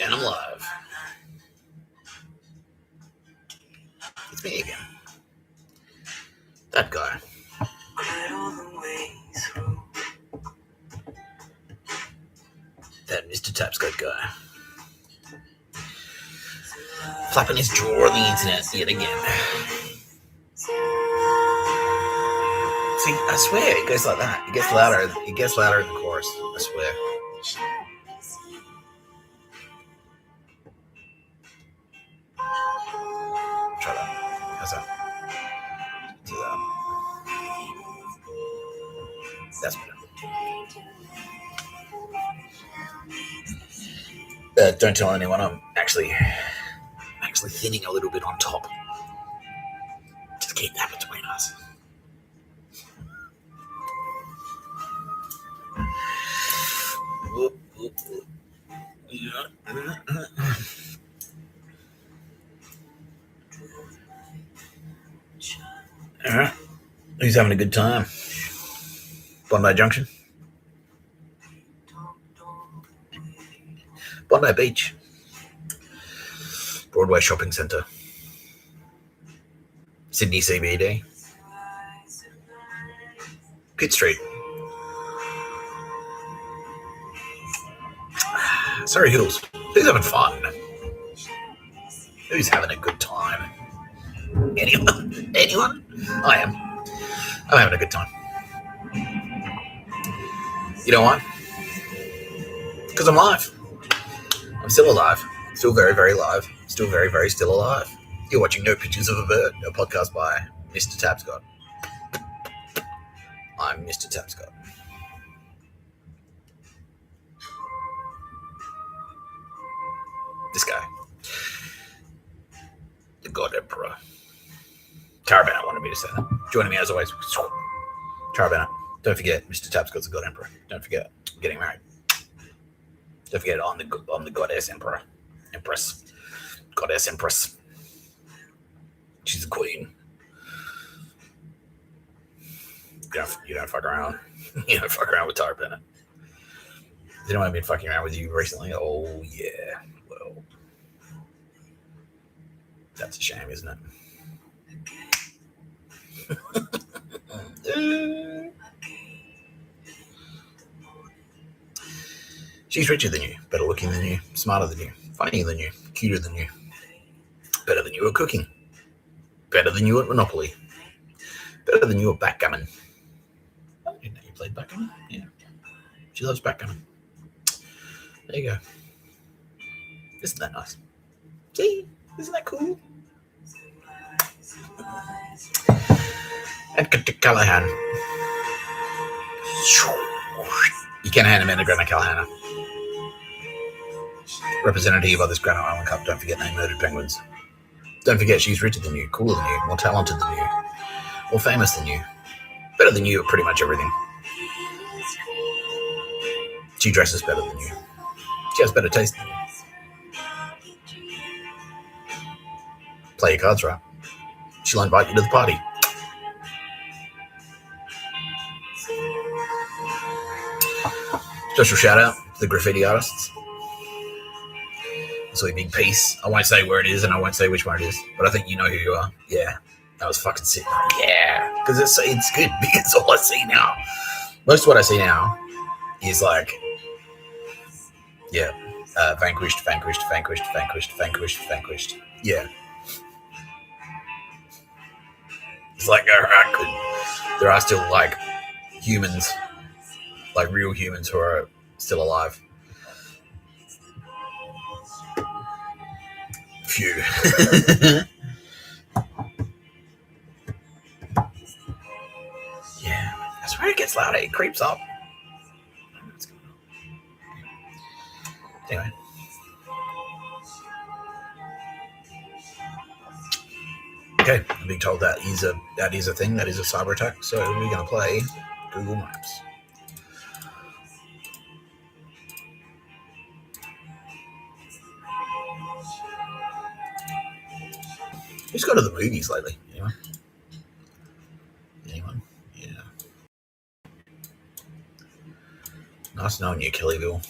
And I'm live. It's me again. That guy. That Mr. Tapscott guy. Flapping his jaw on the internet yet again. See, I swear it goes like that. It gets louder. It gets louder in the chorus. I swear. Try that. How's that? Do that. That's better. Don't tell anyone. I'm actually thinning a little bit on top. Just keep that between us. All right. Who's having a good time? Bondi Junction? Bondi Beach? Broadway Shopping Centre? Sydney CBD? Pitt Street? Surrey Hills? Who's having fun? Who's having a good time? Anyone? Anyone? I am. I'm having a good time. You know why? Because I'm live. I'm still alive. Still very, very live. Still very, very still alive. You're watching No Pictures of a Bird, a podcast by Mr. Tapscott. I'm Mr. Tapscott. This guy. The God Emperor. Caravanner wanted me to say that. Joining me as always. Caravanner. Don't forget, Mr. Tapscott's the God Emperor. Don't forget, I'm getting married. Don't forget, I'm the Goddess Emperor. Empress. Goddess Empress. She's the queen. You don't fuck around. You don't fuck around with Tara Bennett. Has anyone been fucking around with you recently? Oh, yeah. Well, that's a shame, isn't it? She's richer than you, better looking than you, smarter than you, funnier than you, cuter than you, better than you at cooking, better than you at Monopoly, better than you at backgammon. Oh, you know you played backgammon? Yeah. She loves backgammon. There you go. Isn't that nice? See? Isn't that cool? And Callahan. You can't hand him in a Grana Callahan. Representative of this Granite Island Cup. Don't forget they murdered penguins. Don't forget she's richer than you, cooler than you, more talented than you, more famous than you, better than you at pretty much everything. She dresses better than you. She has better taste than you. Play your cards right. She'll invite you to the party. Special shout out to the graffiti artists. It's a big piece. I won't say where it is and I won't say which one it is, but I think you know who you are. Yeah, that was fucking sick. Yeah, because it's good because all I see now, most of what I see now is like, yeah, vanquished. Yeah. It's like, there are still like humans, like real humans who are still alive. Few. Yeah, that's where it gets louder. It creeps up. Anyway. Okay, I'm being told that is a thing. That is a cyber attack. So we're going to play Google Maps. Who's gone to the movies lately? Anyone? Yeah. Nice knowing you, Kellyville.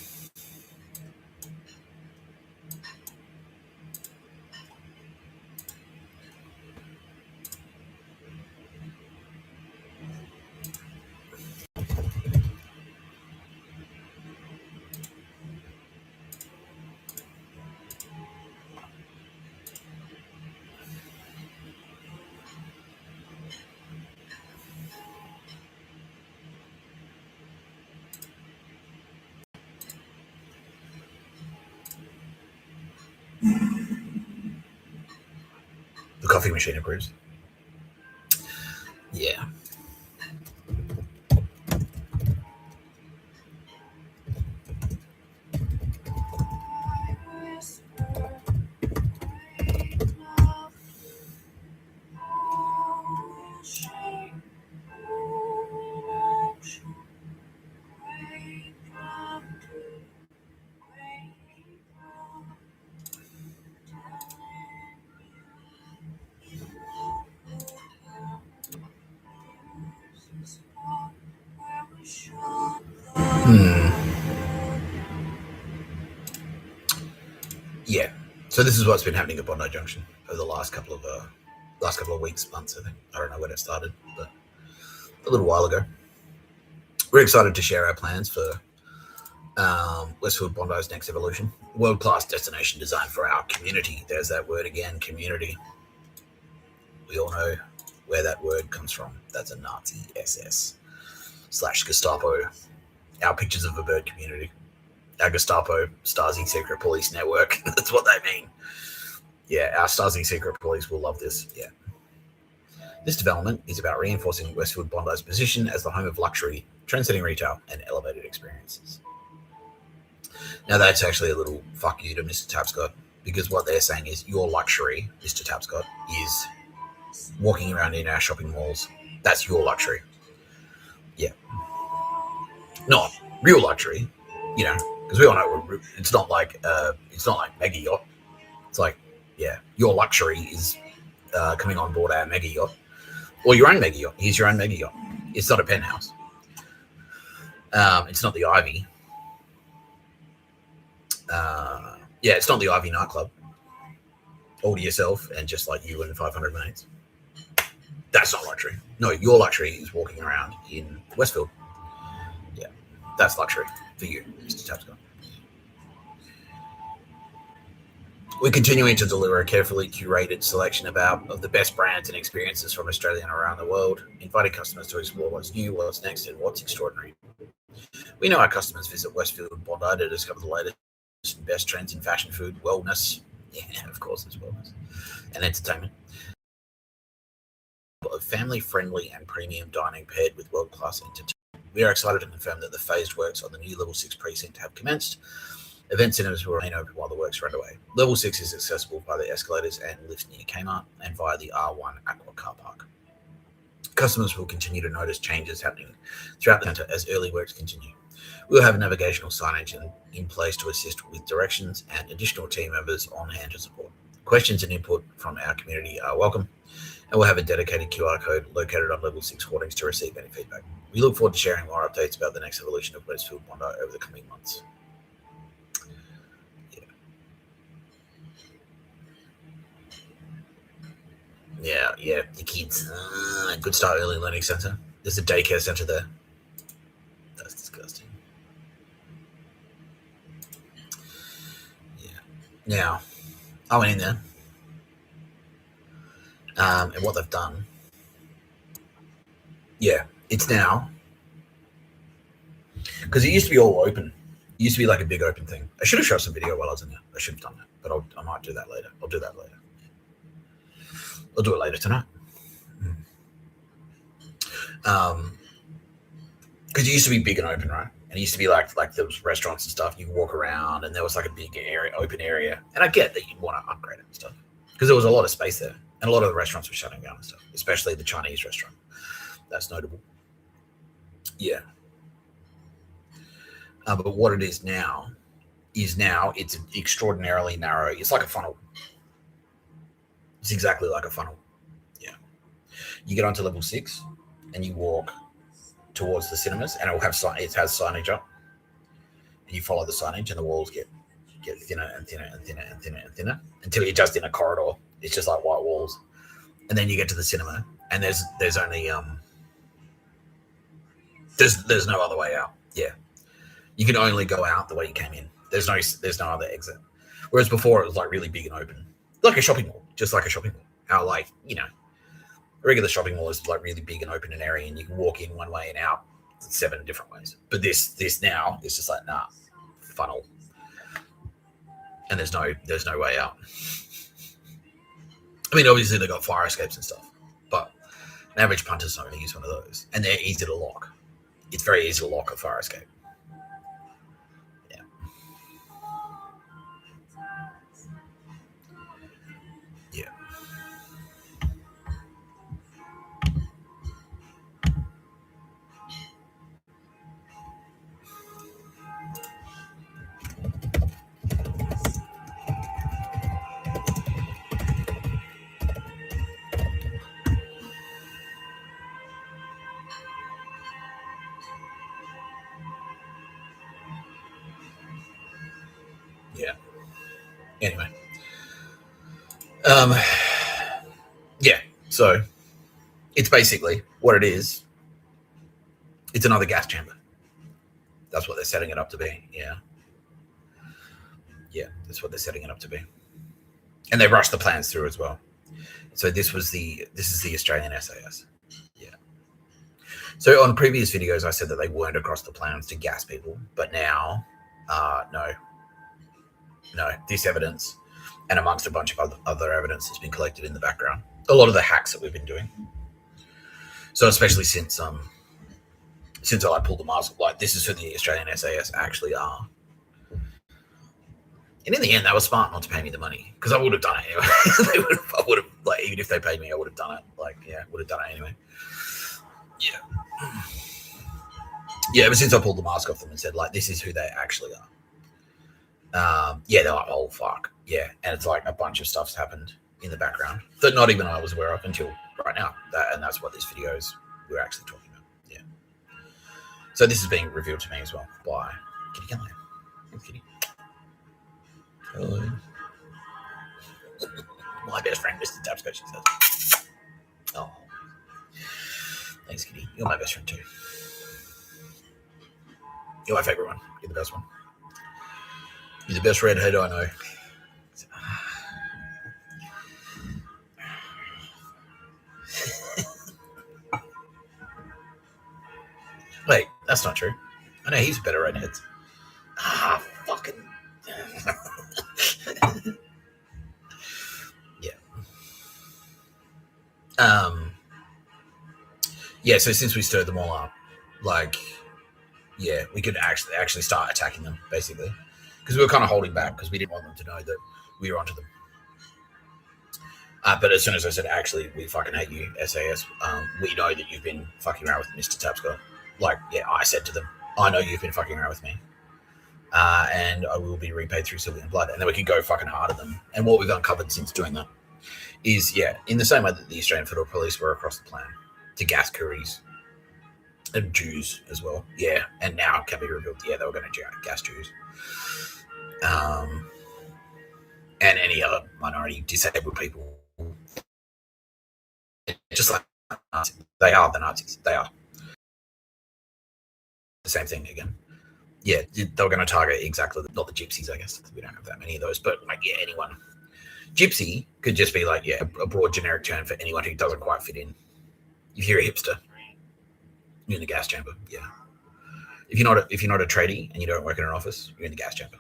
The coffee machine approves. Yeah. Yeah. So this is what's been happening at Bondi Junction over the last couple of weeks, months. I think I don't know when it started, but a little while ago. We're excited to share our plans for Westfield Bondi's next evolution. World-class destination designed for our community. There's that word again, community. We all know where that word comes from. That's a Nazi SS / Gestapo. Our pictures of a bird community. Our Gestapo, Stasi secret police network. That's what they mean. Yeah, our Stasi secret police will love this. Yeah. This development is about reinforcing Westfield Bondi's position as the home of luxury, trendsetting retail, and elevated experiences. Now, that's actually a little fuck you to Mr. Tapscott, because what they're saying is your luxury, Mr. Tapscott, is walking around in our shopping malls. That's your luxury. Yeah. Not real luxury, you know, because we all know it's not like mega yacht. It's like, yeah, your luxury is coming on board our mega yacht, or your own mega yacht. Here's your own mega yacht. It's not a penthouse. It's not the Ivy. Yeah, it's not the Ivy nightclub. All to yourself and just like you and 500 mates. That's not luxury. No, your luxury is walking around in Westfield. Yeah, that's luxury for you, Mr. Tapscott. We're continuing to deliver a carefully curated selection of the best brands and experiences from Australia and around the world, inviting customers to explore what's new, what's next, and what's extraordinary. We know our customers visit Westfield Bondi to discover the latest and best trends in fashion, food, wellness. Yeah, of course, it's wellness and entertainment. Of family-friendly and premium dining paired with world-class entertainment. We are excited to confirm that the phased works on the new Level 6 precinct have commenced. Event cinemas will remain open while the works are underway. Level 6 is accessible by the escalators and lifts near Kmart and via the R1 Aqua car park. Customers will continue to notice changes happening throughout the centre as early works continue. We will have navigational signage in place to assist with directions and additional team members on hand to support. Questions and input from our community are welcome, and we'll have a dedicated QR code located on Level 6 hoardings to receive any feedback. We look forward to sharing more updates about the next evolution of Westfield Bondi over the coming months. Yeah, the kids. Good Start Early Learning Centre. There's a daycare centre there. That's disgusting. Yeah. Now, I went in there, and what they've done, yeah, it's now, because it used to be all open. It used to be like a big open thing. I should have shot some video while I was in there. I should have done that, but I might do that later. I'll do that later. I'll do it later tonight. Because it used to be big and open, right? And it used to be like there was restaurants and stuff. You could walk around, and there was like a big area, open area. And I get that you'd want to upgrade it and stuff because there was a lot of space there, and a lot of the restaurants were shutting down and stuff, especially the Chinese restaurant. That's notable. Yeah. But what it is now it's extraordinarily narrow. It's like a funnel. It's exactly like a funnel. Yeah. You get onto Level 6, and you walk towards the cinemas, and it has signage up, and you follow the signage, and the walls get thinner and thinner and thinner and thinner and thinner until you're just in a corridor. It's just like white walls, and then you get to the cinema, and there's only there's no other way out. Yeah, you can only go out the way you came in. There's no other exit. Whereas before it was like really big and open, like a shopping mall, just like a shopping mall. How a regular shopping mall is like really big and open and airy, and you can walk in one way and out 7 different ways. But this now is just like funnel. and there's no way out. I mean, obviously they got fire escapes and stuff, but an average punter's not going to use one of those, and they're easy to lock. It's very easy to lock a fire escape. Yeah. Yeah. Yeah. Anyway. Yeah. So it's basically what it is. It's another gas chamber. That's what they're setting it up to be. Yeah. Yeah, that's what they're setting it up to be. And they rushed the plans through as well. So this is the Australian SAS. Yeah. So on previous videos, I said that they weren't across the plans to gas people, but now, no, this evidence and amongst a bunch of other evidence has been collected in the background. A lot of the hacks that we've been doing. So especially since I pulled the mask, like this is who the Australian SAS actually are. And in the end, they were smart not to pay me the money because I would have done it anyway. I would have, like, even if they paid me, I would have done it. Like, yeah, would have done it anyway. Yeah. Yeah, ever since I pulled the mask off them and said, like, this is who they actually are. Yeah, they're like, oh, fuck. Yeah. And it's like a bunch of stuff's happened in the background that not even I was aware of until right now. And that's what these videos we're actually talking about. Yeah. So this is being revealed to me as well by Kitty Callahan. Thanks, Kitty. Hello. My best friend, Mr. Tapscotch, she says. Oh. Thanks, Kitty. You're my best friend too. You're my favorite one. You're the best one. You're the best redhead I know. Wait, that's not true. I know he's better redheads. Fucking. Yeah. Yeah, so since we stirred them all up, like, yeah, we could actually start attacking them, basically. Because we were kind of holding back because we didn't want them to know that we were onto them. But as soon as I said, actually, we fucking hate you, SAS, we know that you've been fucking around with Mr. Tapscott. Like, yeah, I said to them, I know you've been fucking around with me. And I will be repaid through civilian blood. And then we can go fucking hard at them. And what we've uncovered since doing that is, yeah, in the same way that the Australian Federal Police were across the plan to gas Koreans and Jews as well. Yeah, and now it can be revealed, yeah, they were going to gas Jews. And any other minority, disabled people. Just like Nazis. They are the Nazis. They are. The same thing again. Yeah, they were going to target exactly, not the gypsies, I guess. We don't have that many of those, but like, yeah, anyone. Gypsy could just be like, yeah, a broad generic term for anyone who doesn't quite fit in. If you're a hipster, you're in the gas chamber. Yeah. If you're not a tradie and you don't work in an office, you're in the gas chamber.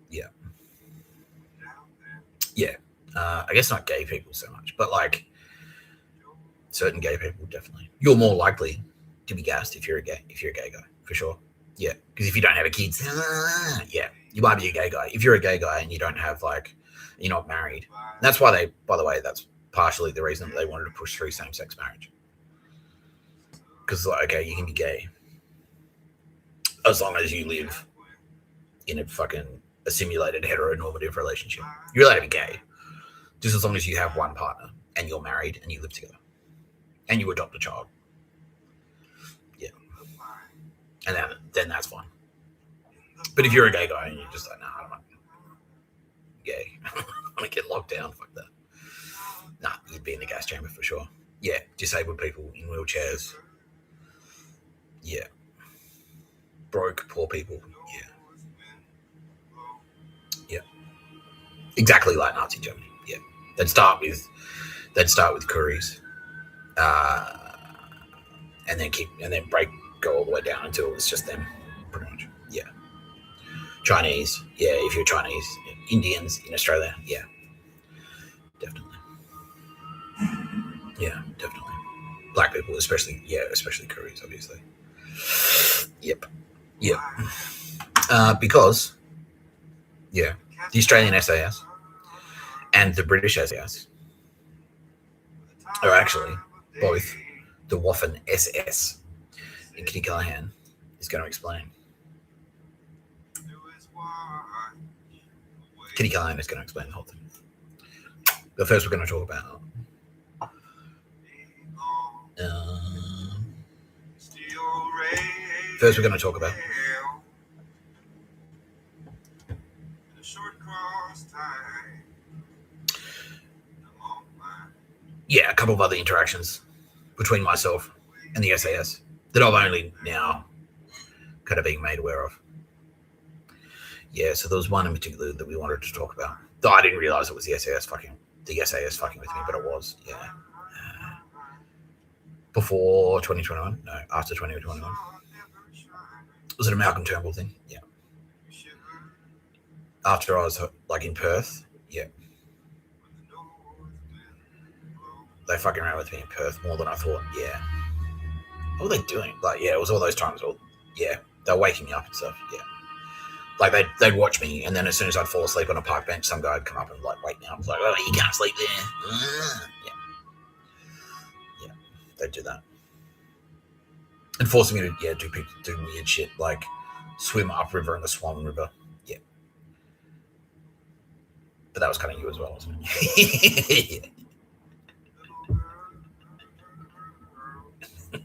Yeah. Yeah. I guess not gay people so much, but like certain gay people definitely. You're more likely to be gassed if you're a gay guy, for sure. Yeah, because if you don't have a kid, yeah, you might be a gay guy. If you're a gay guy and you don't have, like, you're not married. That's why they, by the way, that's partially the reason that they wanted to push through same-sex marriage. Because, like, okay, you can be gay as long as you live in a simulated heteronormative relationship. You're allowed to be gay just as long as you have one partner and you're married and you live together and you adopt a child. Yeah. And then that's fine. But if you're a gay guy and you're just like, nah, I don't want gay, I want to get locked down, fuck that. Nah, you'd be in the gas chamber for sure. Yeah, disabled people in wheelchairs. Yeah. Broke, poor people. Yeah. Yeah. Exactly like Nazi Germany. Yeah. They'd start with Kuris. And then go all the way down until it was just them, pretty much. Yeah. Chinese, yeah, if you're Chinese. Indians in Australia, yeah, definitely. Yeah, definitely. Black people, especially Koreans, obviously. Yep. Because, yeah, the Australian SAS and the British SAS are actually both the Waffen SS. And Kitty Callahan is going to explain. Kitty Callahan is going to explain the whole thing. But first, we're going to talk about. First, we're going to talk about. Yeah, a couple of other interactions between myself and the SAS that I've only now kind of being made aware of. Yeah, so there was one in particular that we wanted to talk about. Though I didn't realize it was the SAS fucking with me, but it was. Yeah. Before 2021? No, after 2021. Was it a Malcolm Turnbull thing? Yeah. After I was like in Perth, yeah. They fucking around with me in Perth more than I thought. Yeah. What were they doing? Like, yeah, it was all those times. Yeah, they were waking me up and stuff. Yeah. Like they'd watch me, and then as soon as I'd fall asleep on a park bench, some guy would come up and like wake me up. Like, oh, you can't sleep there. Yeah, they'd do that, and forcing me to do weird shit like swim upriver in the Swan River. Yeah, but that was kind of you as well, wasn't it?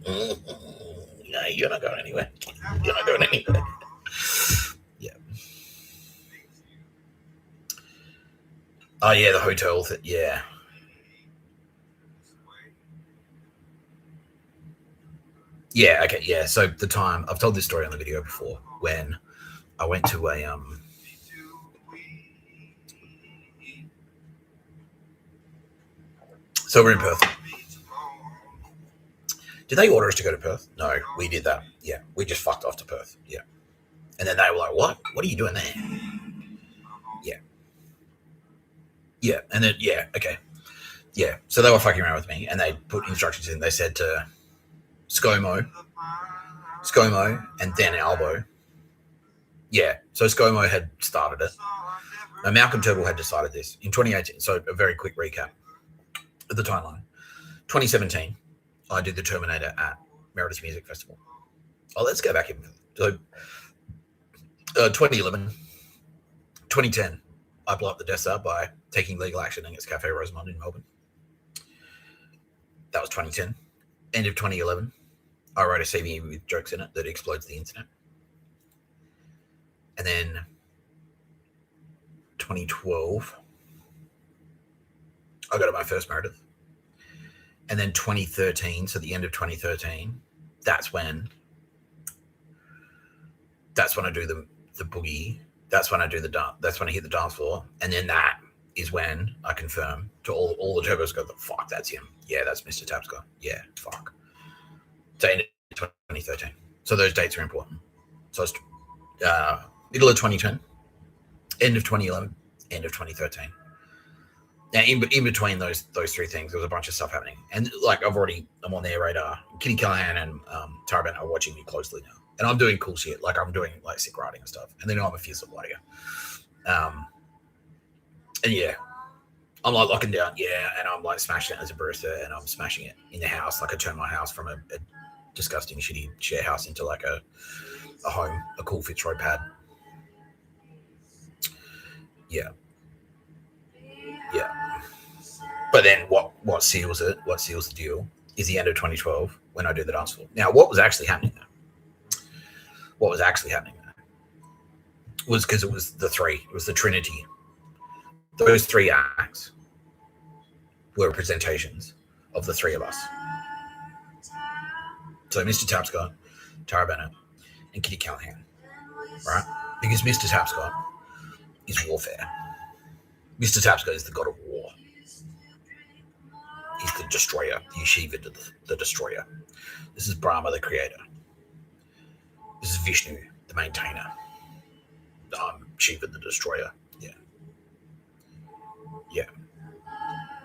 No, you're not going anywhere. You're not going anywhere. Yeah. Oh yeah, the hotel. Yeah. Yeah. Okay. Yeah. So the time I've told this story on the video before when I went to a So we're in Perth. Did they order us to go to Perth? No, we did that. Yeah, we just fucked off to Perth. Yeah, and then they were like, "What? What are you doing there?" Yeah, and then okay. Yeah, so they were fucking around with me, and they put instructions in. They said to ScoMo, and then Albo. Yeah, so ScoMo had started it. Now, Malcolm Turnbull had decided this in 2018. So a very quick recap of the timeline. 2017, I did the Terminator at Meredith Music Festival. Oh, let's go back in. So 2011, 2010, I blew up the Death Star by taking legal action against Cafe Rosemont in Melbourne. That was 2010. End of 2011, I wrote a CV with jokes in it that explodes the internet. And then 2012, I got my first Meredith. And then 2013, so the end of 2013, that's when I do the boogie. That's when I do the dance. That's when I hit the dance floor. And then that is when I confirm to all the turbos go, fuck, that's him. Yeah, that's Mr. Tapscott. Yeah, fuck. So end of 2013. So those dates are important. So it's middle of 2010, end of 2011, end of 2013. Now, in between those three things, there was a bunch of stuff happening. And like I'm on their radar. Kitty Callahan and Tara Bennett are watching me closely now. And I'm doing cool shit. Like I'm doing like sick writing and stuff. And they know I'm a fierce warrior. And yeah, I'm like locking down. Yeah, and I'm like smashing it as a barista, and I'm smashing it in the house. Like I turned my house from a disgusting, shitty share house into like a home, a cool Fitzroy pad. Yeah. But then what seals it? What seals the deal is the end of 2012 when I do the dance floor. Now, what was actually happening there? Was because it was the three. It was the Trinity. Those three acts were representations of the three of us. So Mr. Tapscott, Tara Bennett, and Kitty Callahan, right? Because Mr. Tapscott is warfare. Mr. Tapscott is the god of war. He's the destroyer, the Yeshiva, the destroyer. This is Brahma, the creator. This is Vishnu, the maintainer. I'm Shiva the Destroyer. Yeah. Yeah.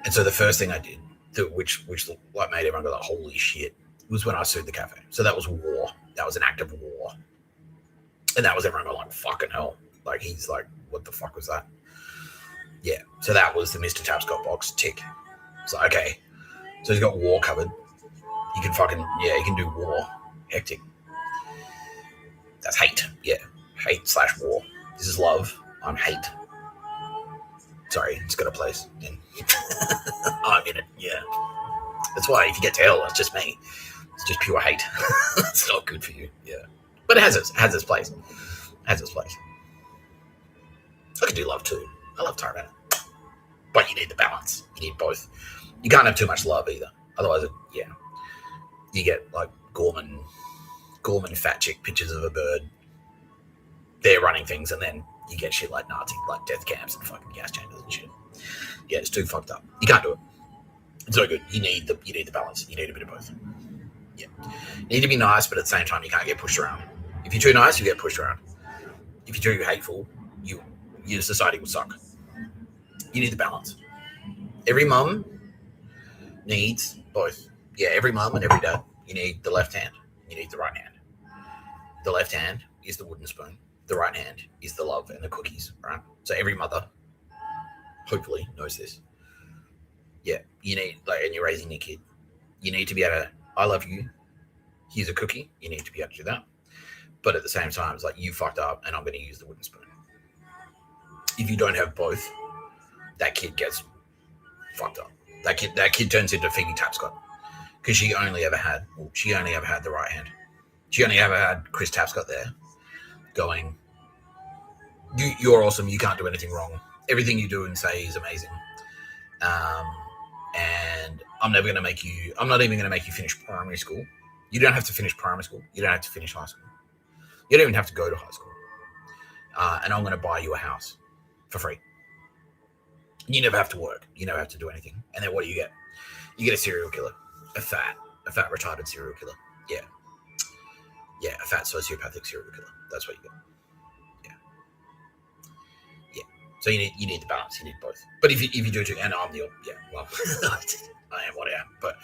And so the first thing I did, which like made everyone go like, holy shit, was when I sued the cafe. So that was war. That was an act of war. And that was everyone going like, fucking hell. Like, he's like, what the fuck was that? Yeah. So that was the Mr. Tapscott box tick. So, okay. So he's got war covered. He can he can do war. Hectic. That's hate. Yeah. Hate/war. This is love. I'm hate. Sorry, it's got a place. I'm in it. Yeah. That's why if you get to hell, it's just me. It's just pure hate. It's not good for you. Yeah. But it has its place. It has its place. I can do love too. I love Tyrant. But you need the balance. You need both. You can't have too much love either. Otherwise, you get like Gorman fat chick pictures of a bird. They're running things, and then you get shit like Nazi, like death camps and fucking gas chambers and shit. Yeah, it's too fucked up. You can't do it. It's no good. You need the balance. You need a bit of both. Yeah. You need to be nice, but at the same time, you can't get pushed around. If you're too nice, you get pushed around. If you're too hateful, your society will suck. You need the balance. Every mum needs both. Yeah, every mum and every dad. You need the left hand. You need the right hand. The left hand is the wooden spoon. The right hand is the love and the cookies, right? So every mother, hopefully, knows this. Yeah, you need, and you're raising your kid. You need to be able to, I love you. Here's a cookie. You need to be able to do that. But at the same time, it's like, you fucked up and I'm going to use the wooden spoon. If you don't have both, that kid gets fucked up. That kid turns into Phoebe Tapscott because she only ever had the right hand. She only ever had Chris Tapscott there going, you're awesome. You can't do anything wrong. Everything you do and say is amazing. And I'm not even going to make you finish primary school. You don't have to finish primary school. You don't have to finish high school. You don't even have to go to high school. And I'm going to buy you a house for free. You never have to work. You never have to do anything. And then what do you get? You get a serial killer, a fat retarded serial killer. Yeah. Yeah, a fat sociopathic serial killer. That's what you get. Yeah. Yeah. So you need the balance. You need both. But if you do too, and I'm the I am what I am. But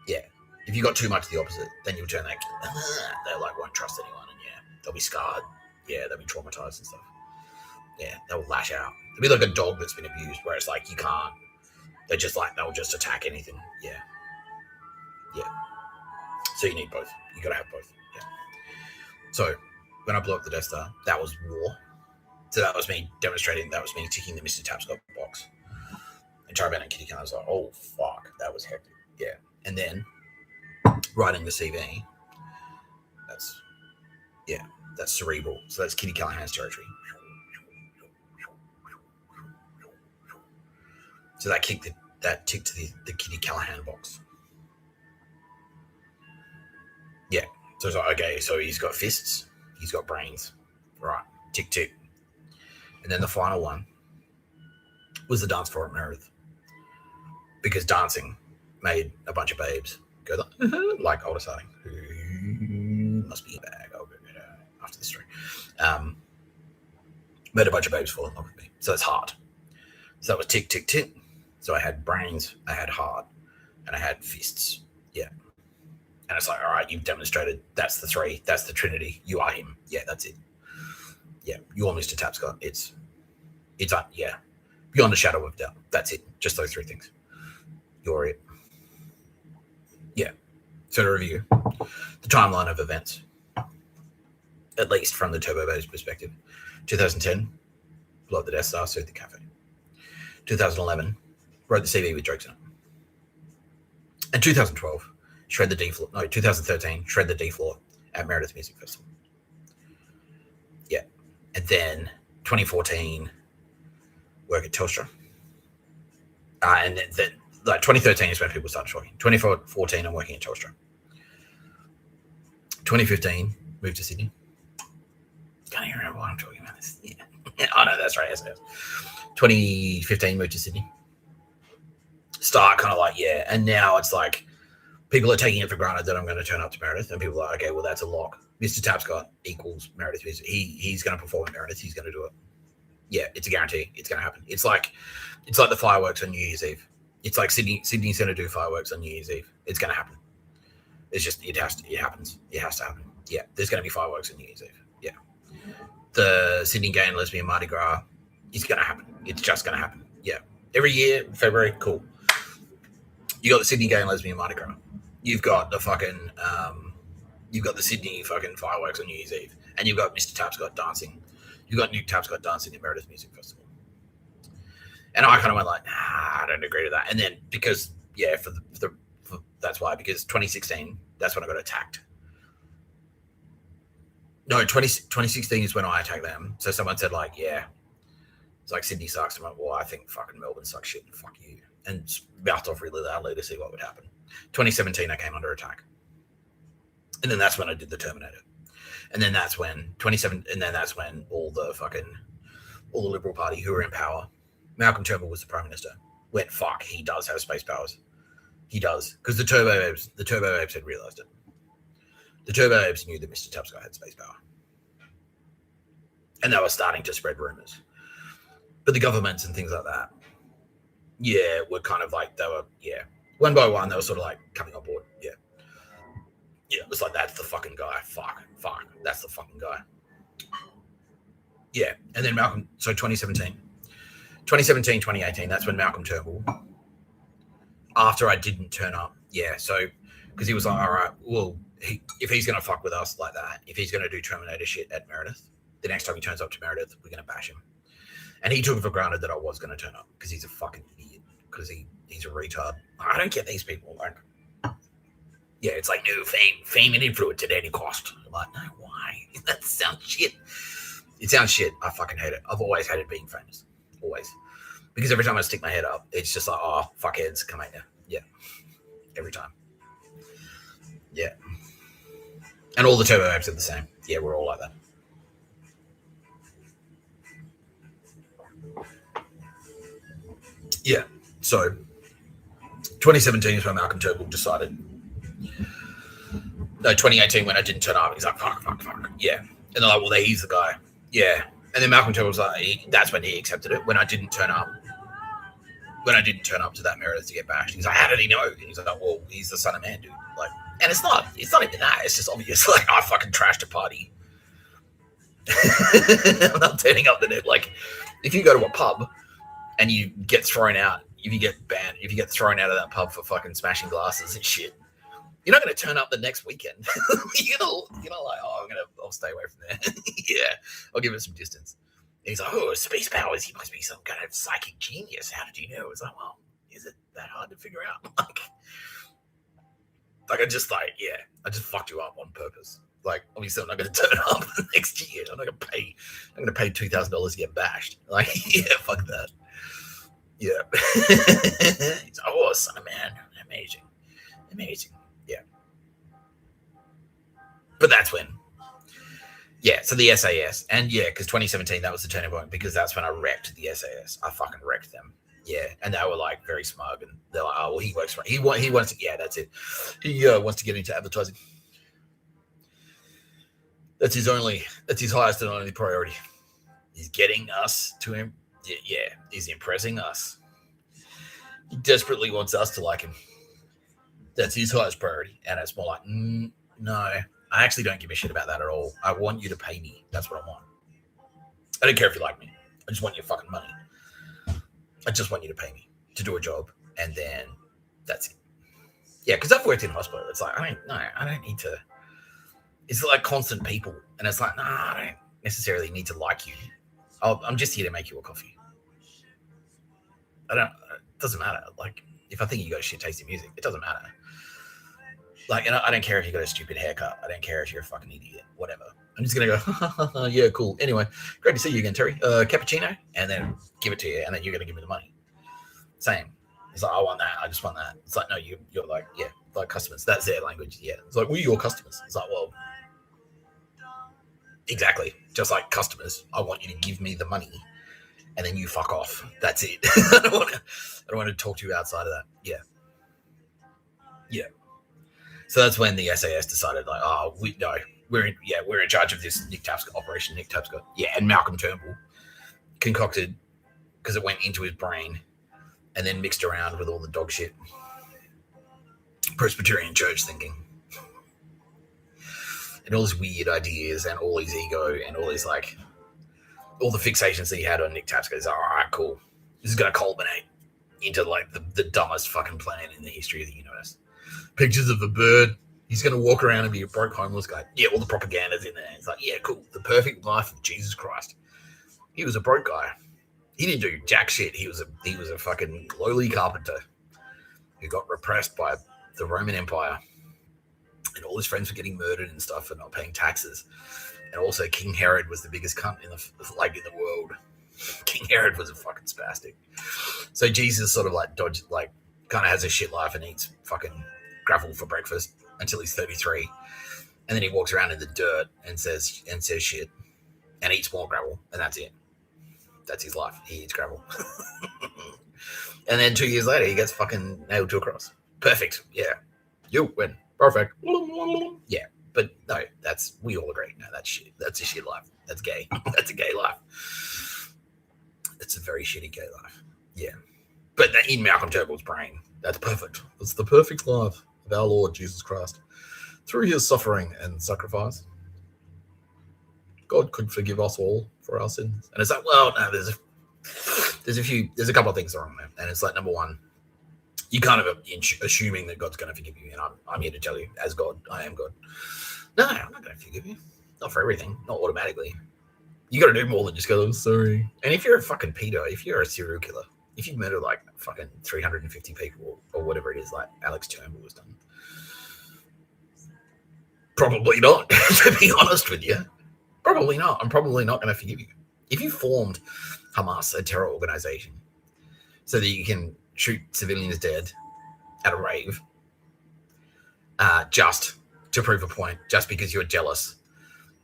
yeah, if you got too much of the opposite, then you'll turn that kid. They won't trust anyone, and they'll be scarred. Yeah, they'll be traumatized and stuff. Yeah, they'll lash out. They'll be like a dog that's been abused, where it's like you can't. They'll just attack anything. Yeah. So you need both. You gotta have both. Yeah. So when I blew up the Death Star, that was war. So that was me demonstrating. That was me ticking the Mr. Tapscott box. And Charaban and Kitty Khan was like, "Oh fuck, that was hectic." Yeah. And then writing the CV. That's cerebral. So that's Kitty Callahan's territory. So that ticked the Kitty Callahan box. Yeah. So it's like, okay, so he's got fists, he's got brains. Right. Tick, tick. And then the final one was the dance floor at Meredith. Because dancing made a bunch of babes go like older starting. Who must be a bag? I'll go get her after the story. Made a bunch of babes fall in love with me. So it's hard. So that was tick, tick, tick. So I had brains, I had heart, and I had fists. Yeah. And it's like, all right, you've demonstrated that's the three. That's the Trinity. You are him. Yeah, that's it. Yeah, you're Mr. Tapscott. It's beyond a shadow of doubt. That's it. Just those three things. You're it. Yeah. So to review, the timeline of events, at least from the Turbo Babes perspective, 2010, blew up the Death Star, sued the cafe. 2011, wrote the CV with jokes in it. And 2012, shred the D floor. No, 2013, shred the D floor at Meredith Music Festival. Yeah. And then 2014, work at Telstra. And then 2013 is when people started talking. 2014, I'm working at Telstra. 2015, moved to Sydney. Can't even remember what I'm talking about. This. Yeah. Oh, no, that's right. Yes. 2015, moved to Sydney. Start kind of like, yeah. And now it's like people are taking it for granted that I'm going to turn up to Meredith. And people are like, okay, well, that's a lock. Mr. Tapscott equals Meredith. He's going to perform at Meredith. He's going to do it. Yeah, it's a guarantee. It's going to happen. It's like the fireworks on New Year's Eve. It's like Sydney's going to do fireworks on New Year's Eve. It's going to happen. It's just it happens. It has to happen. Yeah, there's going to be fireworks on New Year's Eve. Yeah, the Sydney Gay and Lesbian Mardi Gras is going to happen. It's just going to happen. Yeah, every year February, cool. You got the Sydney Gay and Lesbian Mardi Gras. You've got the fucking you've got the Sydney fucking fireworks on New Year's Eve, and you've got Mr. Tapscott dancing. You've got Nick Tapscott dancing at Meredith Music Festival. And I kind of went like, nah, I don't agree to that. And then because, yeah, that's why, because 2016, that's when I got attacked. No, 2016 is when I attacked them. So someone said like, yeah, it's like Sydney sucks. I'm like, well, I think fucking Melbourne sucks shit and fuck you. And mouthed off really loudly to see what would happen. 2017, I came under attack. And then that's when I did the Terminator. And then that's when all the Liberal Party who were in power, Malcolm Turnbull was the Prime Minister, went, fuck, he does have space powers. He does. Because the Turbo Apes had realised it. The Turbo Apes knew that Mr. Tapscott had space power. And they were starting to spread rumours. But the governments and things like that, yeah, were kind of like, one by one, they were sort of like coming on board. Yeah. Yeah, it was like, that's the fucking guy. Fuck, that's the fucking guy. Yeah, and then Malcolm, so 2017, 2018, that's when Malcolm Turnbull, after I didn't turn up, yeah, so, because he was like, all right, well, if he's going to fuck with us like that, if he's going to do Terminator shit at Meredith, the next time he turns up to Meredith, we're going to bash him. And he took it for granted that I was going to turn up, because he's a fucking idiot, because he's a retard. I don't get these people, like, yeah, it's like, no, fame and influence at any cost. I'm like, no, why? That sounds shit. It sounds shit. I fucking hate it. I've always hated being famous. Always. Because every time I stick my head up, it's just like, oh, fuckheads, come at you. Yeah. Every time. Yeah. And all the Turbo Apes are the same. Yeah, we're all like that. Yeah. So, 2017 is when Malcolm Turnbull decided. No, 2018 when I didn't turn up, he's like, fuck. Yeah. And they're like, well, he's the guy. Yeah. And then Malcolm Turnbull was like, that's when he accepted it. When I didn't turn up to that Meredith to get bashed. He's like, how did he know? And he's like, well, he's the son of man, dude. Like, and it's not even that. It's just obvious. Like, I fucking trashed a party. I'm not turning up the net. Like, if you go to a pub and you get thrown out, if you get banned, if you get thrown out of that pub for fucking smashing glasses and shit, you're not going to turn up the next weekend. you're gonna like, oh, I'll stay away from there. Yeah, I'll give it some distance. And he's like, oh, space powers. He must be some kind of psychic genius. How did you know? It's like, well, is it that hard to figure out? Like I just fucked you up on purpose. Like, obviously, I'm not going to turn up next year. I'm not going to pay $2,000 to get bashed. Like, yeah, fuck that. Yeah. He's like, oh, son of man, amazing. Yeah. But that's when. Yeah, so the SAS. And yeah, because 2017, that was the turning point, because that's when I wrecked the SAS. I fucking wrecked them. Yeah, and they were like very smug, and they're like, "Oh, well, he wants to, yeah, that's it. He wants to get into advertising. That's his highest and only priority. He's getting us to him. Yeah, he's impressing us. He desperately wants us to like him. That's his highest priority." And it's more like, no, I actually don't give a shit about that at all. I want you to pay me. That's what I want. I don't care if you like me. I just want your fucking money. I just want you to pay me to do a job, and then that's it. Yeah, because I've worked in hospital. It's like, I don't need to. It's like constant people, and it's like, I don't necessarily need to like you. I'm just here to make you a coffee. It doesn't matter. Like, if I think you got shit tasty music, it doesn't matter. Like, and I don't care if you got a stupid haircut. I don't care if you're a fucking idiot. Whatever. I'm just gonna go, yeah, cool. Anyway, great to see you again, Terry. Cappuccino, and then give it to you, and then you're gonna give me the money. Same. It's like, I want that. I just want that. It's like, no, you're like, yeah, like customers. That's their language. Yeah. It's like, we're your customers. It's like, well, exactly. Just like customers, I want you to give me the money, and then you fuck off. That's it. I don't want to talk to you outside of that. Yeah. Yeah. So that's when the SAS decided, like, oh, we're in charge of this Operation Nick Tapscott. Yeah, and Malcolm Turnbull concocted because it went into his brain and then mixed around with all the dog shit Presbyterian church thinking and all his weird ideas and all his ego and all his like all the fixations that he had on Nick Tapscott. He's like, all right, cool. This is going to culminate into like the dumbest fucking plan in the history of the universe. Pictures of a bird. He's going to walk around and be a broke homeless guy. Yeah, all the propaganda's in there. It's like, yeah, cool. The perfect life of Jesus Christ. He was a broke guy. He didn't do jack shit. He was a fucking lowly carpenter who got repressed by the Roman Empire. And all his friends were getting murdered and stuff for not paying taxes. And also King Herod was the biggest cunt in the world. King Herod was a fucking spastic. So Jesus sort of like kind of has a shit life and eats fucking gravel for breakfast until he's 33. And then he walks around in the dirt and says shit and eats more gravel. And that's it. That's his life. He eats gravel. And then 2 years later, he gets fucking nailed to a cross. Perfect. Yeah. You win. Perfect. Yeah. But no, we all agree. No, that's shit. That's a shit life. That's gay. That's a gay life. It's a very shitty gay life. Yeah. But in Malcolm Turnbull's brain, that's perfect. It's the perfect life of our Lord Jesus Christ. Through his suffering and sacrifice, God could forgive us all for our sins. And it's like, well, no, there's a couple of things wrong there. And it's like, number one, you kind of assuming that God's going to forgive you. And I'm here to tell you, as God, I am God. No, I'm not going to forgive you. Not for everything. Not automatically. You got to do more than just go, I'm sorry. And if you're a fucking pedo, if you're a serial killer, if you murder like fucking 350 people or whatever it is, like Alex Turnbull has done, probably not, to be honest with you. Probably not. I'm probably not going to forgive you. If you formed Hamas, a terror organization, so that you can shoot civilians dead at a rave, just to prove a point, just because you're jealous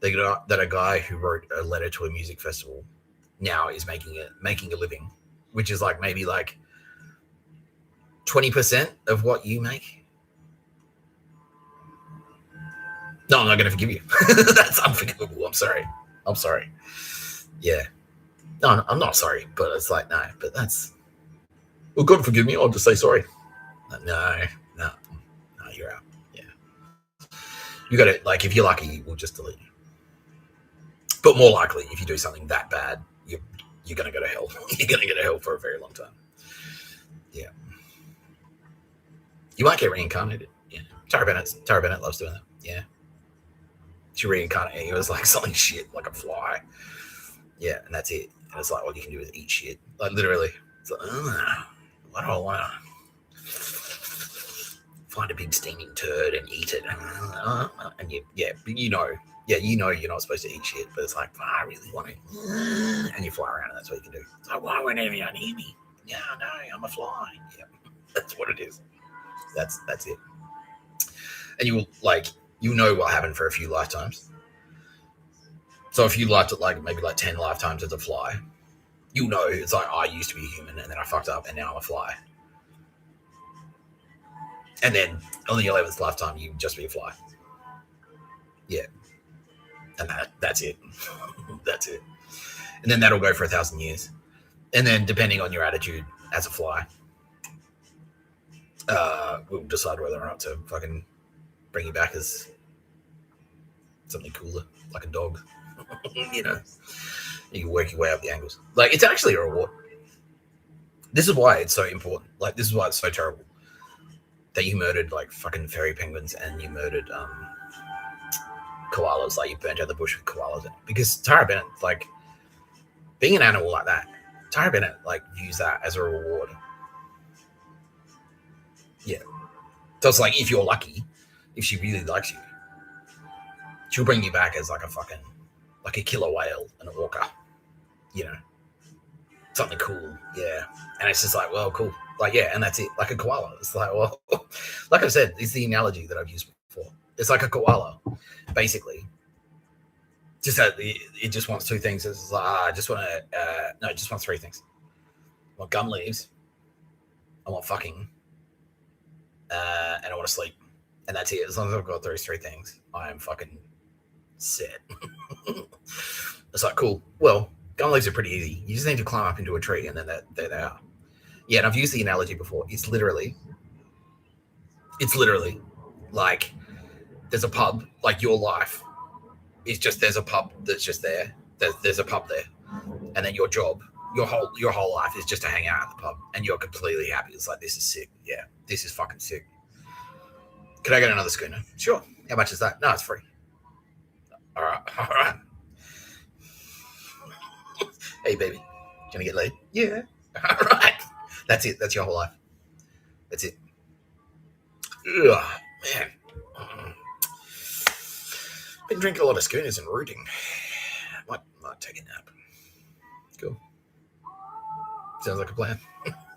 that a guy who wrote a letter to a music festival now is making a living, which is like maybe like 20% of what you make. No, I'm not going to forgive you. That's unforgivable. I'm sorry. Yeah. No, I'm not sorry, but it's like, no, but that's, well, God forgive me. I'll just say sorry. No, you're out. Yeah. You got to, like, if you're lucky, we'll just delete you. But more likely, if you do something that bad, you're going to go to hell. You're going to go to hell for a very long time. Yeah. You might get reincarnated. Yeah. Tara Bennett loves doing that. Yeah. She reincarnated. It was like something shit, like a fly. Yeah, and that's it. And it's like, all you can do is eat shit. Like, literally. It's like, why do I want to find a big steaming turd and eat it? And you know you're not supposed to eat shit, but it's like, I really want it. And you fly around and that's what you can do. It's like, why won't anyone hear me? Yeah, no, I'm a fly. Yeah, that's what it is. That's it. And you know what happened for a few lifetimes. So if you lived it like maybe like 10 lifetimes as a fly, you know it's like, I used to be a human and then I fucked up and now I'm a fly. And then on the 11th lifetime, you just be a fly. Yeah. And that's it. That's it. And then that'll go for 1,000 years. And then depending on your attitude as a fly, we'll decide whether or not to fucking bring you back as something cooler, like a dog. You know, you can work your way up the angles. Like, it's actually a reward. This is why it's so important. Like, this is why it's so terrible that you murdered like fucking fairy penguins and you murdered koalas. Like, you burnt out the bush with koalas in it. Because Tara Bennett, like, being an animal like that, Tara Bennett like views that as a reward. Yeah. So it's like, if you're lucky, if she really likes you, she'll bring you back as like a killer whale, an orca, you know, something cool. Yeah. And it's just like, well, cool. Like, yeah. And that's it. Like a koala. It's like, well, like I said, it's the analogy that I've used before. It's like a koala, basically. Just that it just wants two things. It's like, it just wants three things. I want gum leaves. I want fucking, and I want to sleep. And that's it. As long as I've got those three things, I am fucking set. It's like, cool. Well, Gun legs are pretty easy. You just need to climb up into a tree, and then there they are. Yeah, and I've used the analogy before. It's literally like there's a pub. Like your life is just there's a pub that's just there. There's a pub there, and then your job, your whole life is just to hang out at the pub, and you're completely happy. It's like, this is sick. Yeah, this is fucking sick. Can I get another schooner? Sure. How much is that? No, it's free. All right. Hey, baby, can I get laid? Yeah. All right. That's it. That's your whole life. That's it. Ugh, man. Been drinking a lot of schooners and rooting. Might take a nap. Cool. Sounds like a plan.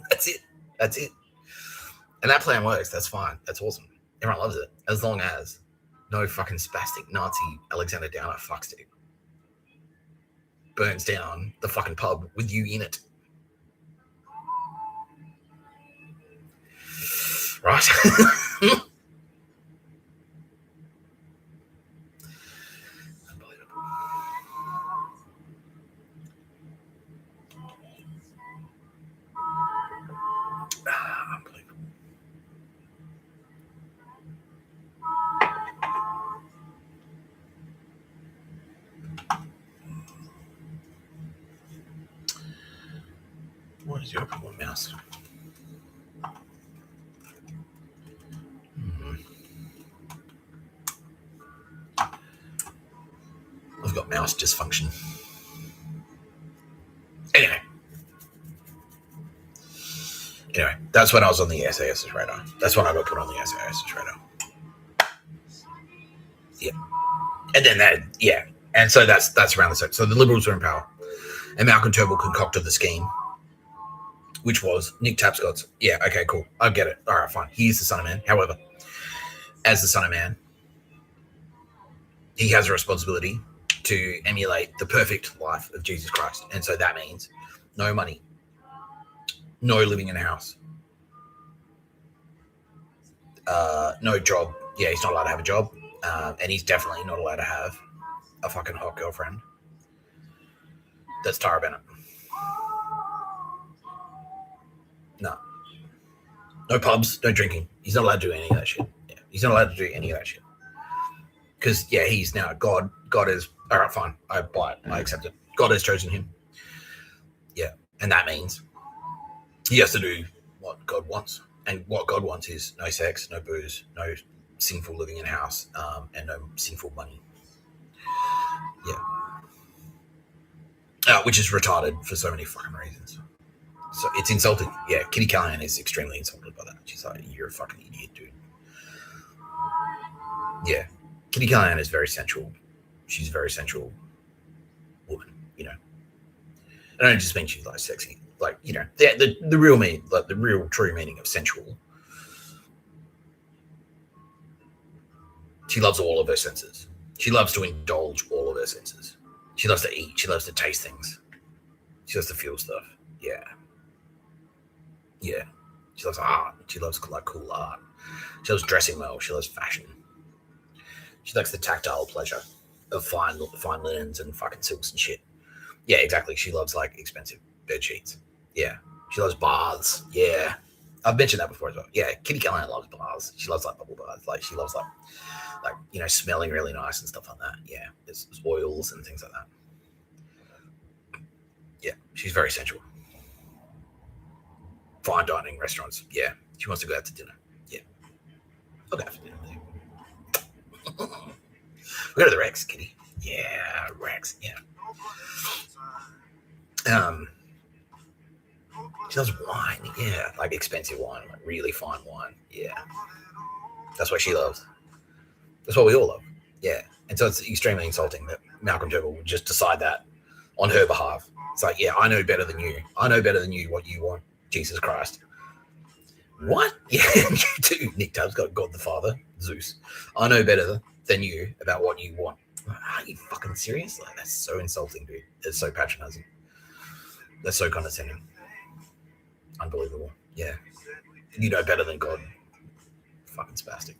That's it. And that plan works. That's fine. That's awesome. Everyone loves it. As long as no fucking spastic Nazi Alexander Downer fuckstick burns down the fucking pub with you in it. Right? Unbelievable. Unbelievable. What is your problem, mouse? I've got mouse dysfunction. Anyway, that's when I was on the SAS radar. That's when I got put on the SAS radar. Yeah. And then and so that's around the same. So the Liberals were in power, and Malcolm Turnbull concocted the scheme, which was Nick Tapscott's. Yeah, okay, cool. I get it. All right, fine. He is the son of man. However, as the son of man, he has a responsibility to emulate the perfect life of Jesus Christ. And so that means no money, no living in a house, no job. Yeah, he's not allowed to have a job. And he's definitely not allowed to have a fucking hot girlfriend. That's Tara Bennett. No pubs, no drinking. He's not allowed to do any of that shit. Yeah, he's not allowed to do any of that shit. Because, he's now God. God is, all right, fine. I buy it. I accept it. God has chosen him. Yeah. And that means he has to do what God wants. And what God wants is no sex, no booze, no sinful living in a house, and no sinful money. Yeah. Which is retarded for so many fucking reasons. So it's insulting. Yeah, Kitty Callahan is extremely insulted by that. She's like, you're a fucking idiot, dude. Yeah. Kitty Callahan is very sensual. She's a very sensual woman, I don't just mean she's like sexy. Like, the real meaning, like the real true meaning of sensual. She loves all of her senses. She loves to indulge all of her senses. She loves to eat. She loves to taste things. She loves to feel stuff. Yeah. Yeah. She loves art. She loves like cool art. She loves dressing well. She loves fashion. She likes the tactile pleasure of fine linens and fucking silks and shit. Yeah, exactly. She loves like expensive bed sheets. Yeah. She loves baths. Yeah. I've mentioned that before as well. Yeah, Kitty Callahan loves baths. She loves like bubble baths. Like she loves like smelling really nice and stuff like that. Yeah, there's oils and things like that. Yeah, she's very sensual. Fine dining restaurants. Yeah, she wants to go out to dinner. Yeah, I'll go out for dinner with you. We go to the Rex, Kitty. Yeah, Rex. Yeah. She loves wine. Yeah, like expensive wine, like really fine wine. Yeah, that's what she loves. That's what we all love. Yeah, and so it's extremely insulting that Malcolm Turnbull would just decide that on her behalf. It's like, yeah, I know better than you. I know better than you what you want. Jesus Christ. What? Yeah, you too, Nick Tubbs, got God the Father, Zeus. I know better than you about what you want. Are you fucking serious? Like, that's so insulting, dude. It's so patronizing. That's so condescending. Unbelievable. Yeah. You know better than God. Fucking spastic.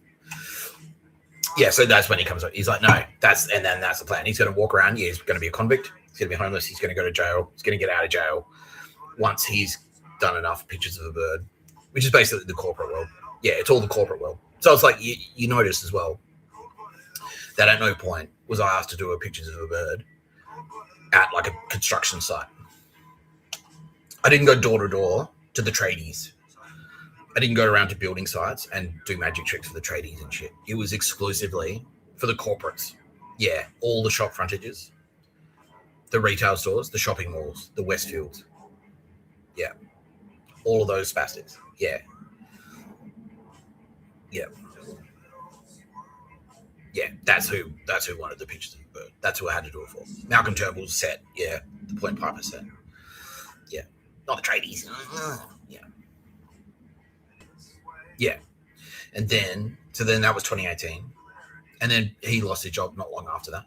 Yeah, so that's when he comes up. He's like, no, that's the plan. He's going to walk around. Yeah, he's going to be a convict. He's going to be homeless. He's going to go to jail. He's going to get out of jail once he's done enough pictures of a bird, which is basically the corporate world. Yeah, it's all the corporate world. So it's like you notice as well that at no point was I asked to do pictures of a bird at like a construction site. I didn't go door to door to the tradies. I didn't go around to building sites and do magic tricks for the tradies and shit. It was exclusively for the corporates. Yeah, all the shop frontages, the retail stores, the shopping malls, the Westfields. Yeah, all of those spastics. Yeah. Yeah. Yeah, that's who wanted the pictures of the bird. That's who I had to do it for. Malcolm Turnbull's set. Yeah, the Point Piper set. Yeah, not the tradies. Yeah. Yeah. And then that was 2018. And then he lost his job not long after that.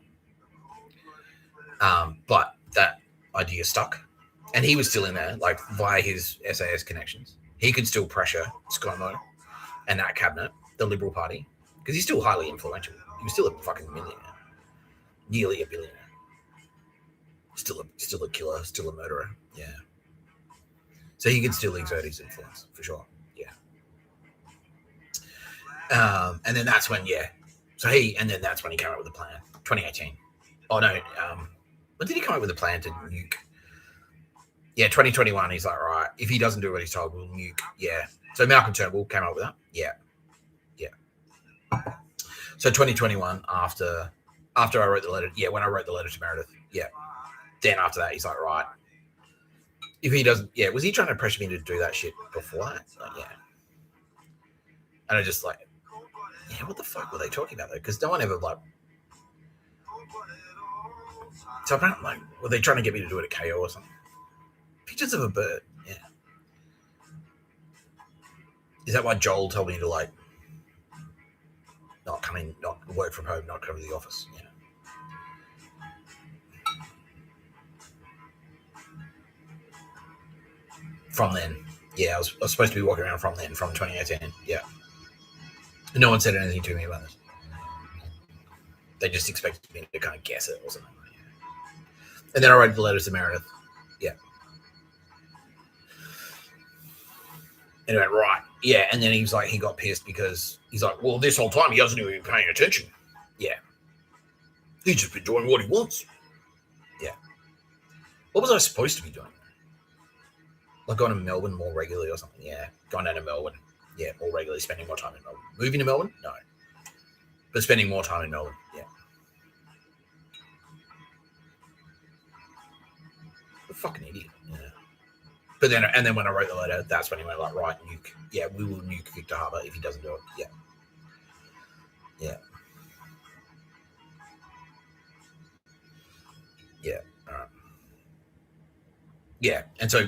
But that idea stuck. And he was still in there, like via his SAS connections. He could still pressure ScoMo and that cabinet, the Liberal Party, because he's still highly influential. He was still a fucking millionaire. Nearly a billionaire. Still a killer, still a murderer. Yeah. So he could still exert his influence, for sure. Yeah. And then that's when, yeah. And then that's when he came up with the plan. 2018. Oh, no. When did he come up with a plan to nuke? Yeah, 2021. He's like, right, if he doesn't do what he's told, we'll nuke. Yeah. So Malcolm Turnbull came up with that. Yeah. Yeah. So 2021, after I wrote the letter, yeah, when I wrote the letter to Meredith, yeah. Then after that, he's like, right, if he doesn't, yeah, was he trying to pressure me to do that shit before that? Like, yeah. And I just like, yeah, what the fuck were they talking about though? Because no one ever like. So apparently, like, were they trying to get me to do it at KO or something? Pictures of a bird, yeah. Is that why Joel told me to like not work from home, not come to the office? Yeah. From then, yeah, I was supposed to be walking around from 2018, yeah. No one said anything to me about this. They just expected me to kind of guess it or something. And then I wrote the letter to Meredith. Yeah. And he went, right. Yeah. And then he was like, he got pissed because he's like, well, this whole time he hasn't even been paying attention. Yeah. He's just been doing what he wants. Yeah. What was I supposed to be doing? Like going to Melbourne more regularly or something? Yeah. Going down to Melbourne. Yeah. More regularly, spending more time in Melbourne. Moving to Melbourne? No. But spending more time in Melbourne. Yeah. A fucking idiot. Yeah. But then, and then when I wrote the letter, that's when he went like, right, nuke. Yeah, we will nuke Victor Harbour if he doesn't do it. Yeah. Yeah. Yeah. All right. Yeah. And so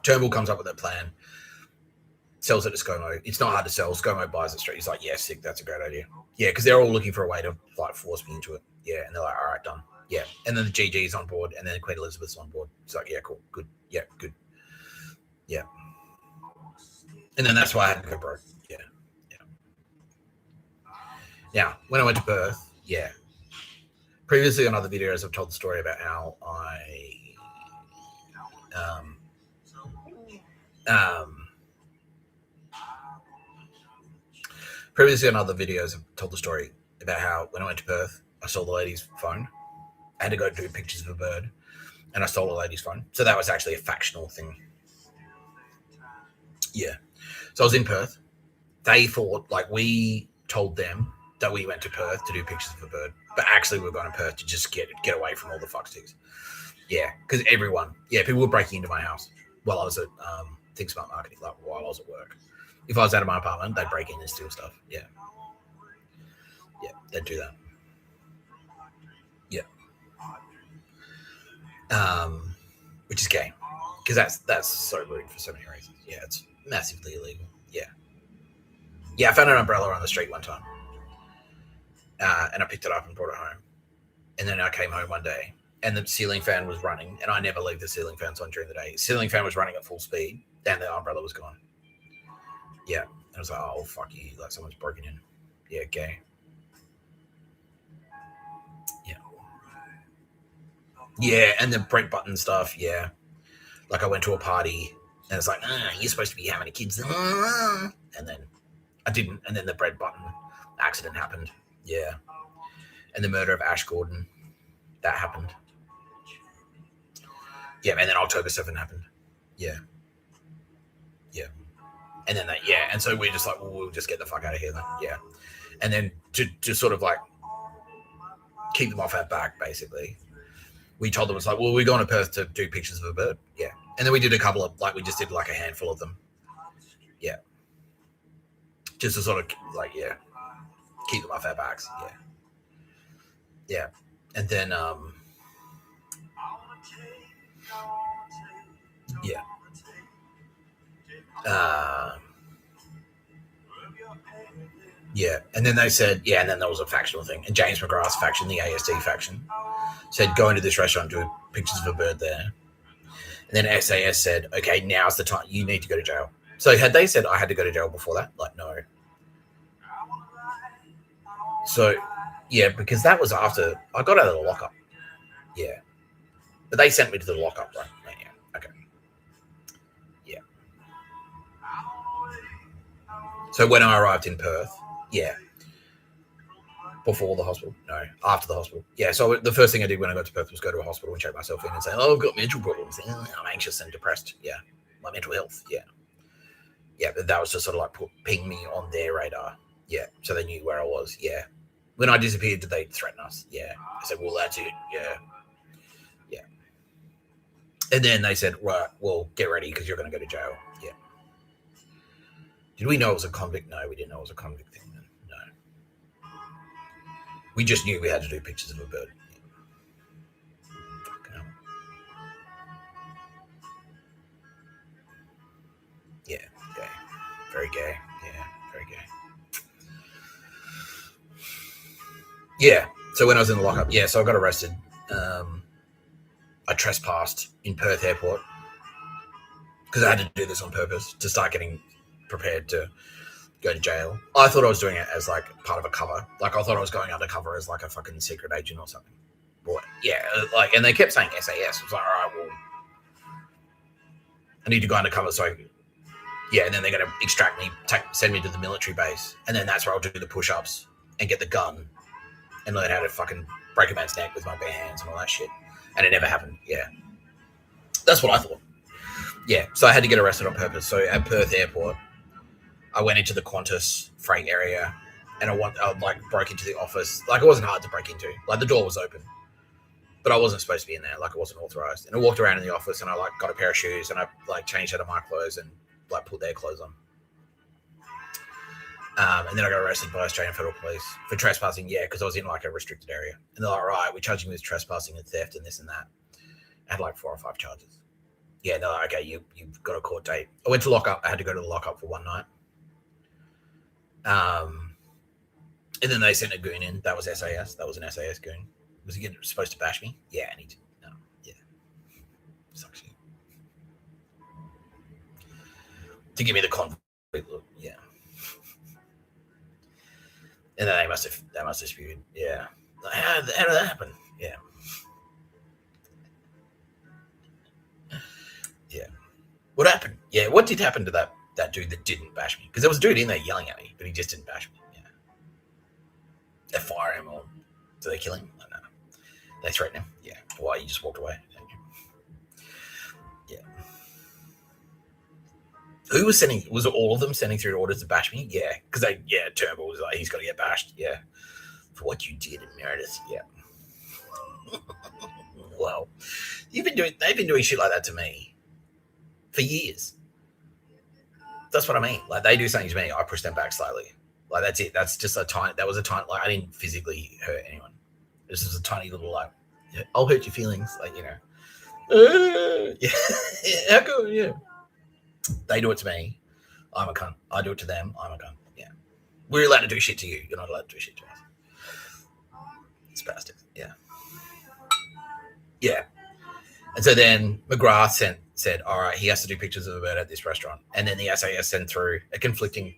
Turnbull comes up with a plan, sells it to ScoMo. It's not hard to sell. ScoMo buys it straight. He's like, yeah, sick. That's a great idea. Yeah, because they're all looking for a way to like force me into it. Yeah. And they're like, all right, done. Yeah. And then the GG is on board, and then Queen Elizabeth's on board. It's like, yeah, cool. Good. Yeah, good. Yeah. And then that's why I had to go broke. Yeah. Yeah. Now, when I went to Perth, yeah. Previously on other videos, I've told the story about how I previously on other videos, I've told the story about how when I went to Perth, I stole the lady's phone. I had to go do pictures of a bird, and I stole a lady's phone. So that was actually a factional thing. Yeah. So I was in Perth. They thought, like, we told them that we went to Perth to do pictures of a bird, but actually we were going to Perth to just get away from all the fucksticks. Yeah, because people were breaking into my house while I was at Think Smart Marketing, like while I was at work. If I was out of my apartment, they'd break in and steal stuff. Yeah. Yeah, they'd do that. Yeah. Which is gay, because that's so rude for so many reasons. Yeah, it's massively illegal. Yeah. Yeah, I found an umbrella on the street one time, and I picked it up and brought it home. And then I came home one day, and the ceiling fan was running, and I never leave the ceiling fans on during the day. The ceiling fan was running at full speed, and the umbrella was gone. Yeah. I was like, oh, fuck you. Like, someone's broken in. Yeah, gay. Yeah. Yeah, and the Brent Button stuff, yeah. Like I went to a party and it's like, you're supposed to be having kids. And then I didn't. And then the Brent Button accident happened. Yeah. And the murder of Ash Gordon, that happened. Yeah, and then October 7 happened. Yeah. Yeah. And then yeah. And so we're just like, well, we'll just get the fuck out of here then. Yeah. And then to sort of like keep them off our back, basically, we told them, it's like, well, we're going to Perth to do pictures of a bird. Yeah. And then we did a couple of, like, we just did like a handful of them. Yeah. Just to sort of, like, yeah, keep them off our backs. Yeah. Yeah. And then, yeah. Yeah. And then they said, yeah, and then there was a factional thing. And James McGrath's faction, the ASD faction, said, go into this restaurant, do pictures of a bird there. And then SAS said, okay, now's the time. You need to go to jail. So had they said I had to go to jail before that? Like, no. So, yeah, because that was after I got out of the lockup. Yeah. But they sent me to the lockup, right? Yeah. Okay. Yeah. So when I arrived in Perth, yeah. Before the hospital? No, after the hospital. Yeah, so the first thing I did when I got to Perth was go to a hospital and check myself in and say, oh, I've got mental problems. I'm anxious and depressed. Yeah, my mental health. Yeah. Yeah, but that was just sort of like ping me on their radar. Yeah, so they knew where I was. Yeah. When I disappeared, did they threaten us? Yeah. I said, well, that's it. Yeah. Yeah. And then they said, right, well, get ready because you're going to go to jail. Yeah. Did we know it was a convict? No, we didn't know it was a convict thing. No. We just knew we had to do pictures of a bird. Yeah, gay. Very gay. Yeah, very gay. Yeah, so when I was in the lockup, yeah, so I got arrested. I trespassed in Perth Airport because I had to do this on purpose to start getting prepared to go to jail. I thought I was doing it as like part of a cover. Like I thought I was going undercover as like a fucking secret agent or something. But yeah, like, and they kept saying SAS. I was like, all right, well, I need to go undercover. So yeah, and then they're going to extract me, send me to the military base. And then that's where I'll do the push-ups and get the gun and learn how to fucking break a man's neck with my bare hands and all that shit. And it never happened. Yeah. That's what I thought. Yeah. So I had to get arrested on purpose. So at Perth Airport, I went into the Qantas freight area and I like broke into the office. Like it wasn't hard to break into. Like the door was open. But I wasn't supposed to be in there. Like I wasn't authorized. And I walked around in the office and I like got a pair of shoes and I like changed out of my clothes and like put their clothes on. And then I got arrested by Australian Federal Police for trespassing, yeah, because I was in like a restricted area. And they're like, right, we're charging you with trespassing and theft and this and that. I had like 4 or 5 charges. Yeah, they're like, okay, you've got a court date. I went to lockup. I had to go to the lockup for one night. And then they sent a goon in. That was SAS. That was an SAS goon. Was he supposed to bash me? Yeah, and he did. No, yeah. Sucks you. To give me the conflict look, yeah. And then they must have spewed. Yeah. How did that happen? Yeah. Yeah. What happened? Yeah. What did happen to that dude that didn't bash me? Because there was a dude in there yelling at me, but he just didn't bash me. Yeah. They fire him or do they kill him? I don't know. They threaten him. Yeah. Why? He just walked away. Yeah. Who was sending? Was it all of them sending through orders to bash me? Yeah. Because Turnbull was like, he's got to get bashed. Yeah. For what you did in Meredith. Yeah. Well, they've been doing shit like that to me for years. That's what I mean. Like they do something to me, I push them back slightly. Like that was a tiny, like I didn't physically hurt anyone. This was a tiny little like, I'll hurt your feelings. Like, yeah. How come? Yeah. They do it to me. I'm a cunt. I do it to them. I'm a cunt. Yeah. We're allowed to do shit to you. You're not allowed to do shit to us. It's bastard. Yeah. Yeah. And so then McGrath said, all right, he has to do pictures of a bird at this restaurant. And then the SAS sent through a conflicting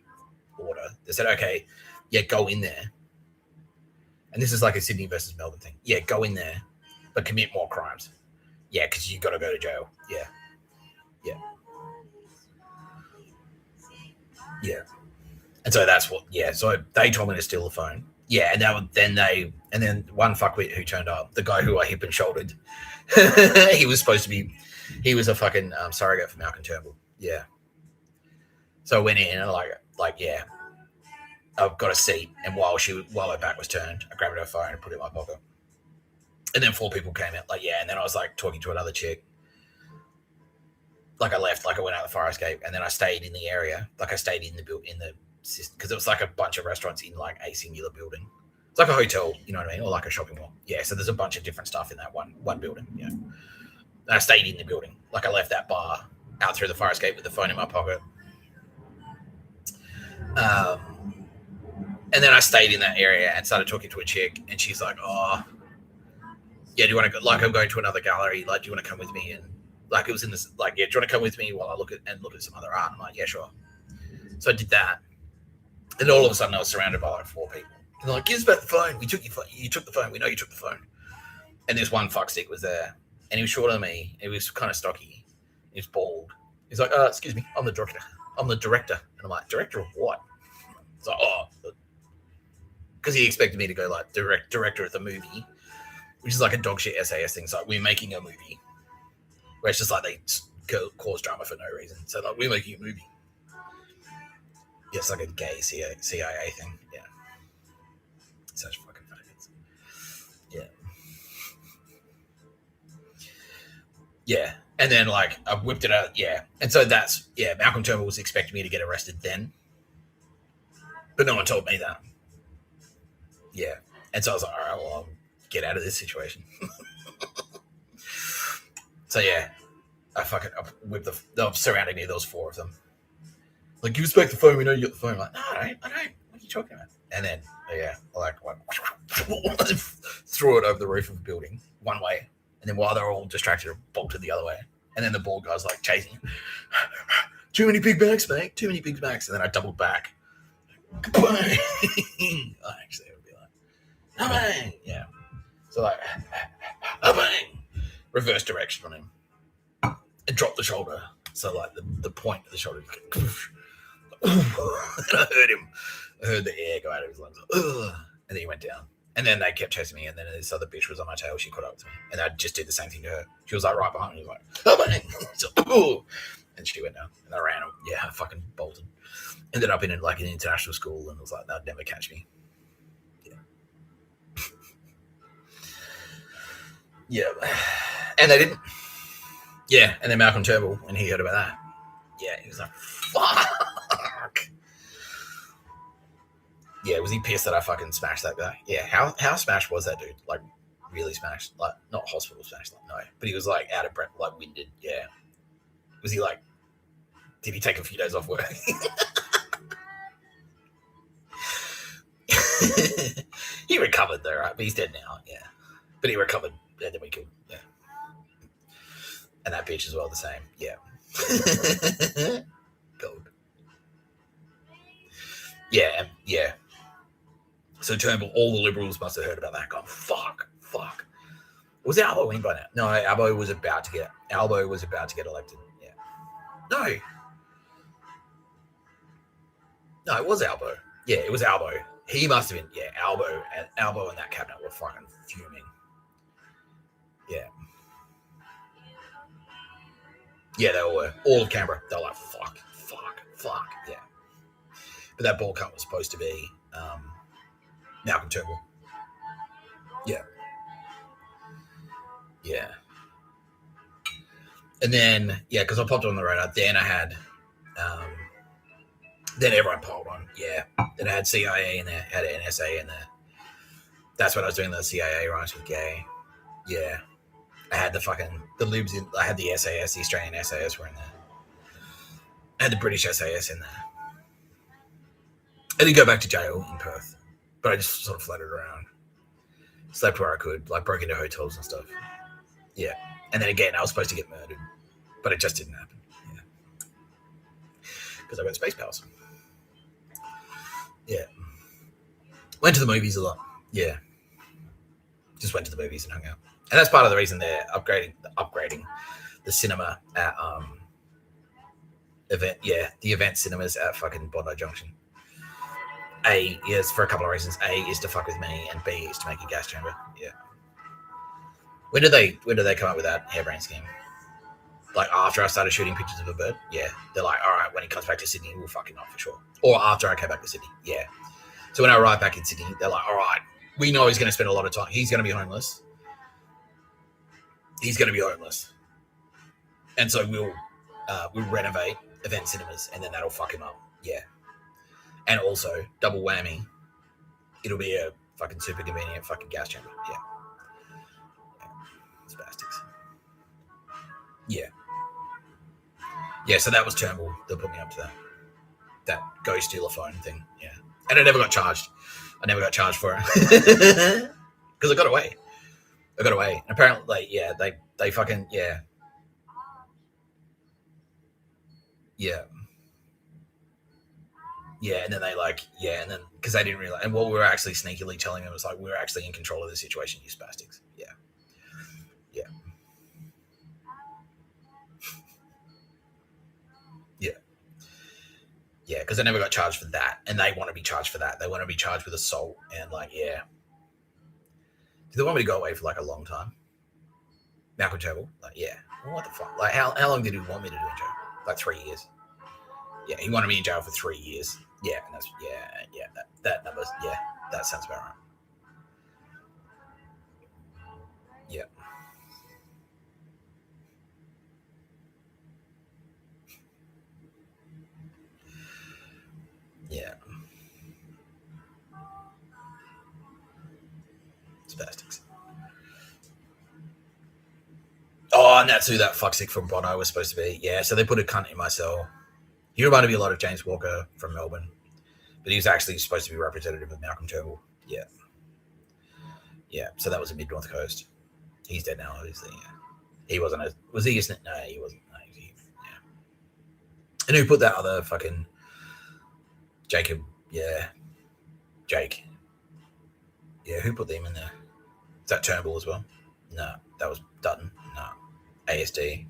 order. They said, okay, yeah, go in there. And this is like a Sydney versus Melbourne thing. Yeah, go in there. but commit more crimes. Yeah, because you got to go to jail. Yeah. And so that's what. Yeah. So they told me to steal the phone. Yeah, and then one fuckwit who turned up, the guy who I hip and shouldered, he was supposed to be, he was a fucking surrogate for Malcolm Turnbull. Yeah. So I went in and yeah, I've got a seat, and while her back was turned, I grabbed her phone and put it in my pocket. And then 4 people came out, and then I was talking to another chick. I left, I went out the fire escape, and then I stayed in the area. I stayed in the because it was a bunch of restaurants in a singular building. It's like a hotel, you know what I mean, or a shopping mall. Yeah, so there's a bunch of different stuff in that one building. Yeah, and I stayed in the building. I left that bar out through the fire escape with the phone in my pocket. And then I stayed in that area and started talking to a chick, and she's like, "Oh, yeah, do you want to go? I'm going to another gallery. Do you want to come with me?" And it was in this, yeah, do you want to come with me while I look at some other art? I'm like, yeah, sure. So I did that. And all of a sudden I was surrounded by 4 people. And they're like, give us back the phone. We took your phone. You took the phone. We know you took the phone. And this one fuckstick was there. And he was shorter than me. He was kind of stocky. He was bald. He's like, excuse me, I'm the director. And I'm like, director of what? It's like, because he expected me to go director of the movie, which is a dog shit SAS thing. So we're making a movie. Where it's just they cause drama for no reason. So we're making a movie. Yeah, it's a gay CIA thing. Yeah. Such fucking faggots. Yeah. Yeah. And then I whipped it out. Yeah. And so Malcolm Turnbull was expecting me to get arrested then. But no one told me that. Yeah. And so I was like, all right, well, I'll get out of this situation. So yeah, I whipped they're surrounding me, those 4 of them. Give us back the phone, we know you got the phone. I'm like, no, I don't. What are you talking about? And then, yeah, I threw it over the roof of a building one way. And then while they're all distracted, I bolted the other way. And then the bald guy's chasing. Too many big bags, mate. Too many big bags. And then I doubled back. Bang! Actually, it would be bang! Yeah. So bang! Reverse direction on him. And drop the shoulder. So the point of the shoulder. And I heard him. I heard the air go out of his lungs. And then he went down. And then they kept chasing me. And then this other bitch was on my tail. She caught up to me. And I just did the same thing to her. She was right behind me. He was bang! And she went down. And I ran. Yeah, I fucking bolted. Ended up in an international school. And it was they'd never catch me. Yeah. Yeah. And they didn't. Yeah. And then Malcolm Turnbull. And he heard about that. Yeah. He was like, fuck. Yeah, was he pissed that I fucking smashed that guy? Yeah, how smashed was that dude? Really smashed? Not hospital smashed, no. But he was out of breath, winded, yeah. Was he did he take a few days off work? He recovered though, right? But he's dead now, yeah. But he recovered, and then we killed him, yeah. And that bitch as well, the same, yeah. Gold. Yeah, yeah. So Turnbull, all the Liberals must have heard about that. Gone, fuck. Was Albo in by now? No, Albo was about to get elected. Yeah. No, it was Albo. Yeah, it was Albo. He must have been. Yeah, Albo and that cabinet were fucking fuming. Yeah. Yeah, they all were. All of Canberra. They were like, fuck. Yeah. But that ball cut was supposed to be Malcolm Turnbull. Yeah. Yeah. And then, yeah, because I popped on the radar. Then I had, then everyone piled on. Yeah. Then I had CIA in there, had an NSA in there. That's what I was doing, the CIA riots with gay. Yeah. I had the Libs in, I had the SAS, the Australian SAS were in there. I had the British SAS in there. I didn't go back to jail in Perth, but I just sort of floated around. Slept where I could, broke into hotels and stuff. Yeah. And then again, I was supposed to get murdered, but it just didn't happen. Yeah. Because I got space powers. Yeah. Went to the movies a lot. Yeah. Just went to the movies and hung out. And that's part of the reason they're upgrading the cinema at the event cinemas at fucking Bondi Junction. A is for a couple of reasons. A is to fuck with me, and B is to make a gas chamber. Yeah. When did they come up with that harebrained scheme? Like after I started shooting pictures of a bird? Yeah. They're like, all right, when he comes back to Sydney, we'll fucking know for sure. Or after I came back to Sydney. Yeah. So when I arrived back in Sydney, they're like, all right, we know he's going to spend a lot of time. He's going to be homeless. And so we'll renovate event cinemas, and then that'll fuck him up. Yeah. And also, double whammy, it'll be a fucking super convenient fucking gas chamber. Yeah. Spastics. Yeah. Yeah, so that was Turnbull that put me up to that go steal a phone thing. Yeah. And I never got charged. I never got charged for it. Because I got away. And apparently, like, yeah, they fucking, yeah. Yeah. Yeah, and then they like, yeah, and then because they didn't realize, and what we were actually sneakily telling them was like, we were actually in control of the situation, you spastics. Yeah. Yeah. Yeah. Yeah, because I never got charged for that, and they want to be charged for that. They want to be charged with assault, and like, yeah. Do they want me to go away for like a long time? Malcolm Turnbull? Like, yeah. Well, what the fuck? Like, how long did he want me to do in jail? Like 3 years. Yeah, he wanted me in jail for 3 years. Yeah, and that's that number. Yeah, that sounds about right. Yeah. Yeah. Spastics. Oh, and that's who that fuckstick from Bono was supposed to be. Yeah, so they put a cunt in my cell. He reminded me a lot of James Walker from Melbourne, but he was actually supposed to be representative of Malcolm Turnbull. Yeah. Yeah, so that was a mid-North Coast. He's dead now, obviously. Yeah. He wasn't a... Was he... No, he wasn't. No, yeah. And who put that other fucking... Jacob... Yeah. Jake. Yeah, who put them in there? Is that Turnbull as well? No, that was Dutton. No. ASD.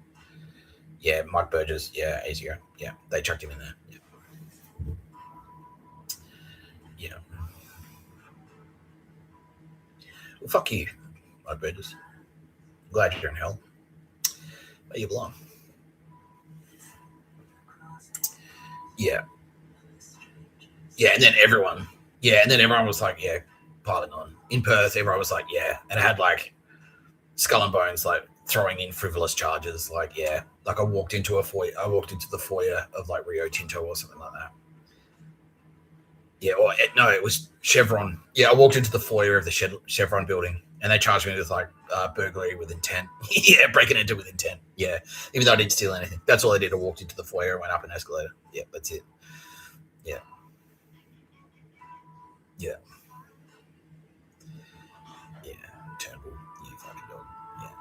Yeah, Mike Burgess. Yeah, ASIO. Yeah, they chucked him in there. Yeah. Yeah. Well, fuck you, Mike Burgess. I'm glad you're in hell. Where you belong. Yeah. Yeah, and then everyone was like, yeah, piling on. In Perth, everyone was like, yeah. And it had like Skull and Bones like throwing in frivolous charges. Like, yeah. Like I walked into the foyer of like Rio Tinto or something like that. Yeah, or no, it was Chevron. Yeah, I walked into the foyer of the Chevron building, and they charged me with like burglary with intent. Yeah, breaking into with intent. Yeah, even though I didn't steal anything. That's all I did. I walked into the foyer and went up an escalator. Yeah, that's it. Yeah. Yeah. Yeah. Turnbull, you fucking dog. Yeah.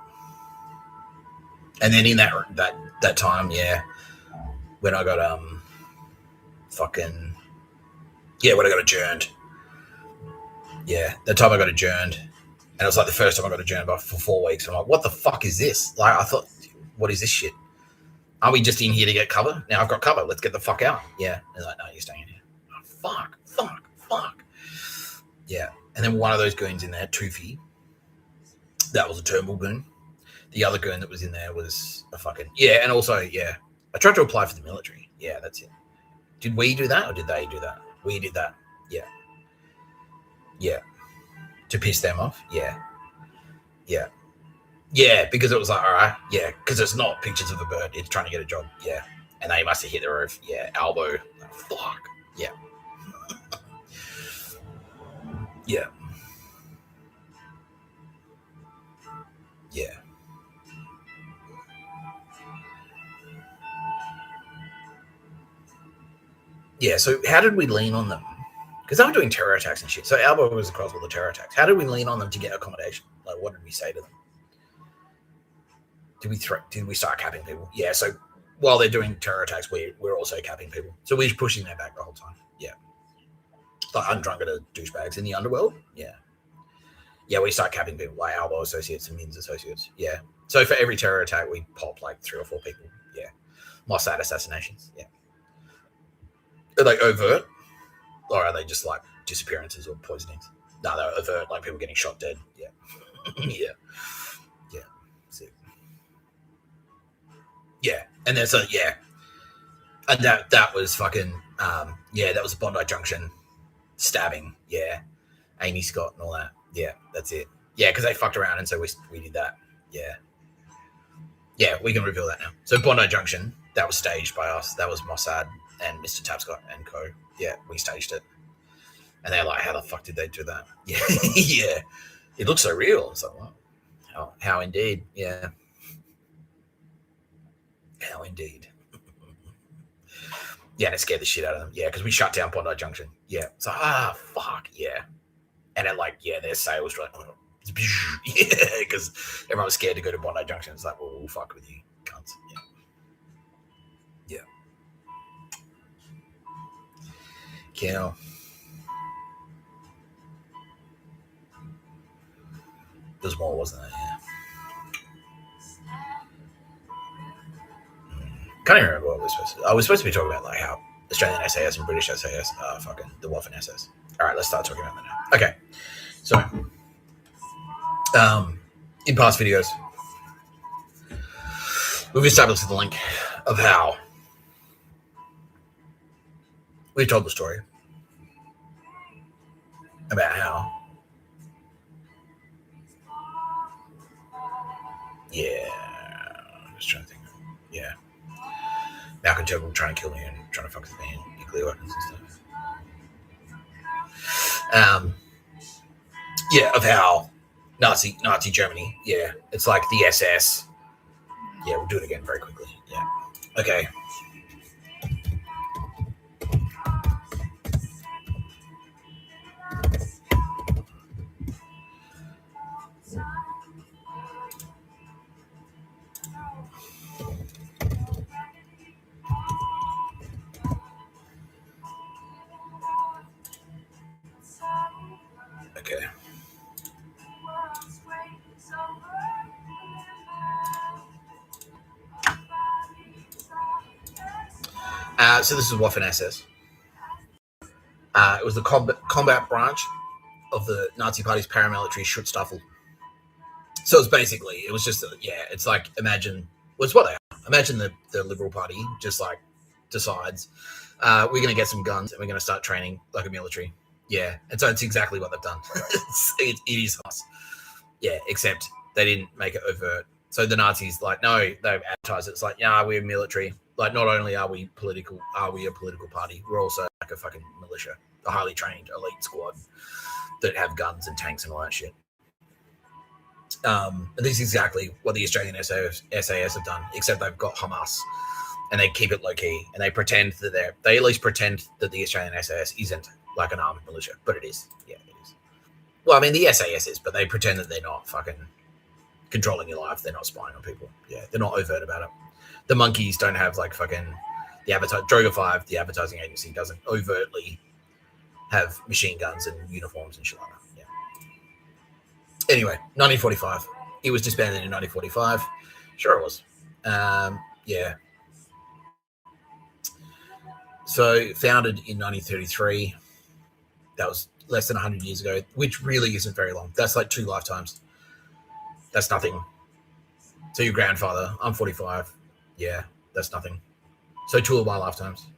And then in that time, yeah, when I got when I got adjourned. Yeah, that time I got adjourned. And it was like the first time I got adjourned for 4 weeks. I'm like, what the fuck is this? Like, I thought, what is this shit? Are we just in here to get cover? Now I've got cover. Let's get the fuck out. Yeah. And like, no, you're staying in here. Oh, fuck. Yeah. And then one of those goons in there, Toofy, that was a Turnbull goon. The other goon that was in there was a fucking... Yeah, and also, yeah, I tried to apply for the military. Yeah, that's it. Did we do that or did they do that? We did that. Yeah. Yeah. To piss them off? Yeah. Yeah. Yeah, because it was like, all right, yeah, because it's not pictures of a bird. It's trying to get a job. Yeah. And they must have hit the roof. Yeah. Elbow. Like, fuck. Yeah. Yeah. Yeah. Yeah, so how did we lean on them? Because they were doing terror attacks and shit. So Albo was across all the terror attacks. How did we lean on them to get accommodation? Like, what did we say to them? Did we start capping people? Yeah, so while they're doing terror attacks, we're also capping people. So we're pushing them back the whole time. Yeah. Like undrunketed douchebags in the underworld. Yeah. Yeah, we start capping people like Albo associates and Min's associates. Yeah. So for every terror attack, we pop like 3 or 4 people. Yeah. Mossad assassinations. Yeah. Are they overt? Or are they just like disappearances or poisonings? No, they're overt, like people getting shot dead. Yeah. Yeah. Yeah. Sick. Yeah. And there's a, yeah. And that was fucking, yeah, that was Bondi Junction stabbing. Yeah. Amy Scott and all that. Yeah, that's it. Yeah, because they fucked around, and so we did that. Yeah. Yeah, we can reveal that now. So Bondi Junction, that was staged by us. That was Mossad and Mr. Tapscott and co. Yeah, we staged it. And they're like, how the fuck did they do that? Yeah, yeah. It looks so real. So, well, how indeed. Yeah. How indeed. Yeah, and it scared the shit out of them. Yeah, because we shut down Bondi Junction. Yeah. So, fuck. Yeah. And it like, yeah, their sales were like, oh, yeah, because everyone was scared to go to Bondi Junction. It's like, well, we'll fuck with you, cunts. Yeah. Yeah. Cow. There's more, wasn't there? Yeah. Can't even remember what we were supposed to. I was supposed to be talking about like how Australian SAS and British SAS are fucking the Waffen SS. All right, let's start talking about that now. Okay, so in past videos, we've established the link of how we told the story about how, yeah, I'm just trying to think. Yeah, Malcolm Turnbull trying to kill me and trying to fuck with me and nuclear weapons and stuff. Yeah, of how Nazi Germany. Yeah, it's like the SS. Yeah, we'll do it again very quickly. Yeah. Okay. Okay. So this is Waffen SS. It was the combat branch of the Nazi Party's paramilitary Schutzstaffel. So it's basically, it was just, yeah, it's like, imagine, well, it's what they are. Imagine the Liberal Party just like decides, we're going to get some guns and we're going to start training like a military. Yeah. And so it's exactly what they've done. it is us. Yeah, except they didn't make it overt. So the Nazis, like, no, they've advertised it. It's like, yeah, we're military. Like, not only are we a political party, we're also like a fucking militia, a highly trained elite squad that have guns and tanks and all that shit. And this is exactly what the Australian SAS have done, except they've got Hamas and they keep it low key and they pretend that they at least pretend that the Australian SAS isn't like an armed militia, but it is. Yeah, it is. Well, I mean, the SAS is, but they pretend that they're not fucking controlling your life. They're not spying on people. Yeah, they're not overt about it. The monkeys don't have like fucking the Droga 5, the advertising agency, doesn't overtly have machine guns and uniforms and shit like that. Yeah. Anyway, 1945. It was disbanded in 1945. Sure it was. Yeah. So founded in 1933. That was less than 100 years ago, which really isn't very long. That's like 2 lifetimes. That's nothing. So your grandfather, I'm 45. Yeah, that's nothing. So 2 of my lifetimes.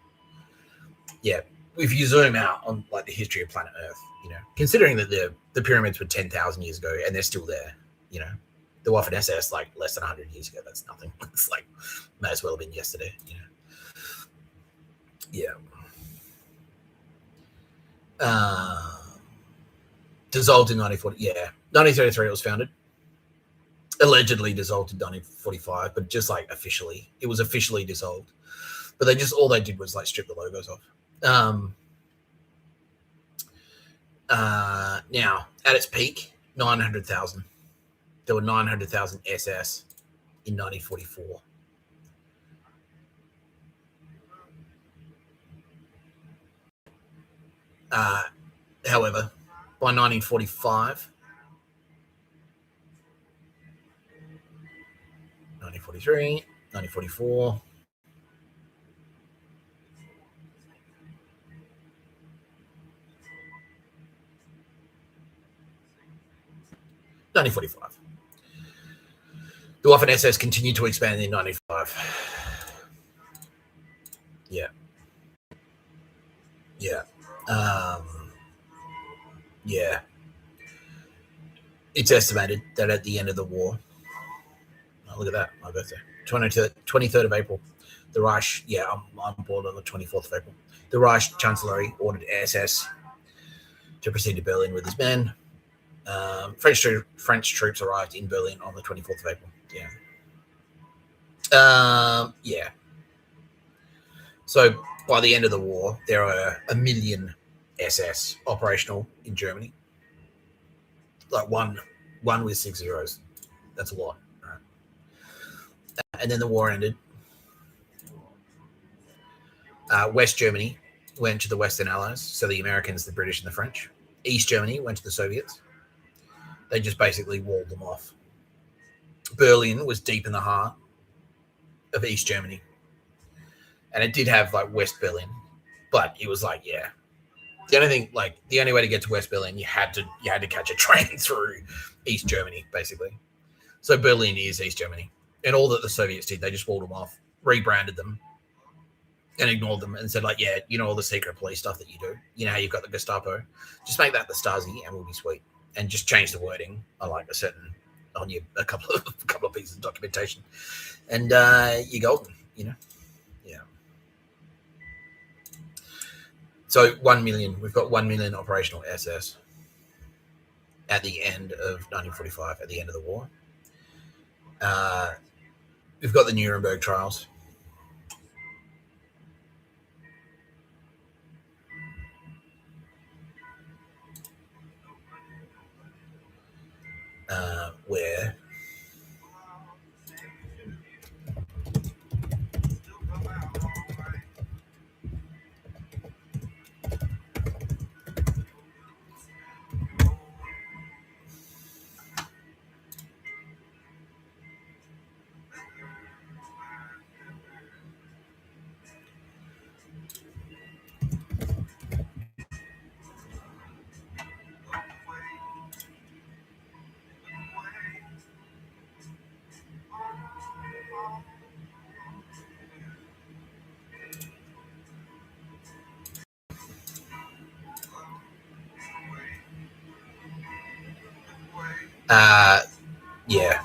Yeah. If you zoom out on like the history of planet Earth, you know, considering that the pyramids were 10,000 years ago and they're still there, you know, the Waffen SS like less than 100 years ago, that's nothing. It's like, may as well have been yesterday, you know. Yeah. Dissolved in 1940. Yeah. 1933 it was founded. Allegedly dissolved in 1945, but just like officially. It was officially dissolved. But all they did was like strip the logos off. Now, at its peak, 900,000. There were 900,000 SS in 1944. However, by 1945, 1943, 1944. (1945). The Waffen SS continued to expand in 1995. Yeah. Yeah. Yeah. It's estimated that at the end of the war, oh, look at that, my birthday, 23rd of April, the Reich, I'm born on the 24th of April. The Reich Chancellery ordered SS to proceed to Berlin with his men. French troops arrived in Berlin on the 24th of April. Yeah. So by the end of the war, there are 1 million SS operational in Germany. Like one with 6 zeros. That's a lot. Right? And then the war ended. West Germany went to the Western Allies, so the Americans, the British, and the French. East Germany went to the Soviets. They just basically walled them off. Berlin was deep in the heart of East Germany, and it did have like West Berlin, but it was like, yeah, the only way to get to West Berlin, you had to catch a train through East Germany, basically. So Berlin is East Germany, and all that the Soviets did, they just walled them off, rebranded them, and ignored them, and said, like, yeah, you know, all the secret police stuff that you do, you know how you've got the Gestapo, just make that the Stasi, and we'll be sweet. And just change the wording on like a couple of pieces of documentation, and you're golden, you know. Yeah. So 1 million, we've got 1 million operational SS at the end of 1945, at the end of the war. We've got the Nuremberg trials. Where yeah,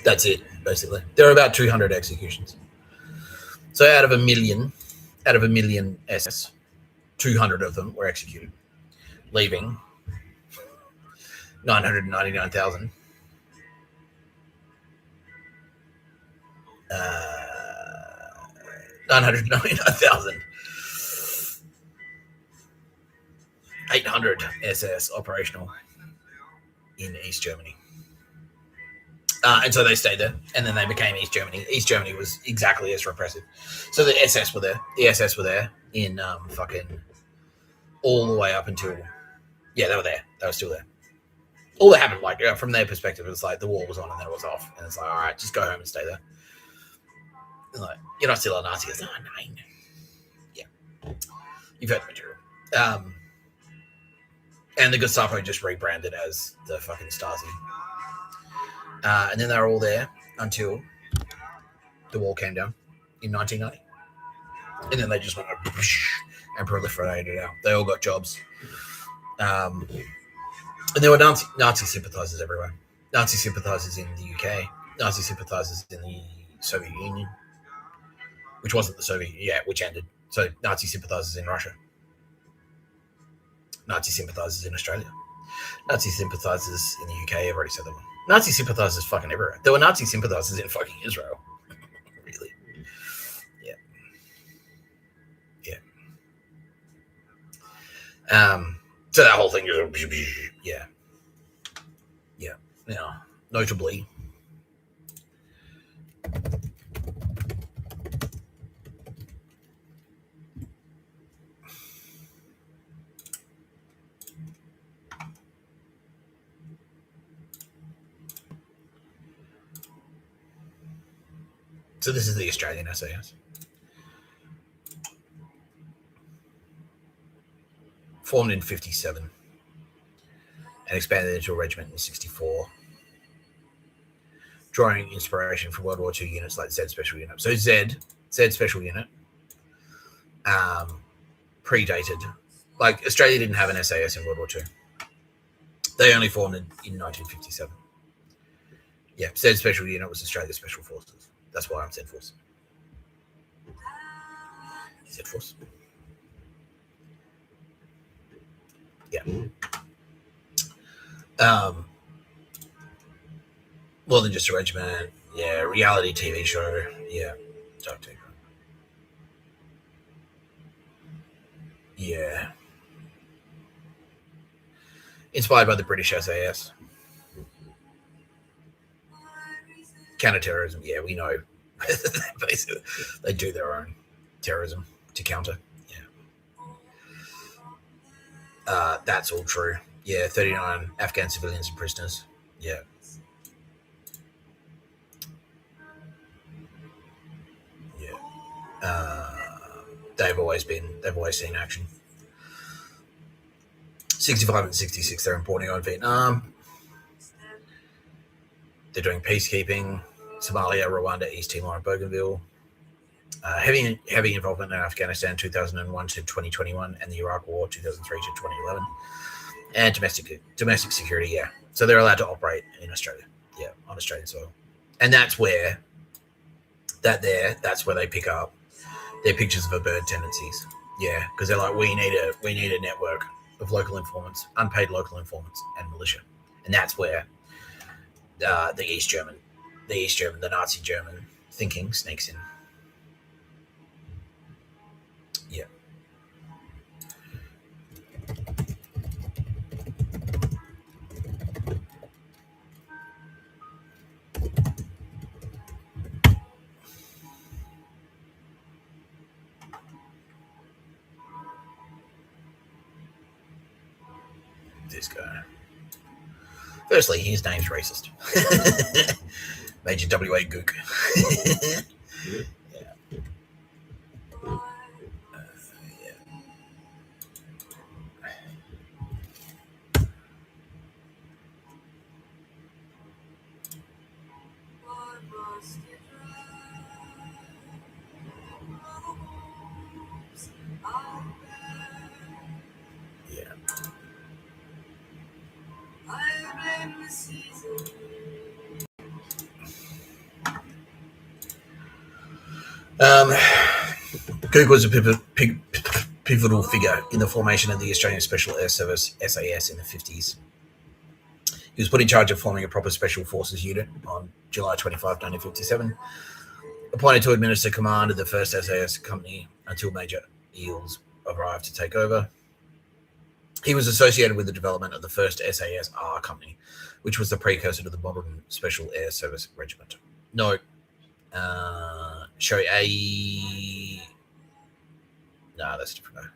that's it, basically. There are about 200 executions. So out of a million SS, 200 of them were executed, leaving 999,000. 999,800 SS operational in East Germany. And so they stayed there, and then they became East Germany. East Germany was exactly as repressive. So the SS were there. The SS were there in fucking all the way up until, yeah, they were there. They were still there. All that happened, like, from their perspective, it was like the war was on and then it was off, and it's like, all right, just go home and stay there. And like, you're not still a Nazi. It's not nine. Yeah, you've heard the material. And the Gestapo just rebranded as the fucking Stasi. And then they were all there until the wall came down in 1990. And then they just went and proliferated out. They all got jobs. And there were Nazi sympathizers everywhere. Nazi sympathizers in the UK, Nazi sympathizers in the Soviet Union, which wasn't the Soviet, which ended. So Nazi sympathizers in Russia, Nazi sympathizers in Australia, Nazi sympathizers in the UK. I've already said that one. Nazi sympathizers fucking everywhere. There were Nazi sympathizers in fucking Israel. Really. Yeah. Yeah. So that whole thing is, yeah. Yeah. Now, notably, So this is the Australian SAS. Formed in 57 and expanded into a regiment in 64. Drawing inspiration from World War II units like Z Special Unit. So Z Special Unit predated. Like, Australia didn't have an SAS in World War II. They only formed in 1957. Yeah, Z Special Unit was Australia's Special Forces. That's why I'm Z Force. Z Force. Yeah. More than just a regiment. Yeah, reality TV show. Yeah, Dark Take. Yeah. Inspired by the British SAS. Counter-terrorism. Yeah, we know. Basically, they do their own terrorism to counter. Yeah. That's all true. Yeah, 39 Afghan civilians and prisoners. Yeah. They've always seen action. 65 and 66, they're in Borneo and Vietnam. They're doing peacekeeping, Somalia, Rwanda, East Timor, and Bougainville. Heavy involvement in Afghanistan 2001 to 2021 and the Iraq War 2003 to 2011. And domestic security, yeah. So they're allowed to operate in Australia, yeah, on Australian soil. And that's where they pick up their pictures of a bird tendencies. Yeah, because they're like, we need a network of local informants, unpaid local informants, and militia. And that's where the Nazi German thinking sneaks in. Yeah. This guy. Firstly, his name's racist. Major WA Gook. Yeah. Gook was a pivotal figure in the formation of the Australian Special Air Service SAS in the 50s. He was put in charge of forming a proper Special Forces unit on July 25, 1957, appointed to administer command of the first SAS company until Major Eales arrived to take over. He was associated with the development of the first SAS R company, which was the precursor to the modern Special Air Service Regiment. No. Show A. No, that's different.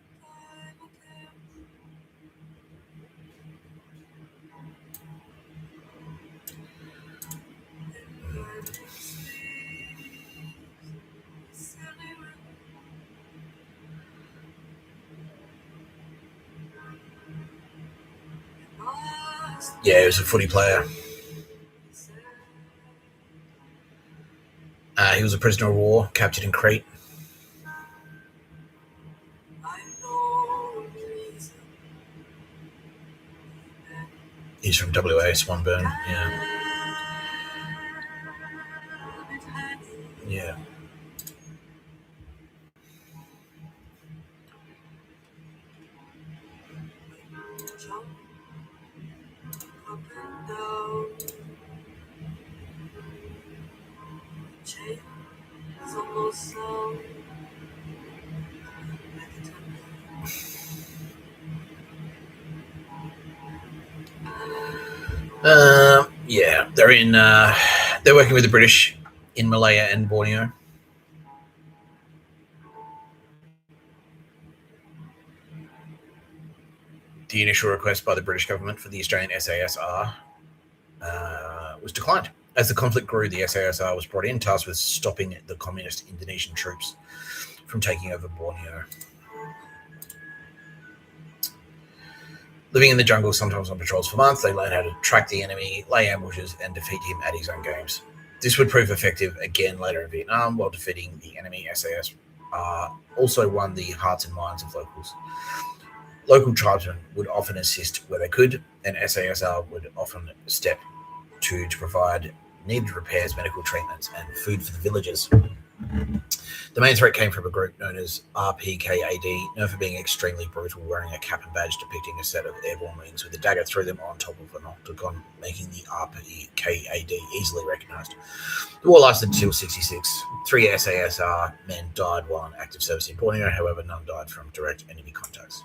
Yeah, he was a footy player. He was a prisoner of war, captured in Crete. He's from WA, Swanburn. Yeah. Yeah. Yeah, they're working with the British in Malaya and Borneo. The initial request by the British government for the Australian SASR was declined As the conflict grew, the SASR was brought in, tasked with stopping the communist Indonesian troops from taking over Borneo. Living in the jungle, sometimes on patrols for months, they learned how to track the enemy, lay ambushes, and defeat him at his own games. This would prove effective again later in Vietnam, while defeating the enemy. SAS also won the hearts and minds of locals. Local tribesmen would often assist where they could, and SASR would often step to provide needed repairs, medical treatments, and food for the villagers. The main threat came from a group known as RPKAD, known for being extremely brutal, wearing a cap and badge depicting a set of airborne wings with a dagger through them on top of an octagon, making the RPKAD easily recognised. The war lasted until 1966. 3 SASR men died while in active service in Borneo, however, none died from direct enemy contacts.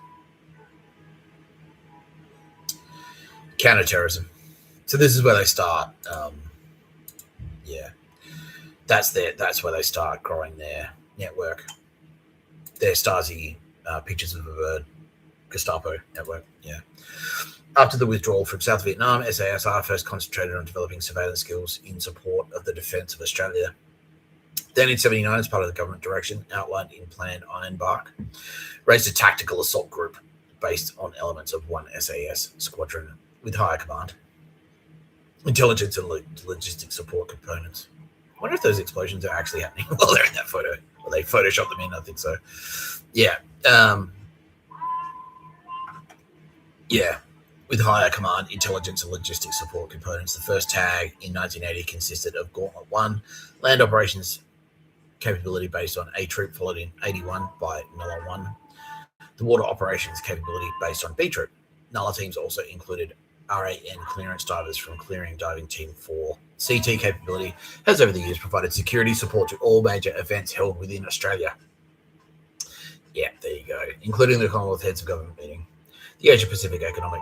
Counterterrorism. So this is where they start. That's where they start growing their network. Their Stasi pictures of a bird, Gestapo network. Yeah. After the withdrawal from South Vietnam, SASR first concentrated on developing surveillance skills in support of the defence of Australia. Then in 1979, as part of the government direction outlined in Plan Ironbark, raised a tactical assault group based on elements of one SAS squadron with higher command, intelligence and logistic support components. I wonder if those explosions are actually happening while they're in that photo. Or they photoshopped them in, I think so. Yeah. With higher command, intelligence and logistic support components. The first tag in 1980 consisted of Gauntlet 1, land operations capability based on A Troop, followed in 1981 by Nulla 1. The water operations capability based on B Troop. Nulla teams also included RAN clearance divers from Clearing Diving Team 4. CT capability has over the years provided security support to all major events held within Australia. Yeah, there you go, including the Commonwealth Heads of Government meeting, the Asia-Pacific Economic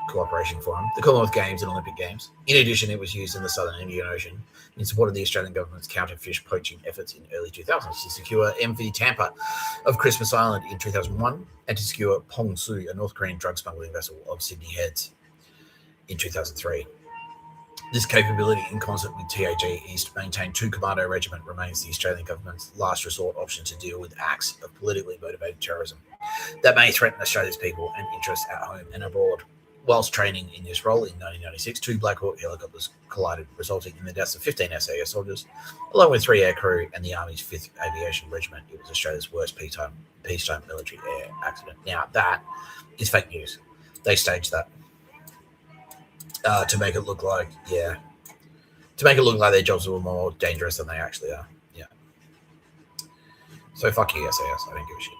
Cooperation Forum, the Commonwealth Games and Olympic Games. In addition, it was used in the Southern Indian Ocean in support of the Australian government's counter-fish poaching efforts in early 2000s to secure MV Tampa of Christmas Island in 2001 and to secure Pong Su, a North Korean drug smuggling vessel of Sydney Heads, in 2003. This capability, in concert with TAG East, maintained 2 Commando Regiment, remains the Australian government's last resort option to deal with acts of politically motivated terrorism that may threaten Australia's people and interests at home and abroad. Whilst training in this role in 1996, 2 Black Hawk helicopters collided, resulting in the deaths of 15 SAS soldiers, along with 3 air crew and the Army's 5th Aviation Regiment. It was Australia's worst peacetime military air accident. Now, that is fake news. They staged that. To make it look like, their jobs were more dangerous than they actually are. Yeah. So fuck you, SAS. I don't give a shit.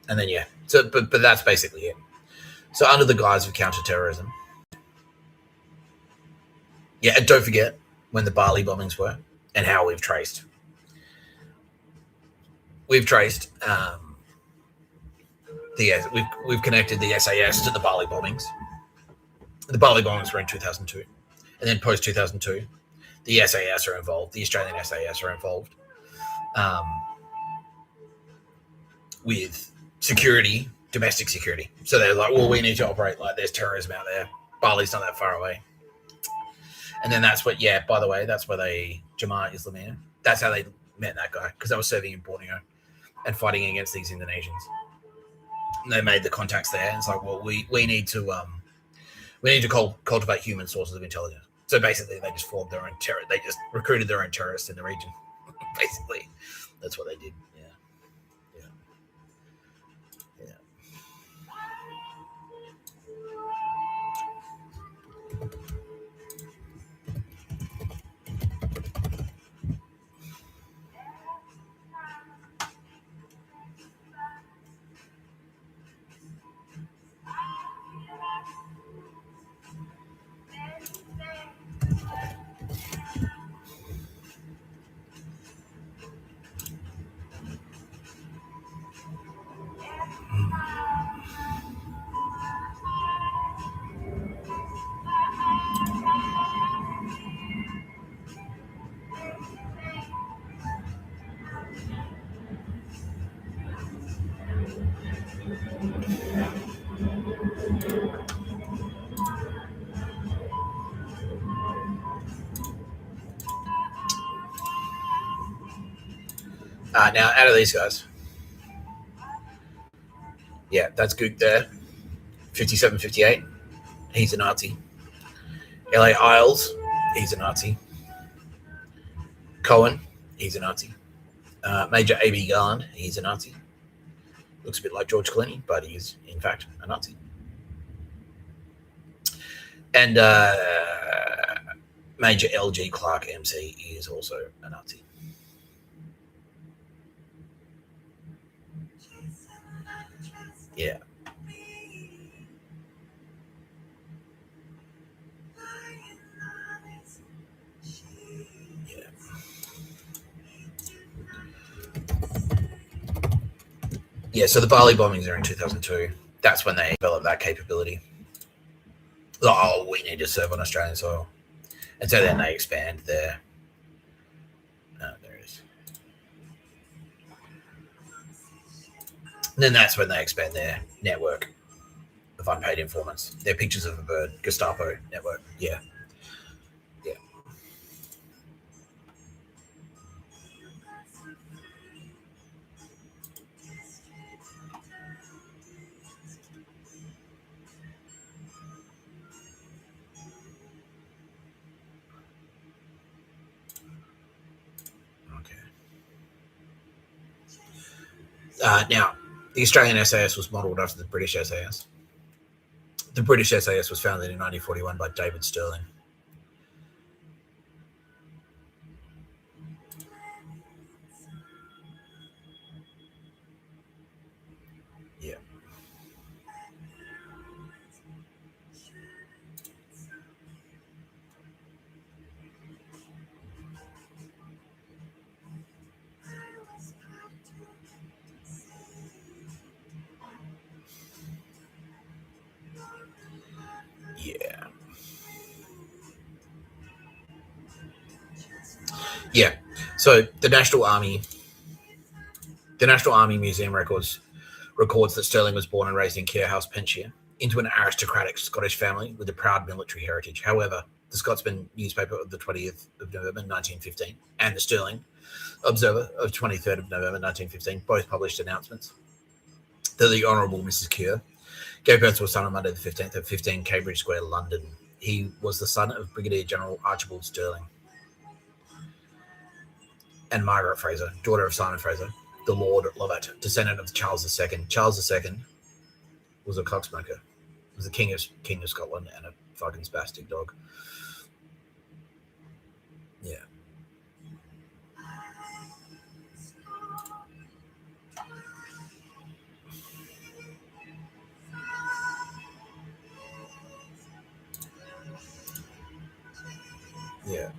And then but that's basically it. So under the guise of counter-terrorism, and don't forget when the Bali bombings were and how we've traced we've connected the SAS to the Bali bombings. The Bali bombings were in 2002. And then post-2002, the SAS are involved. The Australian SAS are involved with security, domestic security. So they're like, well, we need to operate like there's terrorism out there. Bali's not that far away. And then that's what, by the way, that's where Jamaah Islamiyah, that's how they met that guy, because they were serving in Borneo and fighting against these Indonesians. And they made the contacts there. And it's like, well, we need to cultivate human sources of intelligence. So basically, they just formed their own terror. They just recruited their own terrorists in the region. Basically, that's what they did. Yeah. Now, out of these guys, yeah, that's Gook there, 57, 58. He's a Nazi. L.A. Isles, he's a Nazi. Cohen, he's a Nazi. Major A.B. Garland, he's a Nazi. Looks a bit like George Clooney, but he is, in fact, a Nazi. And Major L.G. Clark, MC, is also a Nazi. Yeah. Yeah, so the Bali bombings are in 2002. That's when they developed that capability. Oh, we need to serve on Australian soil. And so then they expand there. There it is. And then that's when they expand their network of unpaid informants. They're pictures of a bird, Gestapo network. Yeah. Yeah. Now, the Australian SAS was modelled after the British SAS. The British SAS was founded in 1941 by David Stirling. Yeah. Yeah. Yeah. So the National Army Museum records that Stirling was born and raised in Care House, Penshire, into an aristocratic Scottish family with a proud military heritage. However, the Scotsman newspaper of the 20th of November 1915 and the Stirling Observer of 23rd of November 1915 both published announcements that the Honourable Mrs. Keir gave birth to a son on Monday the 15th at 15 Cambridge Square, London. He was the son of Brigadier General Archibald Stirling and Margaret Fraser, daughter of Simon Fraser, the Lord Lovat, descendant of Charles II. Charles II was a cocksmoker. Was the king of Scotland and a fucking spastic dog. Yeah. Yeah.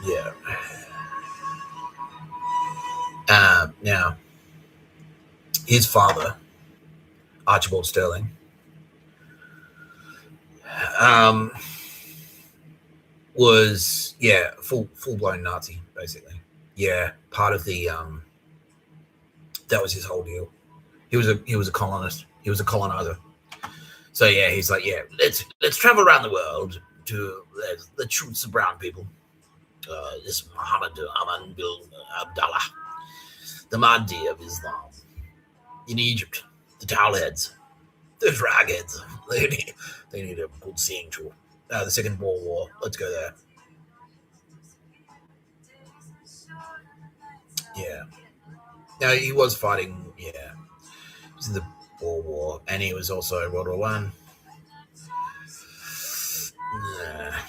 Yeah. Now, his father, Archibald Stirling, was full blown Nazi basically. Yeah, part of the that was his whole deal. He was a colonist. He was a colonizer. So yeah, he's like, yeah, let's travel around the world to let's shoot some brown people. This Muhammad Aman bin Abdallah, the Mahdi of Islam, in Egypt, the towelheads, those ragheads. They need a good seeing tour. The Second World War. Let's go there. Yeah. Now he was fighting. Yeah, he was in the Boer War, and he was also World War One. Yeah.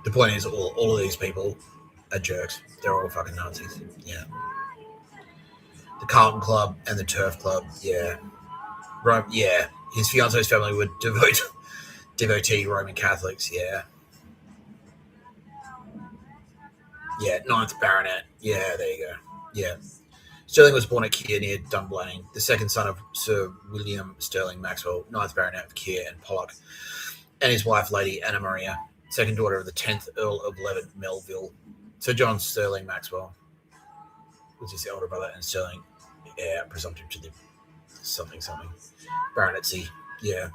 The point is, all of these people are jerks. They're all fucking Nazis. Yeah. The Carlton Club and the Turf Club. Yeah. Right. Yeah. His fiance's family were devotee Roman Catholics. Yeah. Yeah. Ninth Baronet. Yeah. There you go. Yeah. Stirling was born at Keir near Dunblane, the second son of Sir William Stirling Maxwell, 9th Baronet of Keir and Pollock, and his wife, Lady Anna Maria, second daughter of the 10th Earl of Levitt Melville, Sir John Stirling Maxwell. was his elder brother, and Sterling, yeah, presumptive to the something baronetcy, yeah.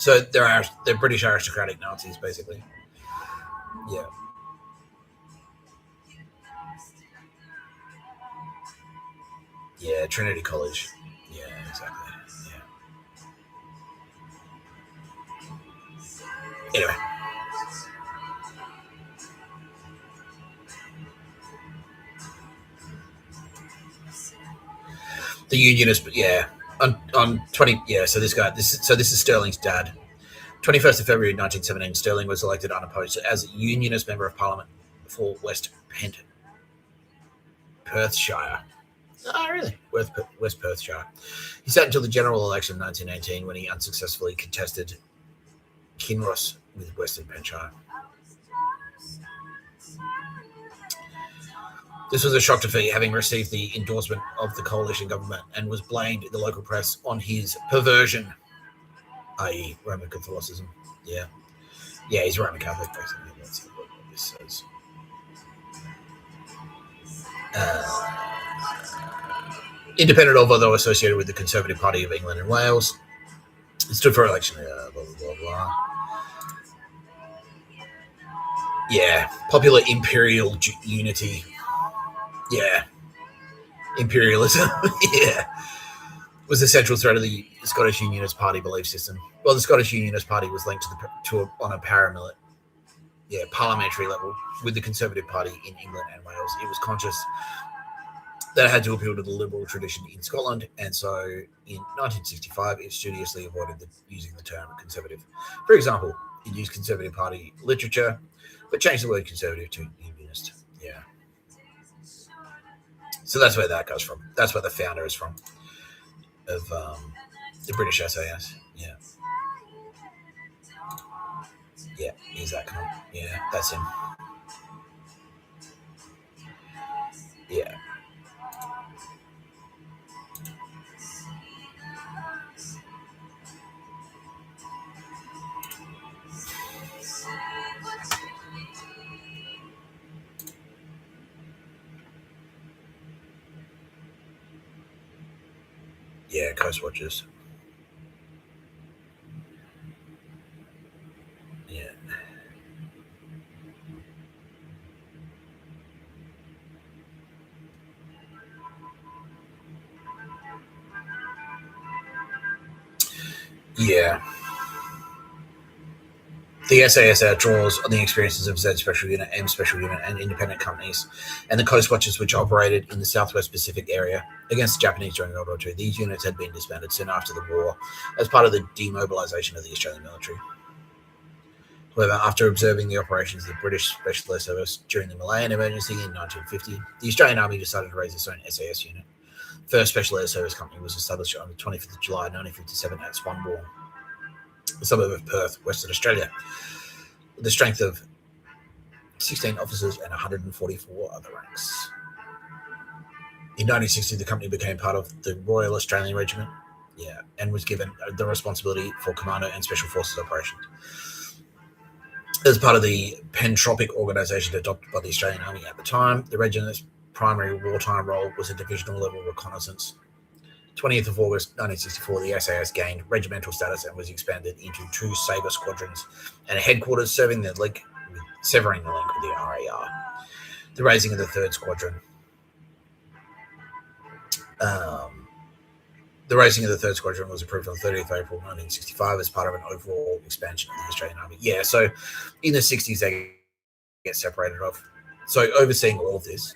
So they're British aristocratic Nazis, basically. Yeah. Yeah, Trinity College. Yeah, exactly. Yeah. Anyway. The Unionist, yeah. On 20, yeah, so this is Sterling's dad. 21st of February 1917, Sterling was elected unopposed as Unionist Member of Parliament for West Perthshire. Oh, really? West Perthshire. He sat until the general election of 1918 when he unsuccessfully contested Kinross with Western Perthshire. This was a shock defeat, having received the endorsement of the coalition government, and was blamed in the local press on his perversion, i.e. Roman Catholicism. Yeah. Yeah, he's Roman Catholic, basically. That's what this says. Independent of, although associated with the Conservative Party of England and Wales. It stood for election. Blah, blah, blah, blah. Yeah. Popular imperial unity. Yeah. Imperialism. Yeah. Was the central threat of the Scottish Unionist Party belief system. Well, the Scottish Unionist Party was linked on a parliamentary level with the Conservative Party in England and Wales. It was conscious that it had to appeal to the liberal tradition in Scotland, and so in 1965 it studiously avoided using the term conservative. For example, it used Conservative Party literature, but changed the word conservative to unionist. Yeah. So that's where that goes from. That's where the founder is from, of the British SAS. Yeah. Yeah, he's that kind. Yeah, that's him. Yeah. Yeah, Coast Watchers. Yeah. Yeah. The SAS draws on the experiences of Z Special Unit, M Special Unit, and independent companies, and the Coast Watchers, which operated in the Southwest Pacific area against the Japanese during World War II. These units had been disbanded soon after the war as part of the demobilisation of the Australian military. However, after observing the operations of the British Special Air Service during the Malayan emergency in 1950, the Australian Army decided to raise its own SAS unit. The first Special Air Service Company was established on the 25th of July 1957 at Swanbourne, a suburb of Perth, Western Australia, with a strength of 16 officers and 144 other ranks. In 1960, the company became part of the Royal Australian Regiment, and was given the responsibility for commando and special forces operations. As part of the Pentropic organisation adopted by the Australian Army at the time, the regiment's primary wartime role was a divisional level reconnaissance. 20th of August 1964, the SAS gained regimental status and was expanded into 2 Sabre squadrons and a headquarters severing the link with the RAR. The raising of the 3rd Squadron. The raising of the 3rd Squadron was approved on 30th of April 1965 as part of an overall expansion of the Australian Army. Yeah, so in the 60s, they get separated off. So overseeing all of this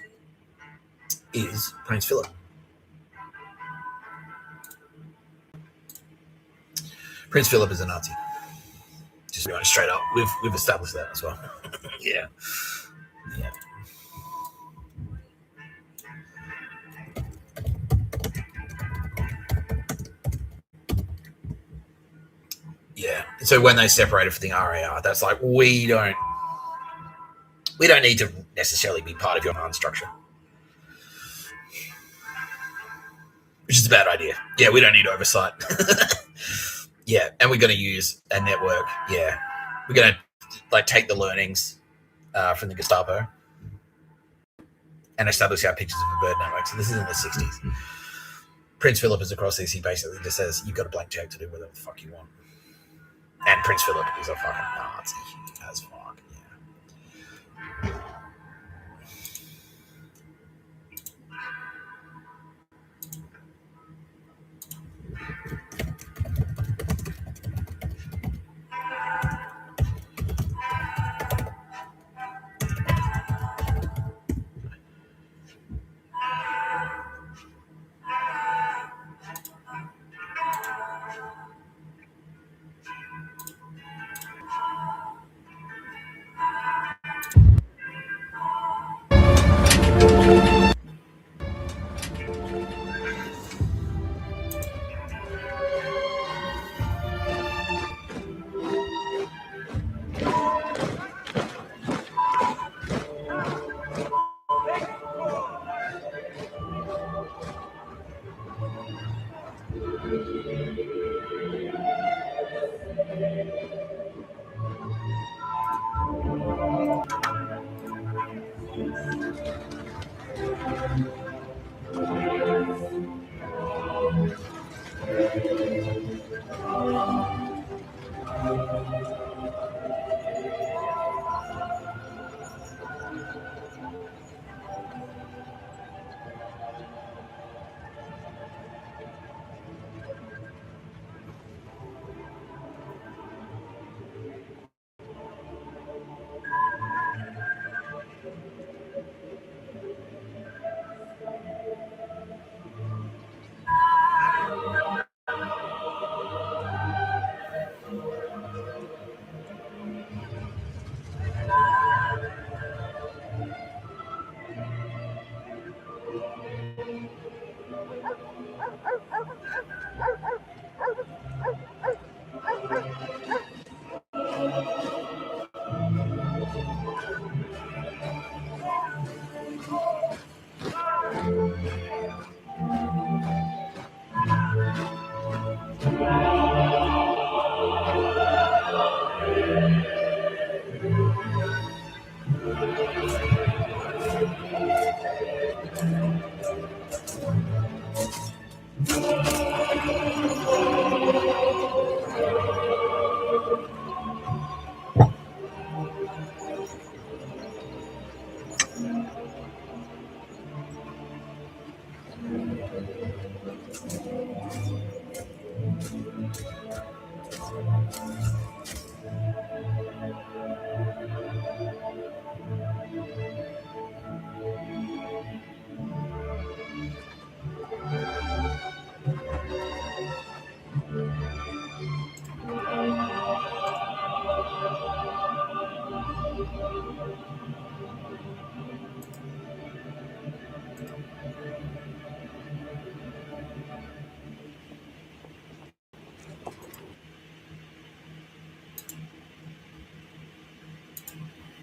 is Prince Phillip. Prince Phillip is a Nazi. Just going straight up. We've established that as well. Yeah. Yeah. So when they separated from the RAR, that's like, we don't need to necessarily be part of your command structure, which is a bad idea. Yeah, we don't need oversight. Yeah, and we're going to use a network. Yeah, we're going to take the learnings from the Gestapo. and established our pictures of a bird network. So this is in the 60s. Prince Phillip is across this. He basically just says, you've got a blank check to do whatever the fuck you want. And Prince Phillip is a fucking Nazi as fuck.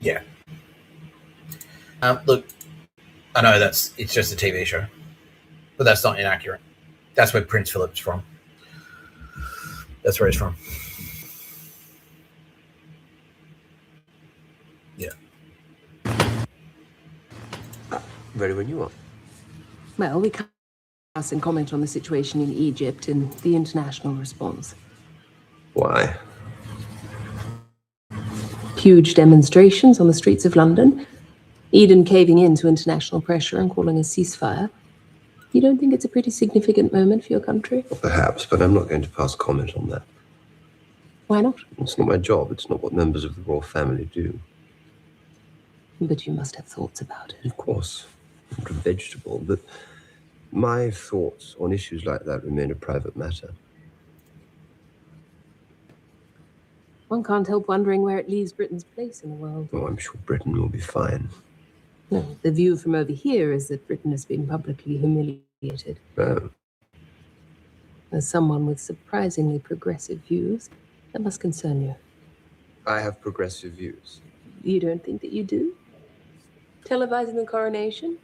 Yeah. Yeah. Look, I know it's just a TV show, but that's not inaccurate. That's where Prince Phillip's from. That's where he's from. Yeah. Ready when you are. Well, we can't discuss and comment on the situation in Egypt and the international response. Why? Huge demonstrations on the streets of London. Eden caving in to international pressure and calling a ceasefire. You don't think it's a pretty significant moment for your country? Perhaps, but I'm not going to pass comment on that. Why not? It's not my job. It's not what members of the royal family do. But you must have thoughts about it. Of course. I'm a vegetable, but my thoughts on issues like that remain a private matter. One can't help wondering where it leaves Britain's place in the world. Oh, I'm sure Britain will be fine. No, the view from over here is that Britain has been publicly humiliated. Oh. As someone with surprisingly progressive views, that must concern you. I have progressive views. You don't think that you do? Televising the coronation?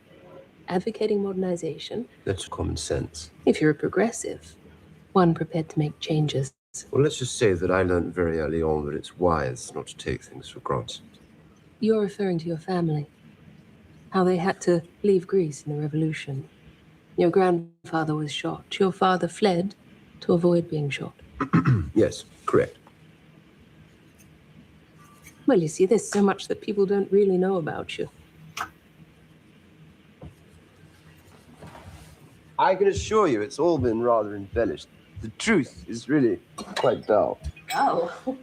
Advocating modernization? That's common sense. If you're a progressive, one prepared to make changes. Well, let's just say that I learned very early on that it's wise not to take things for granted. You're referring to your family. how they had to leave Greece in the revolution. Your grandfather was shot. Your father fled to avoid being shot. Yes, correct. Well, you see, there's so much that people don't really know about you. I can assure you it's all been rather embellished. The truth is really quite dull. Oh.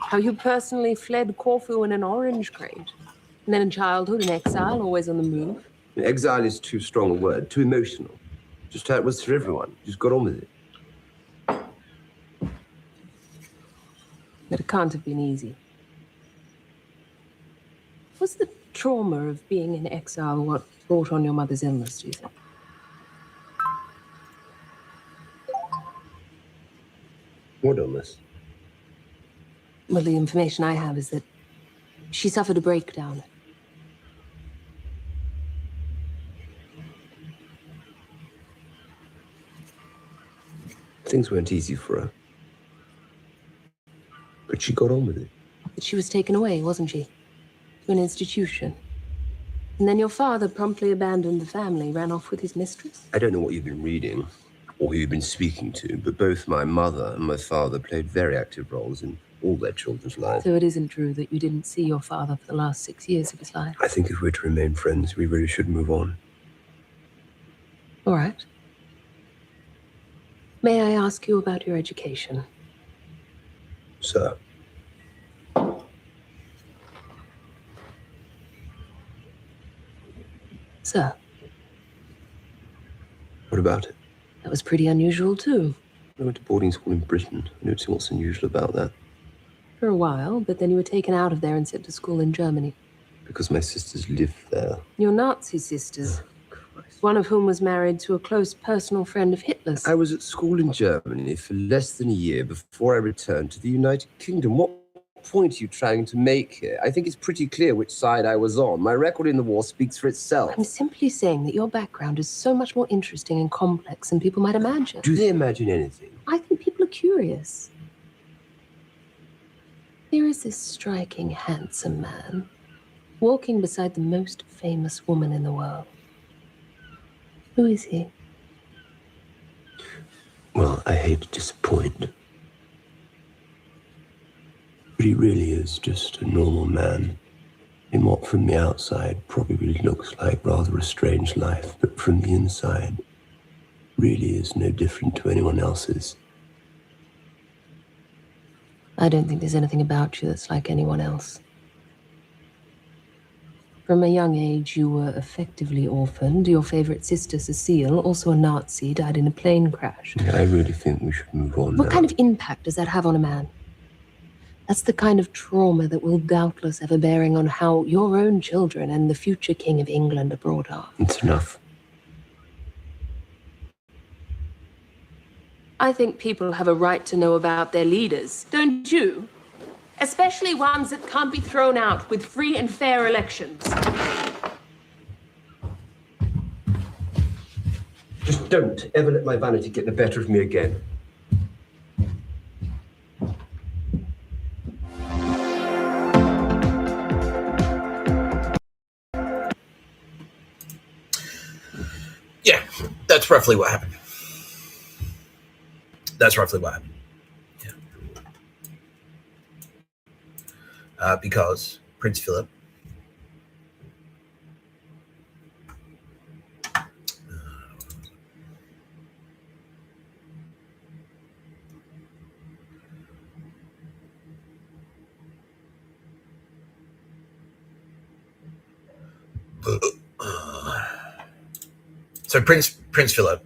How you personally fled Corfu in an orange crate. And then in childhood, in exile, always on the move. Exile is too strong a word, too emotional. Just how it was for everyone. Just got on with it. But it can't have been easy. Was the trauma of being in exile what brought on your mother's illness, do you think? What illness? Well, the information I have is that she suffered a breakdown. Things weren't easy for her. But she got on with it. But she was taken away, wasn't she? To an institution. And then your father promptly abandoned the family, ran off with his mistress? I don't know what you've been reading or who you've been speaking to, but both my mother and my father played very active roles in all their children's lives. So it isn't true that you didn't see your father for the last 6 years of his life? I think if we're to remain friends, we really should move on. All right. May I ask you about your education? Sir. Sir. What about it? That was pretty unusual, too. I went to boarding school in Britain. I don't see what's unusual about that. For a while, but then you were taken out of there and sent to school in Germany. Because my sisters live there. Your Nazi sisters, Christ. one of whom was married to a close personal friend of Hitler's. I was at school in Germany for less than a year before I returned to the United Kingdom. What point are you trying to make here? I think it's pretty clear which side I was on. My record in the war speaks for itself. I'm simply saying that your background is so much more interesting and complex than people might imagine. Do they imagine anything? I think people are curious. There is this striking, handsome man walking beside the most famous woman in the world. Who is he? Well, I hate to disappoint. But he really is just a normal man in what from the outside probably looks like rather a strange life, but from the inside really is no different to anyone else's. I don't think there's anything about you that's like anyone else. From a young age, you were effectively orphaned. Your favorite sister, Cecile, also a Nazi, died in a plane crash. Yeah, I really think we should move on What now. kind of impact does that have on a man? That's the kind of trauma that will doubtless have a bearing on how your own children and the future King of England are brought up. It's enough. I think people have a right to know about their leaders, don't you? Especially ones that can't be thrown out with free and fair elections. Just don't ever let my vanity get the better of me again. Yeah, that's roughly what happened. That's roughly what happened. Yeah. Because Prince Phillip so Prince Phillip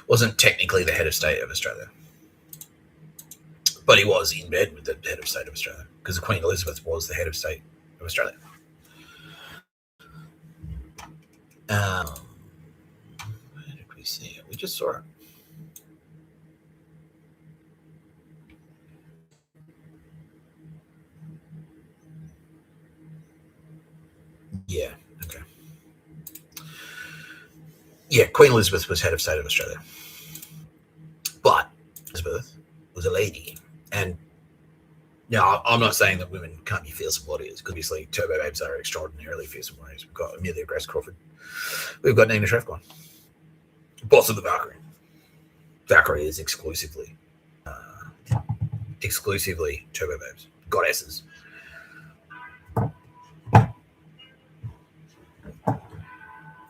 wasn't technically the head of state of Australia, but he was in bed with the head of state of Australia because Queen Elizabeth was the head of state of Australia. Where did we see it? We just saw it. Yeah, okay. Yeah, Queen Elizabeth was head of state of Australia. But Elizabeth was a lady. And Now, I'm not saying that women can't be fearsome warriors, because obviously turbo babes are extraordinarily fearsome warriors. We've got Amelia Grace Crawford. We've got Nina Shrefgon, boss of the Valkyrie. Valkyrie is exclusively turbo babes, goddesses. How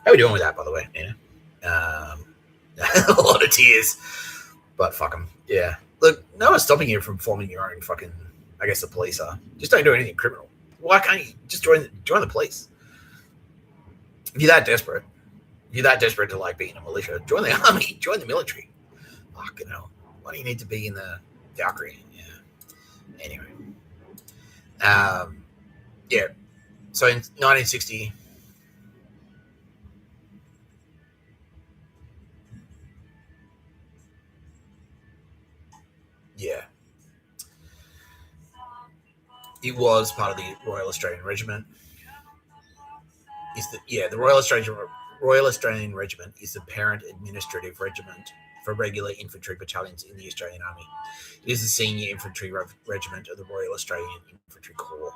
are we doing with that, by the way, Nina? A lot of tears, but fuck them. Yeah. Look, no one's stopping you from forming your own fucking, I guess the police are. Just don't do anything criminal. Why can't you just join the police? If you're that desperate to like be in a militia, join the army, join the military. Fucking hell. Why do you need to be in the Valkyrie? Yeah. Anyway. Yeah. So in 1960, yeah, it was part of the Royal Australian Regiment. The Royal Australian Regiment is the parent administrative regiment for regular infantry battalions in the Australian Army. It is the senior infantry regiment of the Royal Australian Infantry Corps.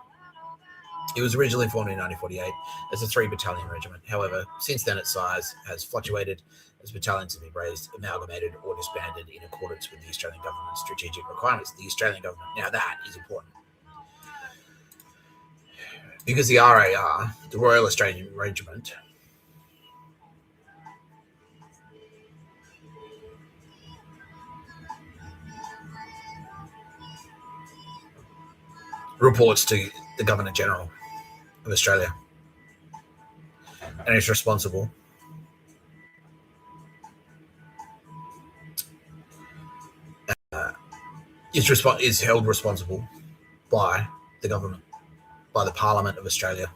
It was originally formed in 1948 as a 3-battalion regiment. However, since then its size has fluctuated as battalions have been raised, amalgamated, or disbanded in accordance with the Australian government's strategic requirements. The Australian government, now that is important, because the RAR, the Royal Australian Regiment, reports to the Governor General of Australia, and is responsible is held responsible by the government, by the Parliament of Australia.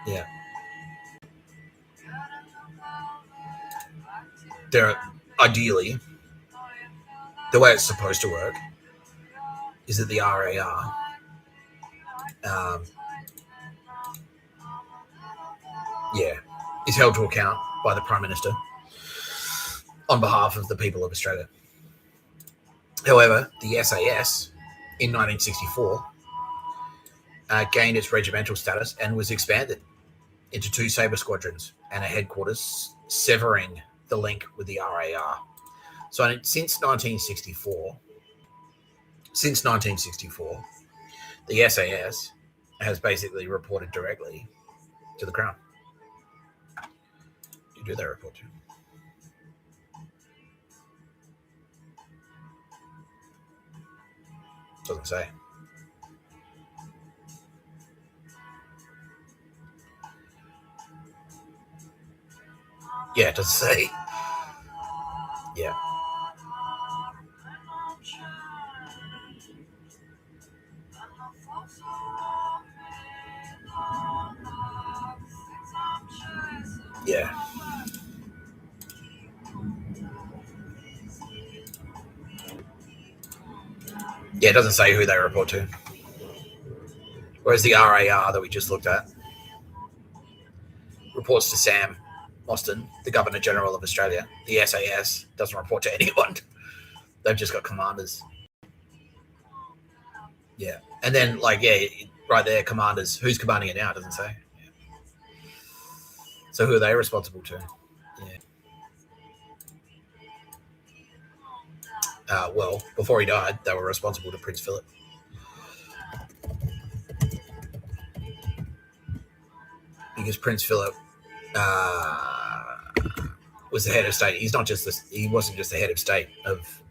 Yeah. Ideally, the way it's supposed to work is that the RAR is held to account by the Prime Minister on behalf of the people of Australia. However, the SAS in 1964 gained its regimental status and was expanded into 2 Sabre squadrons and a headquarters, severing the link with the RAR. So since 1964, the SAS has basically reported directly to the Crown. Who do they report to? Doesn't say. Yeah, it doesn't say. Yeah. Yeah. Yeah, it doesn't say who they report to. Whereas the RAR that we just looked at reports to Sam Mostyn, the Governor General of Australia. The SAS doesn't report to anyone. They've just got commanders. Yeah. And then, right there, commanders. Who's commanding it now? It doesn't say. Yeah. So who are they responsible to? Yeah. Well, before he died, they were responsible to Prince Phillip. Because Prince Phillip was the head of state. He wasn't just the head of state of.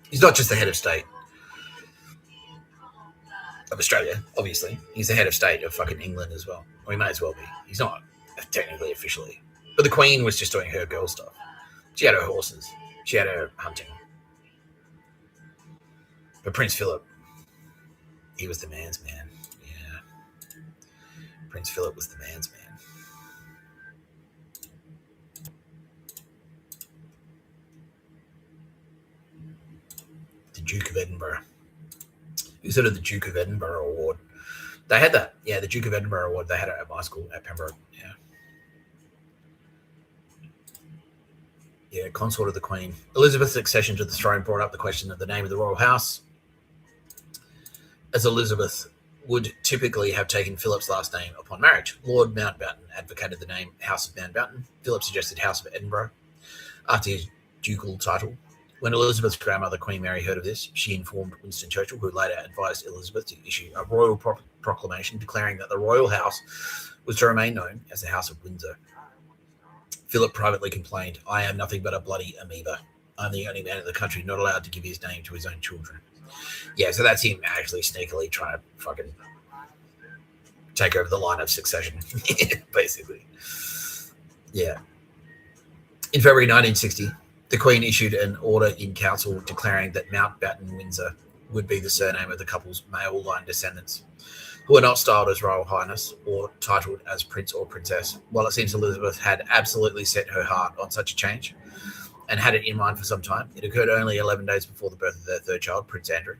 He's not just the head of state of Australia. Obviously, he's the head of state of fucking England as well. Or he may as well be. He's not technically officially, but the Queen was just doing her girl stuff. She had her horses. She had her hunting. But Prince Phillip, he was the man's man. Yeah. Prince Phillip was the man's man. The Duke of Edinburgh. He sort of the Duke of Edinburgh Award. They had that. Yeah, the Duke of Edinburgh Award. They had it at my school at Pembroke. Yeah. consort of the Queen. Elizabeth's accession to the throne brought up the question of the name of the royal house, as Elizabeth would typically have taken Philip's last name upon marriage. Lord Mountbatten advocated the name House of Mountbatten. Philip suggested House of Edinburgh after his ducal title. When Elizabeth's grandmother, Queen Mary, heard of this, she informed Winston Churchill, who later advised Elizabeth to issue a royal proclamation declaring that the royal house was to remain known as the House of Windsor. Philip privately complained, "I am nothing but a bloody amoeba. I'm the only man in the country not allowed to give his name to his own children." Yeah, so that's him actually sneakily trying to fucking take over the line of succession, basically. Yeah. In February 1960, the Queen issued an order in council declaring that Mountbatten Windsor would be the surname of the couple's male line descendants, who were not styled as Royal Highness or titled as Prince or Princess. While it seems Elizabeth had absolutely set her heart on such a change and had it in mind for some time, it occurred only 11 days before the birth of their third child, Prince Andrew,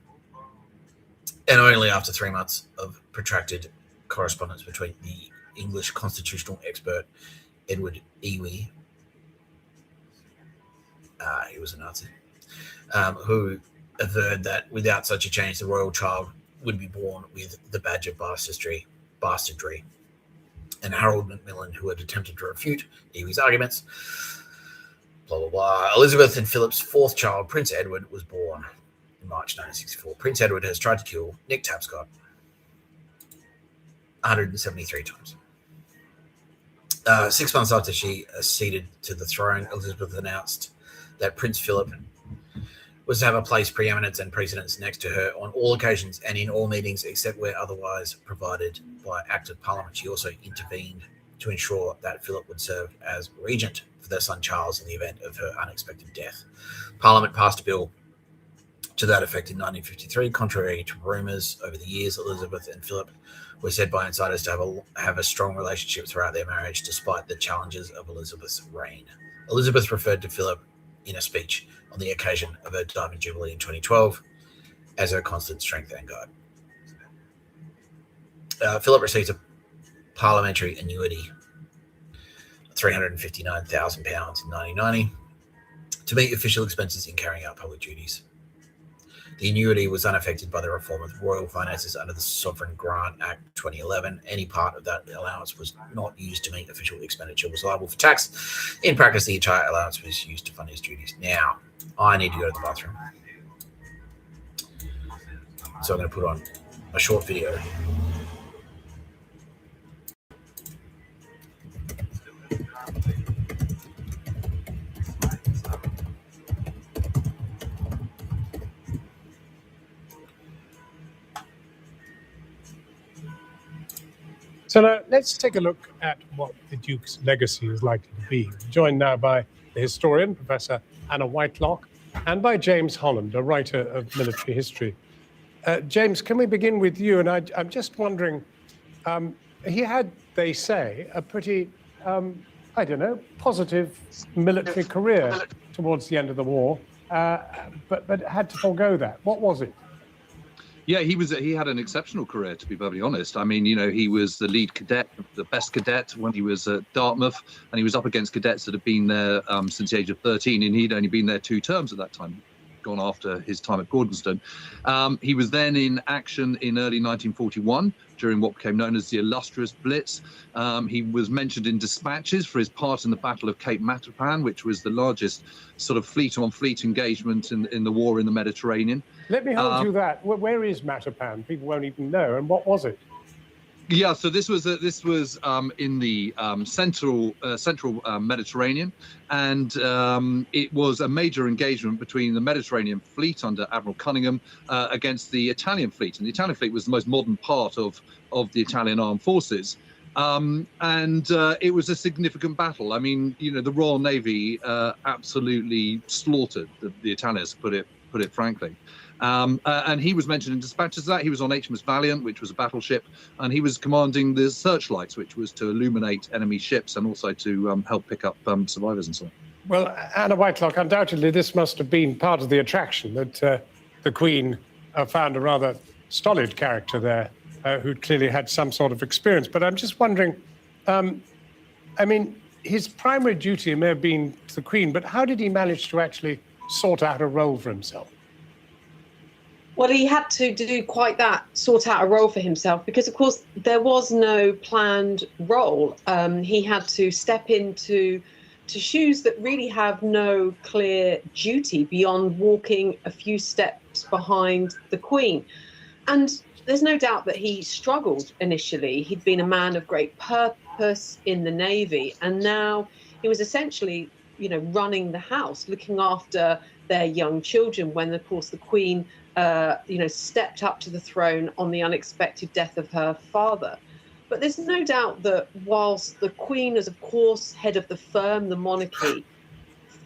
and only after 3 months of protracted correspondence between the English constitutional expert Edward Ewey, he was a Nazi, who averred that without such a change, the royal child would be born with the badge of bastardry. And Harold Macmillan, who had attempted to refute Ewey's arguments, blah, blah, blah. Elizabeth and Philip's fourth child, Prince Edward, was born in March 1964. Prince Edward has tried to kill Nick Tapscott 173 times. 6 months after she acceded to the throne, Elizabeth announced that Prince Philip was to have a place preeminence and precedence next to her on all occasions and in all meetings except where otherwise provided by Act of Parliament. She also intervened to ensure that Philip would serve as regent for their son Charles in the event of her unexpected death. Parliament passed a bill to that effect in 1953. Contrary to rumours over the years, Elizabeth and Philip were said by insiders to have a strong relationship throughout their marriage, despite the challenges of Elizabeth's reign. Elizabeth referred to Philip in a speech on the occasion of her Diamond Jubilee in 2012 as her constant strength and guide. Philip received a parliamentary annuity of £359,000 in 1990 to meet official expenses in carrying out public duties. The annuity was unaffected by the reform of royal finances under the Sovereign Grant Act 2011. Any part of that allowance was not used to meet official expenditure was liable for tax. In practice, the entire allowance was used to fund his duties. Now, I need to go to the bathroom. So I'm going to put on a short video. So now let's take a look at what the Duke's legacy is likely to be. We're joined now by the historian, Professor Anna Whitelock, and by James Holland, a writer of military history. James, can we begin with you? And I'm just wondering, he had, they say, a pretty, positive military career towards the end of the war, but had to forego that. What was it? Yeah, he had an exceptional career, to be perfectly honest. I mean, he was the lead cadet, the best cadet when he was at Dartmouth, and he was up against cadets that had been there since the age of 13, and he'd only been there 2 terms at that time, gone after his time at Gordonstoun. He was then in action in early 1941 during what became known as the Illustrious Blitz. He was mentioned in dispatches for his part in the Battle of Cape Matapan, which was the largest sort of fleet-on-fleet engagement in the war in the Mediterranean. Let me hold you that. Where is Matapan? People won't even know. And what was it? Yeah, so this was in the central Mediterranean, and it was a major engagement between the Mediterranean fleet under Admiral Cunningham against the Italian fleet, and the Italian fleet was the most modern part of the Italian armed forces, and it was a significant battle. I mean, the Royal Navy absolutely slaughtered the Italians, to put it frankly. And he was mentioned in dispatches that he was on HMS Valiant, which was a battleship, and he was commanding the searchlights, which was to illuminate enemy ships and also to help pick up survivors and so on. Well, Anna Whitelock, undoubtedly this must have been part of the attraction that the Queen found a rather stolid character there who clearly had some sort of experience. But I'm just wondering, his primary duty may have been to the Queen, but how did he manage to actually sort out a role for himself? Well, he had to do quite that, sort out a role for himself, because, of course, there was no planned role. He had to step into shoes that really have no clear duty beyond walking a few steps behind the Queen. And there's no doubt that he struggled initially. He'd been a man of great purpose in the Navy, and now he was essentially, running the house, looking after their young children when, of course, the Queen stepped up to the throne on the unexpected death of her father. But there's no doubt that whilst the Queen is, of course, head of the firm, the monarchy,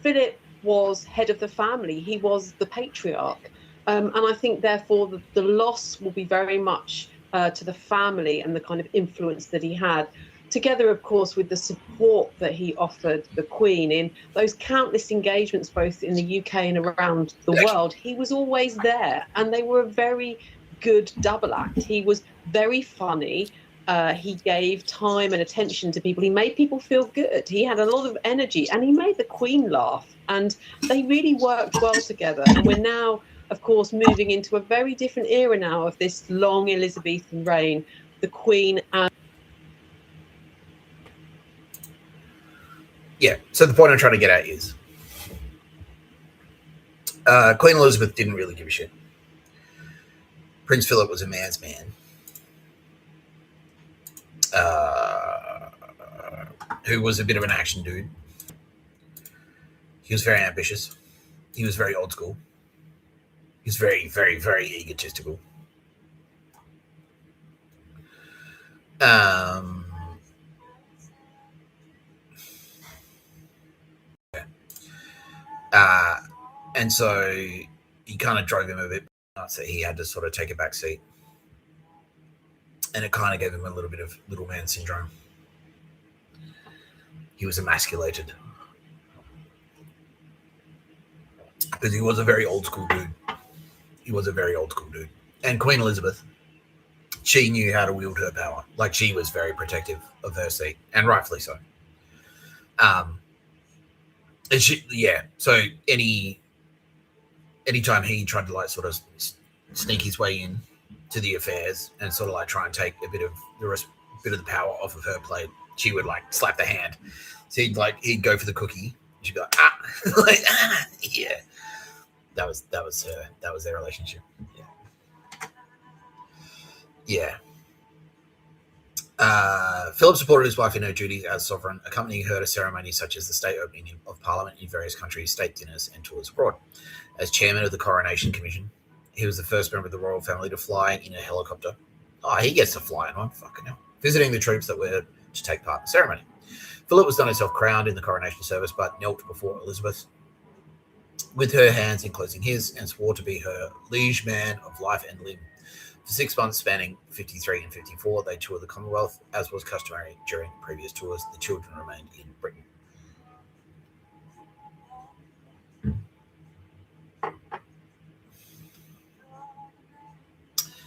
Philip was head of the family. He was the patriarch. And I think, therefore, the loss will be very much to the family and the kind of influence that he had, together, of course, with the support that he offered the Queen in those countless engagements, both in the UK and around the world. He was always there, and they were a very good double act. He was very funny. He gave time and attention to people. He made people feel good. He had a lot of energy, and he made the Queen laugh. And they really worked well together. And we're now, of course, moving into a very different era now of this long Elizabethan reign. The Queen and Yeah, so the point I'm trying to get at is Queen Elizabeth didn't really give a shit. Prince Philip was a man's man. Who was a bit of an action dude. He was very ambitious. He was very old school. He was very, very, very egotistical. And so he kind of drove him a bit. So he had to sort of take a back seat. And it kind of gave him a little bit of little man syndrome. He was emasculated. Because he was a very old school dude. He was a very old school dude. And Queen Elizabeth, she knew how to wield her power. Like, she was very protective of her seat, and rightfully so. And she, so anytime he tried to like sort of sneak his way in to the affairs and sort of like try and take a bit of the power off of her plate, she would like slap the hand. So he'd go for the cookie. She'd be like, yeah. That was her. That was their relationship. Yeah. Philip supported his wife in her duties as sovereign, accompanying her to ceremonies such as the state opening of Parliament in various countries, state dinners, and tours abroad. As chairman of the Coronation Commission, he was the first member of the royal family to fly in a helicopter. Oh, he gets to fly in one. Fucking hell. Visiting the troops that were to take part in the ceremony. Philip was not himself crowned in the coronation service, but knelt before Elizabeth with her hands enclosing his, and swore to be her liege man of life and limb. For 6 months spanning 53 and 54, they toured the Commonwealth. As was customary during previous tours, the children remained in Britain.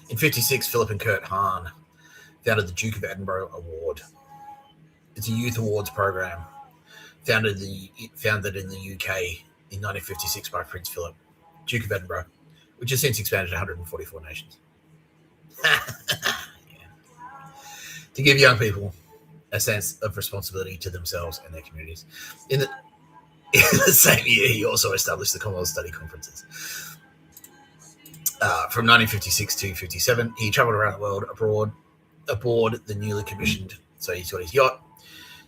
In 56, Philip and Kurt Hahn founded the Duke of Edinburgh Award. It's a youth awards program founded in the UK in 1956 by Prince Phillip, Duke of Edinburgh, which has since expanded to 144 nations. To give young people a sense of responsibility to themselves and their communities. In the same year, he also established the Commonwealth Study Conferences. From 1956 to 57, he travelled around the world aboard the newly commissioned, so he's got his yacht,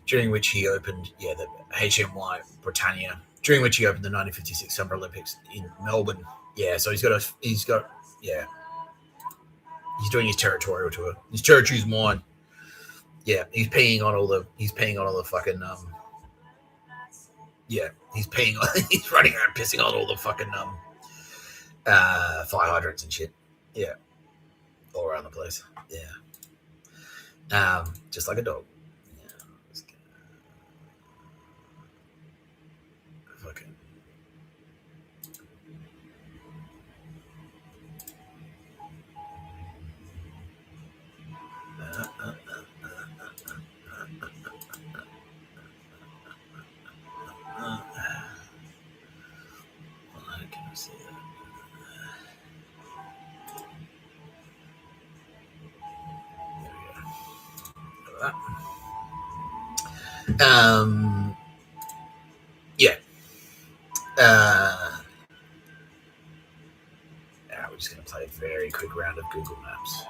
during which he opened, the HMY Britannia, during which he opened the 1956 Summer Olympics in Melbourne. So he's doing his territorial tour. His territory's mine. He's peeing on all the fucking he's running around pissing on all the fucking fire hydrants and shit. All around the place. Just like a dog. Fucking that. Yeah. We're just going to play a very quick round of Google Maps.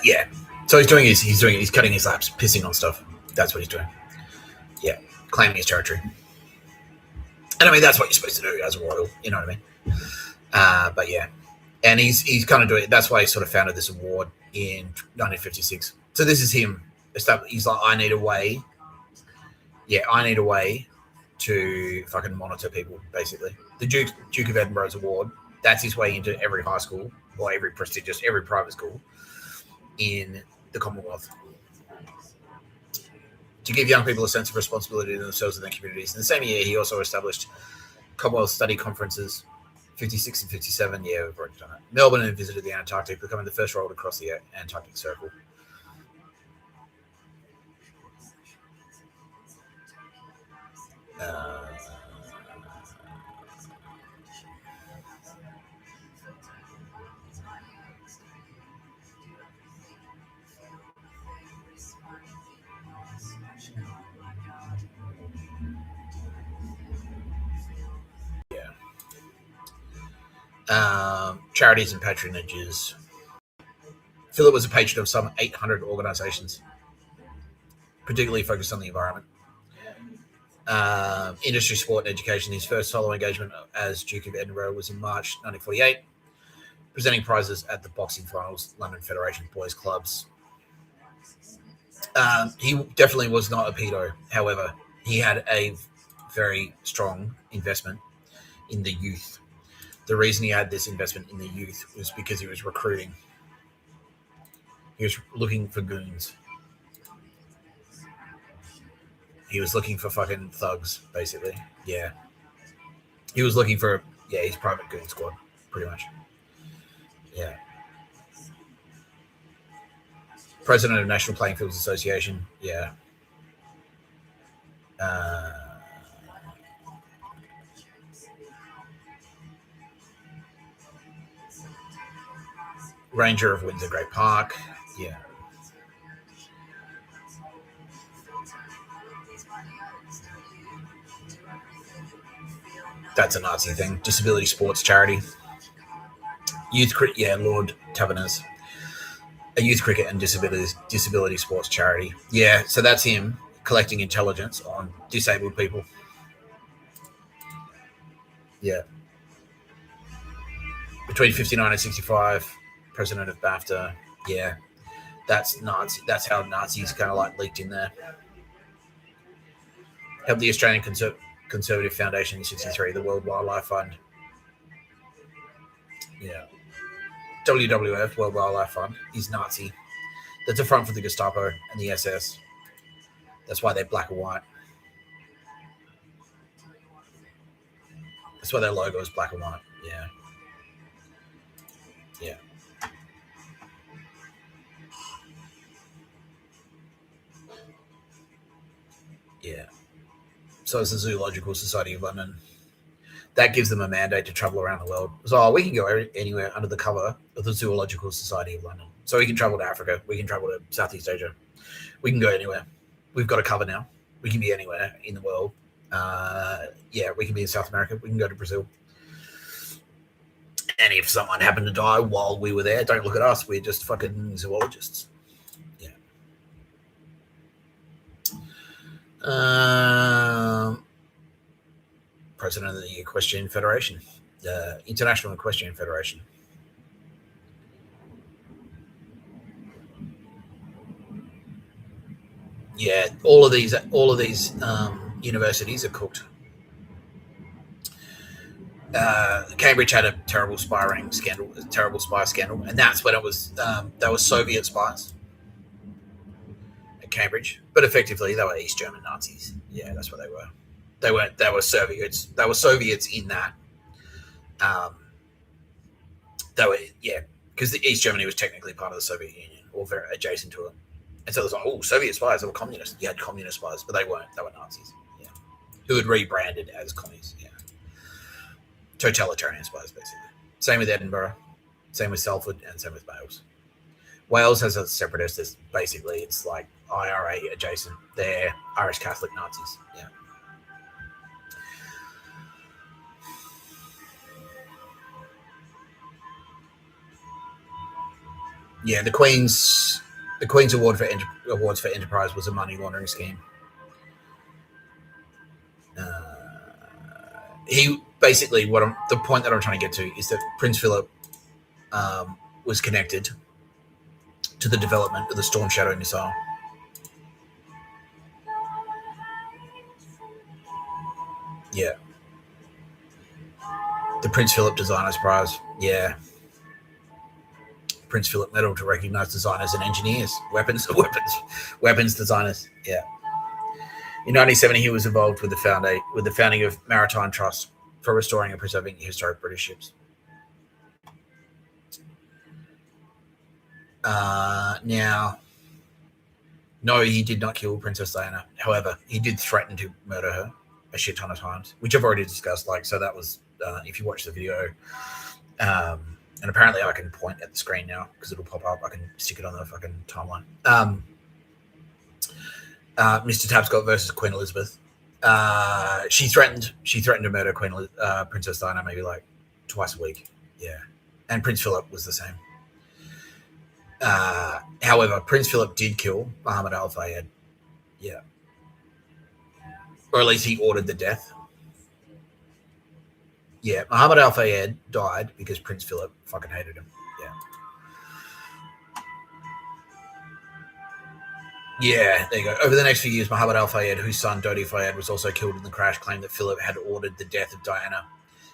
Yeah. So he's cutting his laps, pissing on stuff. That's what he's doing. Yeah, claiming his territory. And I mean, that's what you're supposed to do as a royal. You know what I mean? But yeah, and he's kind of doing. That's why he sort of founded this award in 1956. So this is him. He's like, I need a way. Yeah, I need a way to fucking monitor people. Basically, the Duke of Edinburgh's award. That's his way into every high school or every private school in the Commonwealth, to give young people a sense of responsibility to themselves and their communities. In the same year, he also established Commonwealth study conferences, 56 and 57. Yeah, we've already done it. Melbourne and visited the Antarctic, becoming the first royal to cross the Antarctic Circle. Charities and patronages. Phillip was a patron of some 800 organisations, particularly focused on the environment. Industry, sport, and education. His first solo engagement as Duke of Edinburgh was in March 1948, presenting prizes at the boxing finals, London Federation Boys Clubs. He definitely was not a pedo. However, he had a very strong investment in the youth. The reason he had this investment in the youth was because he was recruiting. He was looking for goons. He was looking for fucking thugs, basically. Yeah. He was looking for, his private goon squad, pretty much. Yeah. President of National Playing Fields Association. Yeah. Ranger of Windsor Great Park. Yeah. That's a Nazi thing. Disability sports charity. Lord Taverners. A youth cricket and disability sports charity. Yeah, so that's him collecting intelligence on disabled people. Yeah. Between 59 and 65, president of BAFTA. Yeah. That's Nazi. That's how Nazis kind of like leaked in there. Helped the Australian Conservative Foundation in 63, the World Wildlife Fund. Yeah. WWF, World Wildlife Fund, is Nazi. That's a front for the Gestapo and the SS. That's why they're black and white. That's why their logo is black and white. Yeah. Yeah. Yeah. So it's the Zoological Society of London. That gives them a mandate to travel around the world. So we can go anywhere under the cover of the Zoological Society of London. So we can travel to Africa. We can travel to Southeast Asia. We can go anywhere. We've got a cover now. We can be anywhere in the world. Yeah, we can be in South America. We can go to Brazil. And if someone happened to die while we were there, don't look at us. We're just fucking zoologists. Yeah. President of the Equestrian Federation, the International Equestrian Federation. Yeah, all of these universities are cooked. Cambridge had a terrible spy scandal, and that's when it was they were Soviet spies at Cambridge, but effectively they were East German Nazis. Yeah, that's what they were. They were Soviets. They were Soviets in that. They were, yeah, because the East Germany was technically part of the Soviet Union or very adjacent to it. And so it was like, oh, Soviet spies, they were communists. You had communist spies, but they weren't. They were Nazis, yeah, who had rebranded as communists, yeah. Totalitarian spies, basically. Same with Edinburgh, same with Salford, and same with Wales. Wales has a separatist. It's basically, it's like IRA adjacent. They're Irish Catholic Nazis, yeah. Yeah, the Queen's award for awards for enterprise was a money laundering scheme. He basically the point that I'm trying to get to is that Prince Phillip was connected to the development of the Storm Shadow missile. Yeah, the Prince Phillip Designers Prize. Yeah. Prince Phillip Medal to recognise designers and engineers, weapons designers. Yeah. In 1970, he was involved with the founding of Maritime Trust for restoring and preserving historic British ships. Now, no, he did not kill Princess Diana. However, he did threaten to murder her a shit ton of times, which I've already discussed. Like, so that was if you watch the video. And apparently I can point at the screen now because it'll pop up. I can stick it on the fucking timeline. Mr. Tapscott versus Queen Elizabeth. She threatened to murder Princess Diana maybe like twice a week. Yeah. And Prince Philip was the same. However, Prince Philip did kill Muhammad Al Fayed. Yeah. Or at least he ordered the death. Yeah, Muhammad Al Fayed died because Prince Philip fucking hated him. Yeah. Yeah, there you go. Over the next few years, Muhammad Al Fayed, whose son Dodi Fayed was also killed in the crash, claimed that Philip had ordered the death of Diana,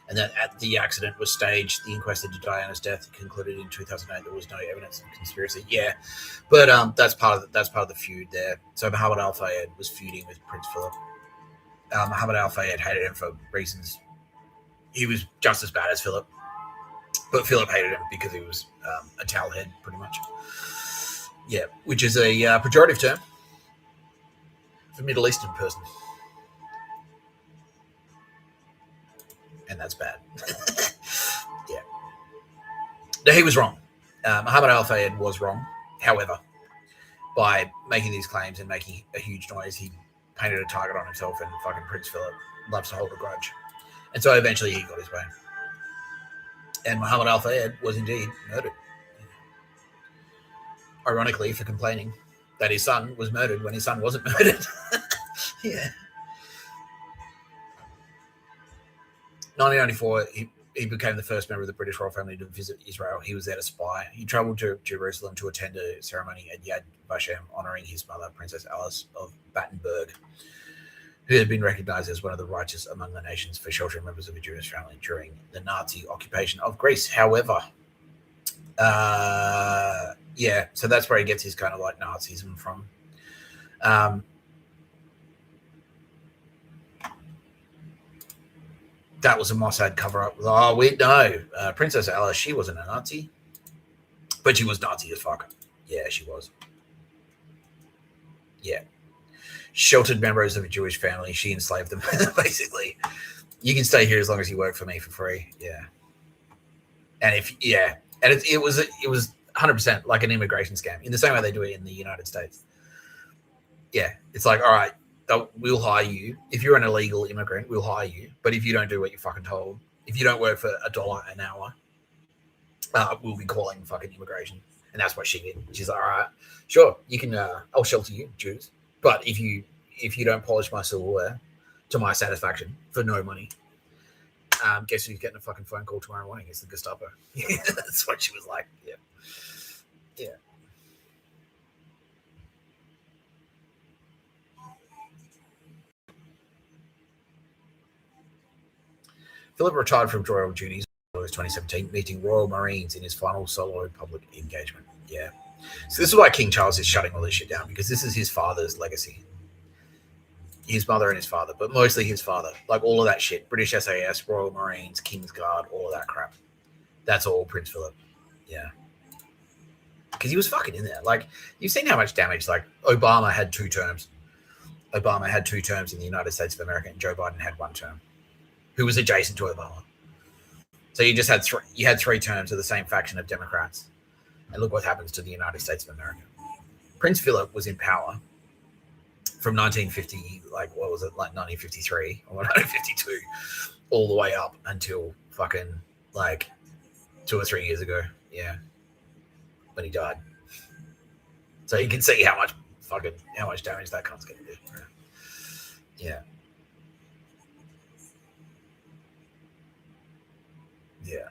and that the accident was staged. The inquest into Diana's death concluded in 2008. There was no evidence of conspiracy. Yeah, but that's part of the feud there. So Muhammad Al Fayed was feuding with Prince Philip. Muhammad Al Fayed hated him for reasons. He was just as bad as Philip, but Philip hated him because he was a towelhead, pretty much. Yeah, which is a pejorative term for Middle Eastern person. And that's bad. Yeah. No, he was wrong. Muhammad Al Fayed was wrong. However, by making these claims and making a huge noise, he painted a target on himself, and fucking Prince Philip loves to hold a grudge. And so eventually he got his way. And Muhammad Al Fayed was indeed murdered. Ironically, for complaining that his son was murdered when his son wasn't murdered. Yeah. 1994, he became the first member of the British royal family to visit Israel. He was there to spy. He travelled to Jerusalem to attend a ceremony at Yad Vashem, honouring his mother, Princess Alice of Battenberg, who had been recognized as one of the righteous among the nations for sheltering members of a Jewish family during the Nazi occupation of Greece. However, yeah, so that's where he gets his kind of like Nazism from. That was a Mossad cover-up. Oh, wait, no. Princess Alice, she wasn't a Nazi, but she was Nazi as fuck. Yeah, she was. Yeah. Sheltered members of a Jewish family. She enslaved them, basically. You can stay here as long as you work for me for free. Yeah. And it was 100% like an immigration scam in the same way they do it in the United States. Yeah. It's like, all right, we'll hire you. If you're an illegal immigrant, we'll hire you. But if you don't do what you're fucking told, if you don't work for $1 an hour, we'll be calling fucking immigration. And that's what she did. She's like, all right, sure, you can, I'll shelter you, Jews. But if you don't polish my silverware to my satisfaction for no money, guess who's getting a fucking phone call tomorrow morning? It's the Gestapo. That's what she was like. Yeah. Yeah. Phillip retired from royal duties in 2017, meeting Royal Marines in his final solo public engagement. Yeah. So this is why King Charles is shutting all this shit down, because this is his father's legacy. His mother and his father, but mostly his father. Like all of that shit. British SAS, Royal Marines, King's Guard, all of that crap. That's all Prince Phillip. Yeah. Because he was fucking in there. Like, you've seen how much damage, like, Obama had 2 terms. Obama had 2 terms in the United States of America, and Joe Biden had 1 term. Who was adjacent to Obama. So you just had 3 terms of the same faction of Democrats. And look what happens to the United States of America. Prince Phillip was in power from 1950, like, what was it, like 1953 or 1952, all the way up until fucking, like, 2 or 3 years ago. Yeah. When he died. So you can see how much damage that cunt's going to do. Yeah. Yeah.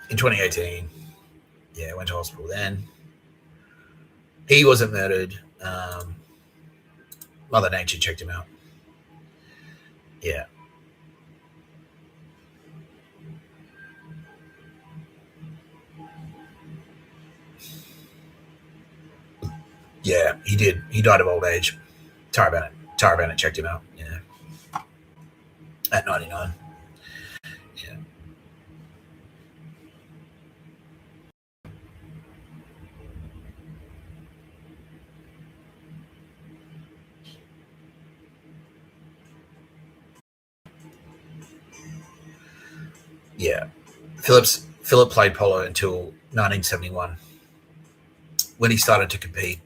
In 2018, yeah, went to hospital then. He wasn't murdered. Mother Nature checked him out. Yeah. Yeah, he did. He died of old age. Tara Bennett checked him out. Yeah. At 99. Yeah. Yeah. Phillip played polo until 1971, when he started to compete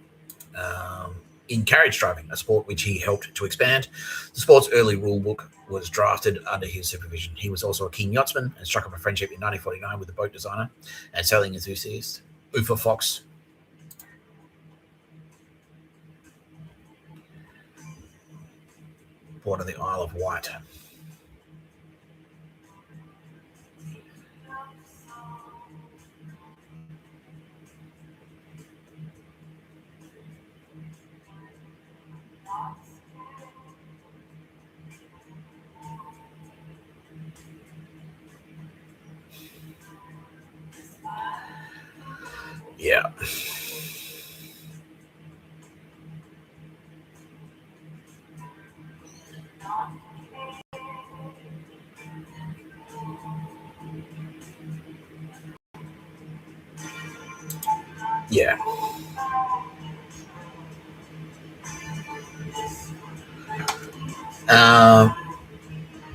in carriage driving, a sport which he helped to expand. The sport's early rule book was drafted under his supervision. He was also a keen yachtsman and struck up a friendship in 1949 with the boat designer and sailing enthusiast Uffa Fox. Port of the Isle of Wight. Yeah. Yeah.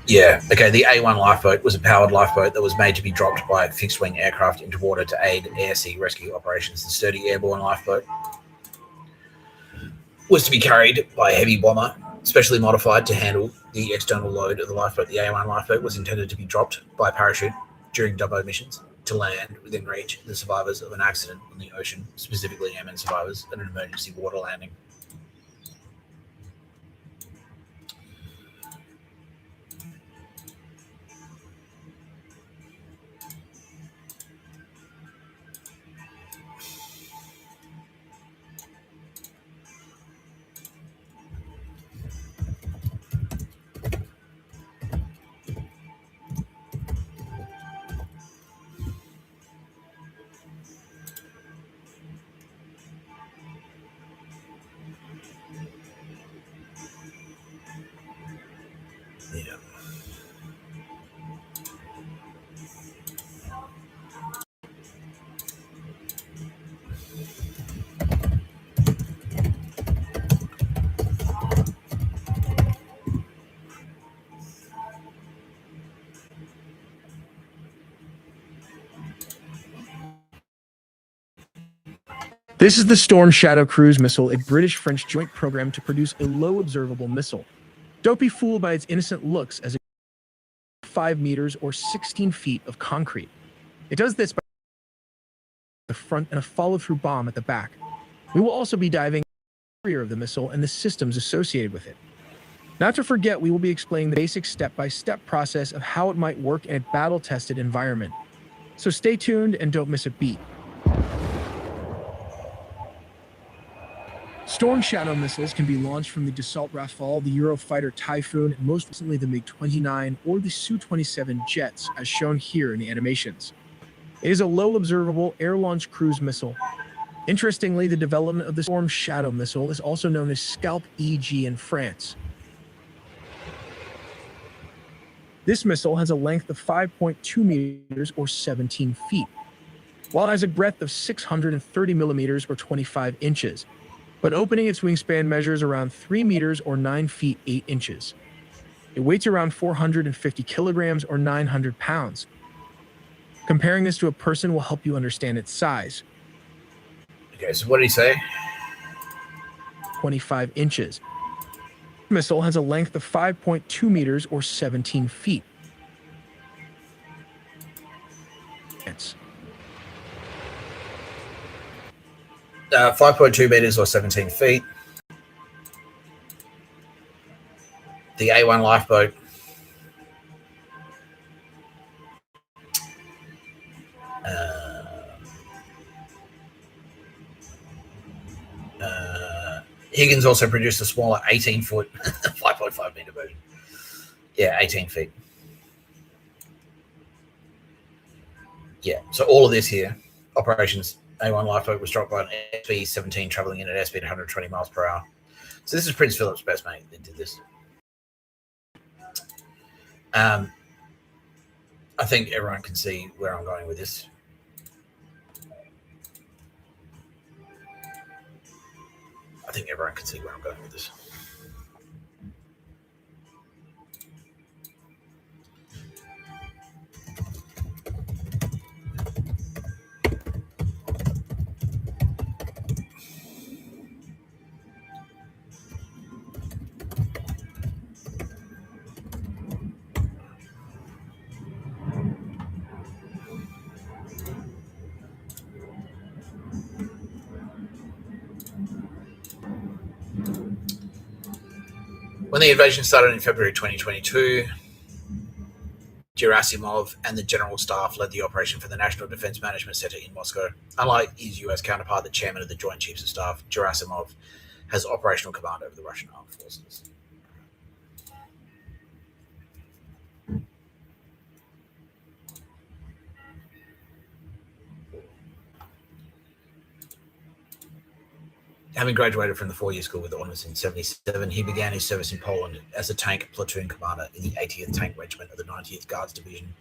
Yeah. Okay. The A1 lifeboat was a powered lifeboat that was made to be dropped by fixed-wing aircraft into water to aid air-sea rescue operations. The sturdy airborne lifeboat was to be carried by a heavy bomber, specially modified to handle the external load of the lifeboat. The A1 lifeboat was intended to be dropped by parachute during Dumbo missions to land within reach the survivors of an accident on the ocean, specifically airmen survivors at an emergency water landing. Yeah. This is the Storm Shadow cruise missile, a British-French joint program to produce a low observable missile. Don't be fooled by its innocent looks as it 5 meters or 16 feet of concrete. It does this by the front and a follow-through bomb at the back. We will also be diving into the rear of the missile and the systems associated with it. Not to forget, we will be explaining the basic step-by-step process of how it might work in a battle-tested environment. So stay tuned and don't miss a beat. Storm Shadow missiles can be launched from the Dassault Rafale, the Eurofighter Typhoon, and most recently the MiG-29 or the Su-27 jets, as shown here in the animations. It is a low observable air-launched cruise missile. Interestingly, the development of the Storm Shadow missile is also known as Scalp EG in France. This missile has a length of 5.2 meters or 17 feet, while it has a breadth of 630 millimeters or 25 inches. But opening its wingspan measures around 3 meters or 9 feet 8 inches. It weighs around 450 kilograms or 900 pounds. Comparing this to a person will help you understand its size. Okay, so what did he say? 25 inches. The missile has a length of 5.2 meters or 17 feet. 5.2 meters or 17 feet. The A1 lifeboat. Higgins also produced a smaller 18-foot, 5.5 meter version. Yeah, 18 feet. Yeah, so all of this here, operations A1 lifeboat was dropped by an SP-17 traveling in at airspeed 120 miles per hour. So this is Prince Phillip's best mate that did this. I think everyone can see where I'm going with this. I think everyone can see where I'm going with this. When the invasion started in February 2022, Gerasimov and the General Staff led the operation for the National Defense Management Center in Moscow. Unlike his US counterpart, the chairman of the Joint Chiefs of Staff, Gerasimov, has operational command over the Russian armed forces. Having graduated from the 4-year school with honors in 1977, he began his service in Poland as a tank platoon commander in the 80th Tank Regiment of the 90th Guards Division,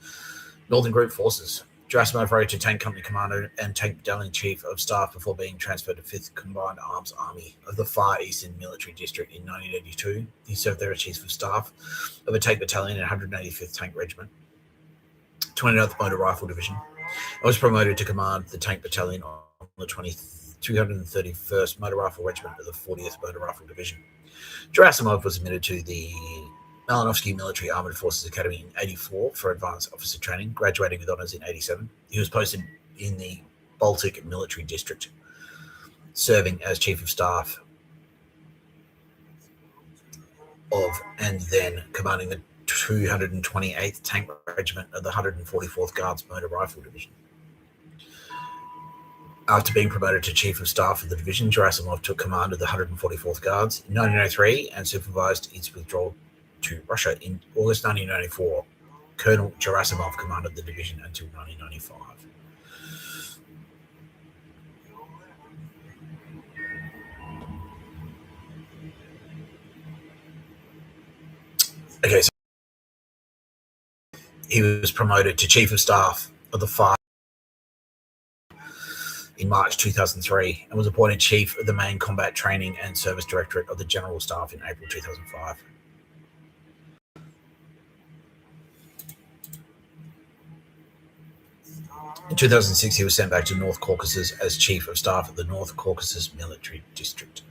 Northern Group Forces. Gerasimov rose to Tank Company Commander and Tank Battalion Chief of Staff before being transferred to 5th Combined Arms Army of the Far Eastern Military District in 1982. He served there as Chief of Staff of a Tank Battalion in 185th Tank Regiment, 29th Motor Rifle Division, and was promoted to command the Tank Battalion on the 231st Motor Rifle Regiment of the 40th Motor Rifle Division. Gerasimov was admitted to the Malinovsky Military Armored Forces Academy in 1984 for advanced officer training, graduating with honors in 1987. He was posted in the Baltic Military District, serving as Chief of Staff of and then commanding the 228th Tank Regiment of the 144th Guards Motor Rifle Division. After being promoted to Chief of Staff of the division, Gerasimov took command of the 144th Guards in 1903 and supervised its withdrawal to Russia in August 1994. Colonel Gerasimov commanded the division until 1995. Okay, so he was promoted to Chief of Staff of the Far in March 2003 and was appointed Chief of the Main Combat Training and Service Directorate of the General Staff in April 2005. In 2006, he was sent back to North Caucasus as Chief of Staff of the North Caucasus Military District.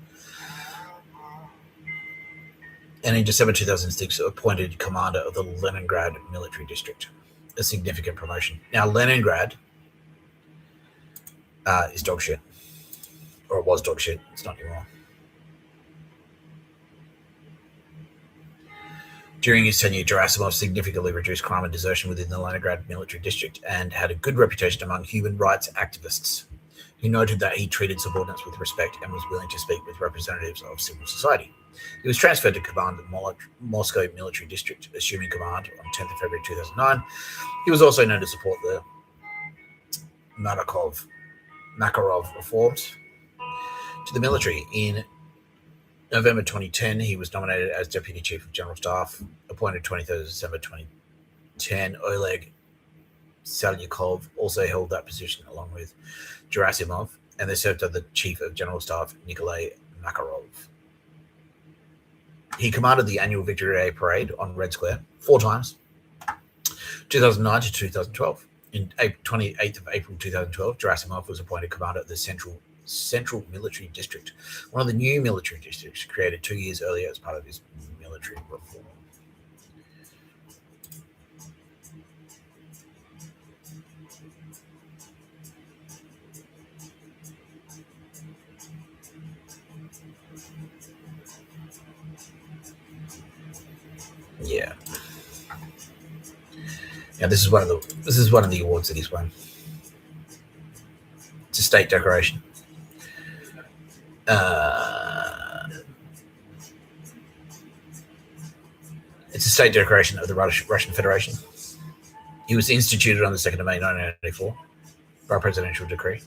And in December 2006, appointed commander of the Leningrad Military District, a significant promotion. Now, Leningrad is dog shit, or it was dog shit. It's not anymore. During his tenure, Gerasimov significantly reduced crime and desertion within the Leningrad Military District and had a good reputation among human rights activists, who noted that he treated subordinates with respect and was willing to speak with representatives of civil society. He was transferred to command the Moscow Military District, assuming command on 10th of February 2009. He was also known to support the Makarov reforms to the military. In November 2010, he was nominated as Deputy Chief of General Staff, appointed 23rd December 2010. Oleg Salyukov also held that position along with Gerasimov, and they served under the Chief of General Staff, Nikolai Makarov. He commanded the annual Victory Day Parade on Red Square 4 times, 2009 to 2012. In 28th of April 2012, Gerasimov was appointed commander of the Central Military District, one of the new military districts created 2 years earlier as part of his military reform. Yeah. Yeah, this is one of the awards that he's won. It's a state decoration. It's a state decoration of the Russian Federation. He was instituted on the 2nd of May 1984 by presidential decree.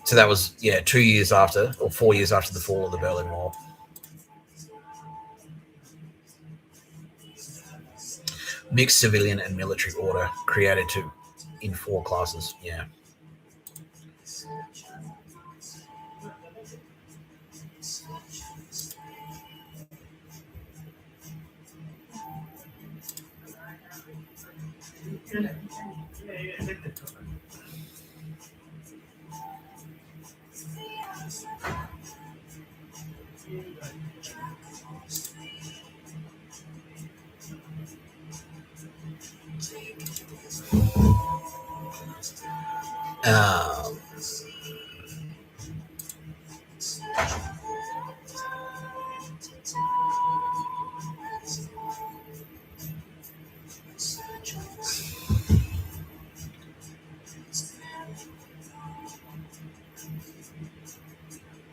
So that was 2 years after, or 4 years after the fall of the Berlin Wall. Mixed civilian and military order created in 4 classes. Yeah.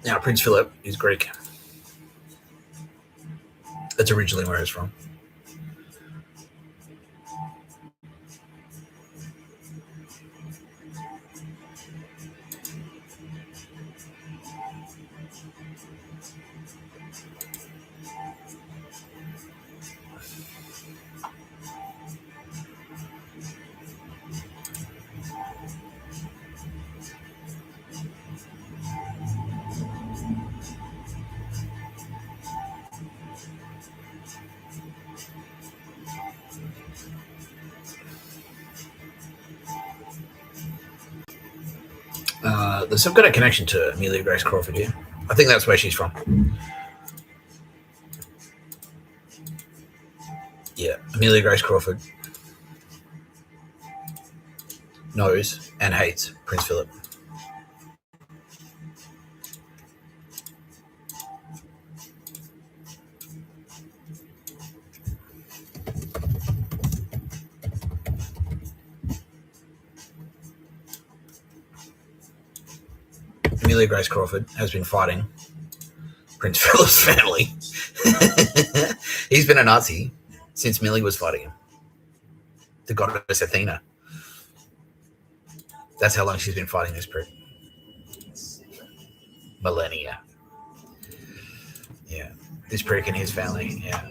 Now, Prince Phillip is Greek. That's originally where he's from. There's some kind of connection to Amelia Grace Crawford here. I think that's where she's from. Yeah, Amelia Grace Crawford knows and hates Prince Phillip. Amelia Grace Crawford has been fighting Prince Philip's family. He's been a Nazi since Millie was fighting him. The goddess Athena. That's how long she's been fighting this prick. Millennia. Yeah. This prick and his family. Yeah.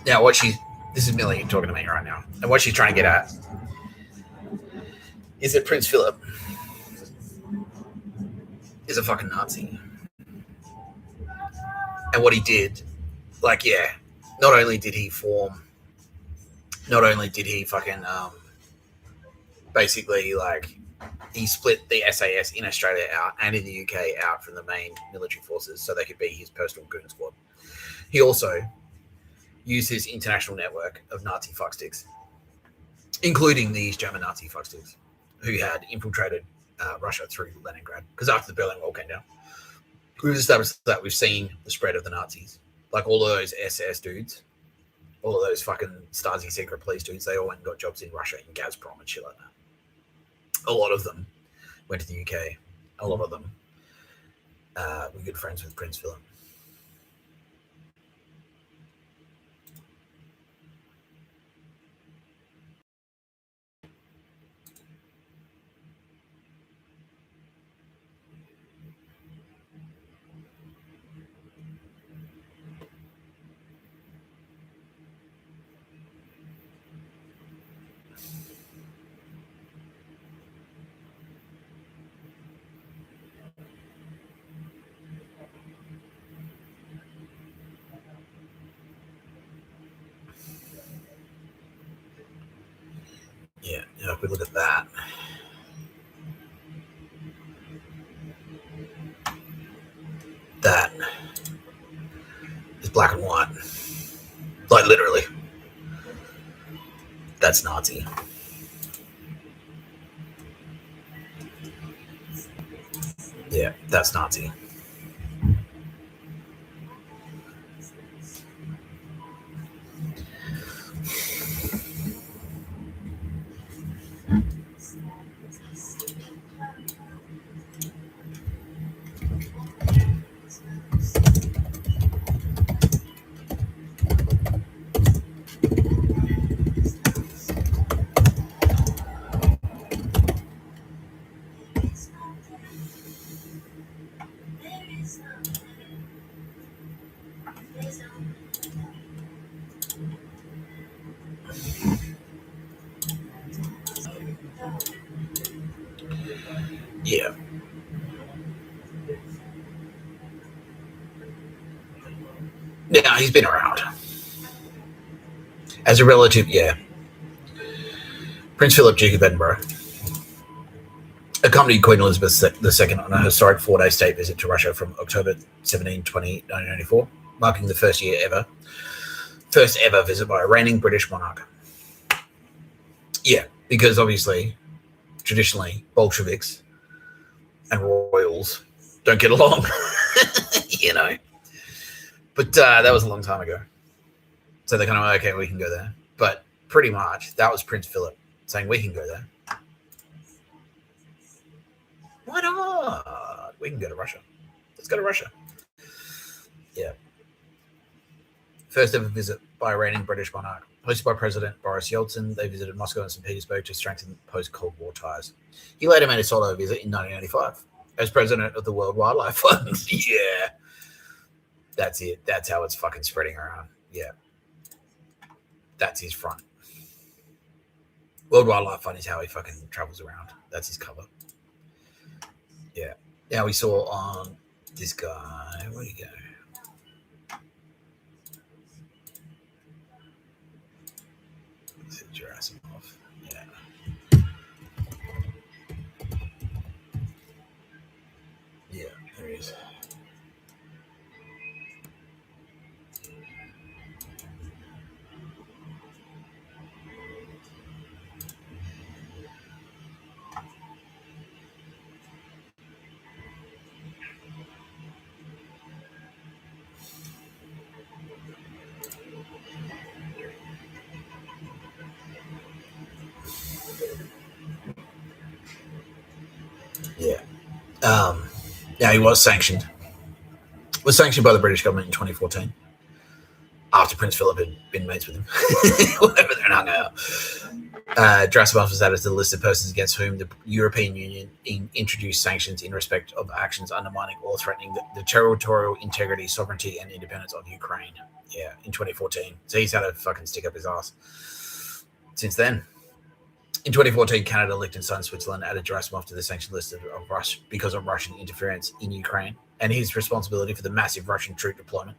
Now, this is Millie talking to me right now. And what she's trying to get at is that Prince Phillip is a fucking Nazi. And what he did, not only did he fucking basically like he split the SAS in Australia out and in the UK out from the main military forces so they could be his personal goon squad. He also used his international network of Nazi fucksticks, including these German Nazi fucksticks, who had infiltrated Russia through Leningrad. Because after the Berlin Wall came down, we've established that we've seen the spread of the Nazis. Like all of those SS dudes, all of those fucking Stasi secret police dudes, they all went and got jobs in Russia, in Gazprom and shit like that. A lot of them went to the UK. A lot of them were good friends with Prince Phillip. Yeah, if we look at that. That is black and white. Like literally. That's Nazi. Yeah, that's Nazi. Yeah. Yeah, he's been around. As a relative, yeah. Prince Philip, Duke of Edinburgh, accompanied Queen Elizabeth II on a historic 4-day state visit to Russia from October 17, 1994, marking the first ever visit by a reigning British monarch. Yeah, because obviously, traditionally, Bolsheviks and royals don't get along, you know. But that was a long time ago. So they're kind of, okay, we can go there. But pretty much, that was Prince Philip saying, we can go there. Why not? We can go to Russia. Let's go to Russia. Yeah. First ever visit by a reigning British monarch. Hosted by President Boris Yeltsin, they visited Moscow and St. Petersburg to strengthen post-Cold War ties. He later made a solo visit in 1985 as president of the World Wildlife Fund. Yeah. That's it. That's how it's fucking spreading around. Yeah. That's his front. World Wildlife Fund is how he fucking travels around. That's his cover. Yeah. Now we saw on this guy. Where'd he go? Gerasimov. Yeah. Yeah, there he is. Yeah. Now he was sanctioned. Was sanctioned by the British government in 2014 after Prince Philip had been mates with him. Whatever, they're hung out. Gerasimov was added to the list of persons against whom the European Union introduced sanctions in respect of actions undermining or threatening the territorial integrity, sovereignty, and independence of Ukraine. Yeah, in 2014. So he's had a fucking stick up his ass since then. In 2014, Canada, Liechtenstein, and Switzerland added Gerasimov to the sanctioned list of Russia because of Russian interference in Ukraine and his responsibility for the massive Russian troop deployment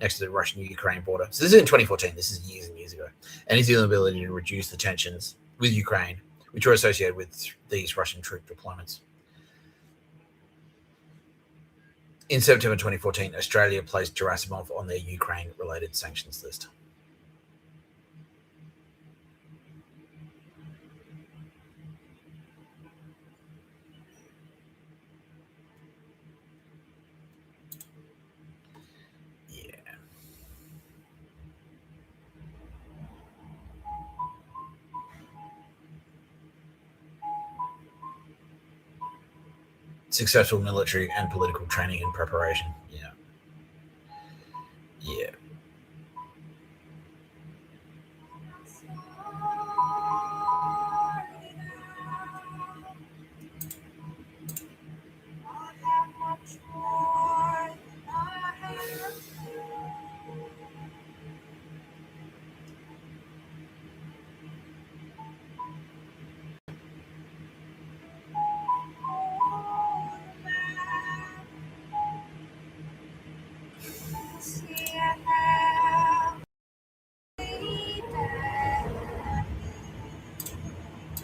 next to the Russian-Ukraine border. So this is in 2014. This is years and years ago. And his inability to reduce the tensions with Ukraine, which are associated with these Russian troop deployments. In September 2014, Australia placed Gerasimov on their Ukraine-related sanctions list. Successful military and political training and preparation. Yeah. Yeah.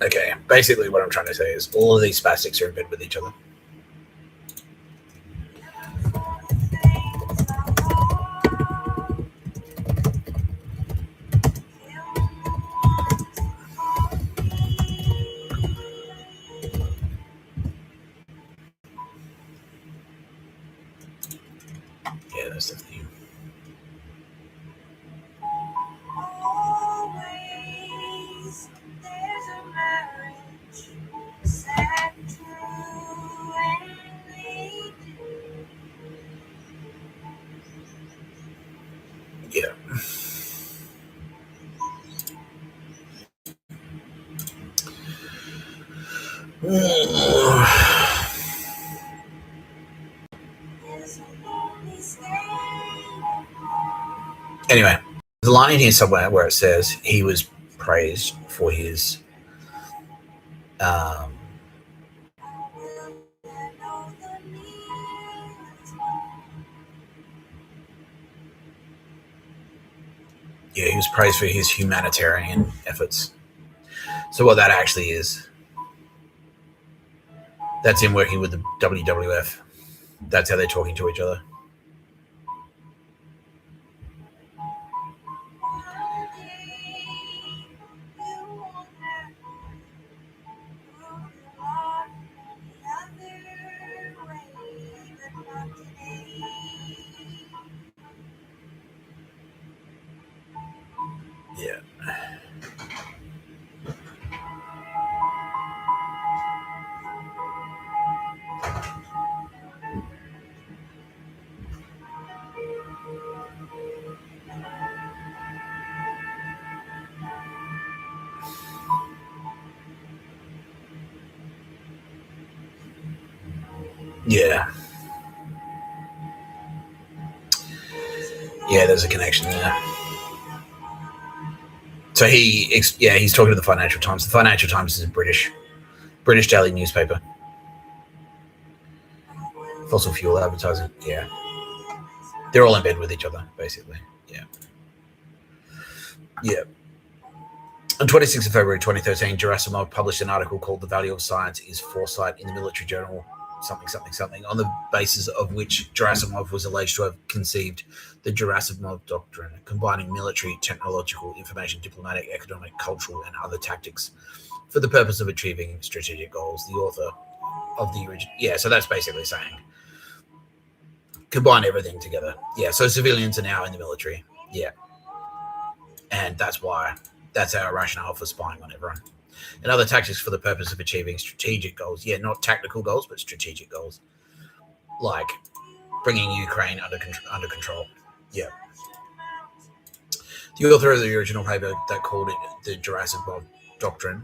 Okay, basically what I'm trying to say is all of these spastics are in bed with each other. Yeah, that's the theme. Yeah. Anyway, the line in here somewhere where it says he was praised for his he was praised for his humanitarian efforts. So what that actually is, that's him working with the WWF. That's how they're talking to each other. Yeah. Yeah. Yeah, there's a connection there. So he's talking to the Financial Times. The Financial Times is a British daily newspaper. Fossil fuel advertising. Yeah. They're all in bed with each other, basically. Yeah. Yeah. On 26th of February 2013, Gerasimov published an article called The Value of Science is Foresight in the Military Journal, something, on the basis of which Gerasimov was alleged to have conceived the Gerasimov Doctrine, combining military, technological, information, diplomatic, economic, cultural, and other tactics for the purpose of achieving strategic goals. The author of the original... Yeah, so that's basically saying combine everything together. Yeah, so civilians are now in the military. Yeah. And that's our rationale for spying on everyone. And other tactics for the purpose of achieving strategic goals. Yeah, not tactical goals, but strategic goals. Like bringing Ukraine under control. Yeah. The author of the original paper that called it the Gerasimov Doctrine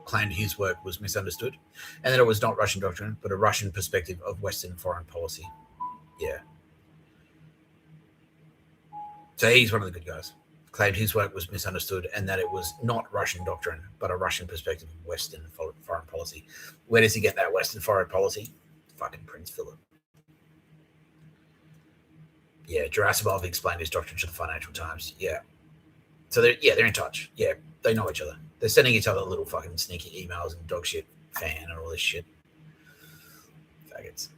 claimed his work was misunderstood and that it was not Russian doctrine, but a Russian perspective of Western foreign policy. Yeah. So he's one of the good guys. Claimed his work was misunderstood and that it was not Russian doctrine, but a Russian perspective of Western foreign policy. Where does he get that Western foreign policy? Fucking Prince Phillip. Yeah, Gerasimov explained his doctrine to the Financial Times. Yeah. So they're in touch. Yeah, they know each other. They're sending each other little fucking sneaky emails and dog shit fan and all this shit. Faggots.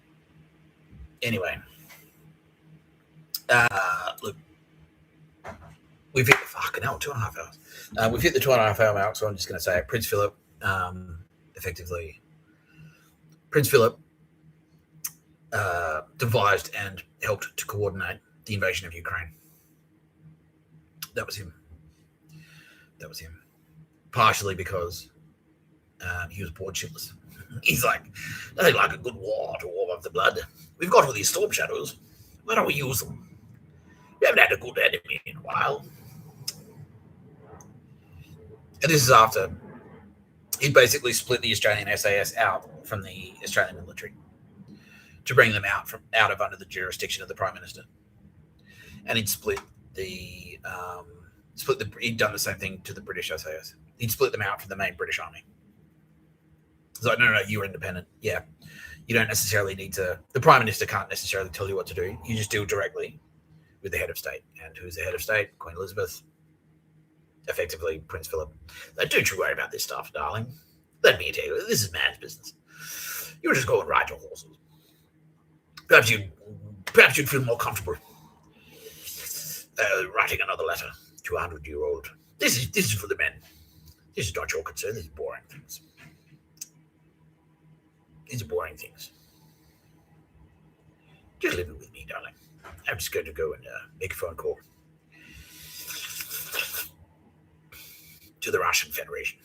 Anyway. Look. We've hit fucking hell, 2.5 hours. We've hit the 2.5 hour mark, so I'm just going to say it. Prince Phillip, effectively, Prince Phillip devised and helped to coordinate the invasion of Ukraine. That was him. Partially because he was bored shitless. He's like, they like a good war to warm up the blood. We've got all these storm shadows. Why don't we use them? We haven't had a good enemy in a while. And this is after he'd basically split the Australian SAS out from the Australian military to bring them out of under the jurisdiction of the Prime Minister. And he'd he'd done the same thing to the British SAS. He'd split them out from the main British Army. It's like, no, you're independent. Yeah. You don't necessarily need to, the Prime Minister can't necessarily tell you what to do. You just deal directly with the head of state. And who's the head of state? Queen Elizabeth. Effectively, Prince Phillip. Don't you worry about this stuff, darling. Let me tell you, this is man's business. You just go and ride your horses. Perhaps you'd feel more comfortable writing another letter to a 100-year-old. This is for the men. This is not your concern. These are boring things. Just leave it with me, darling. I'm just going to go and make a phone call to the Russian Federation.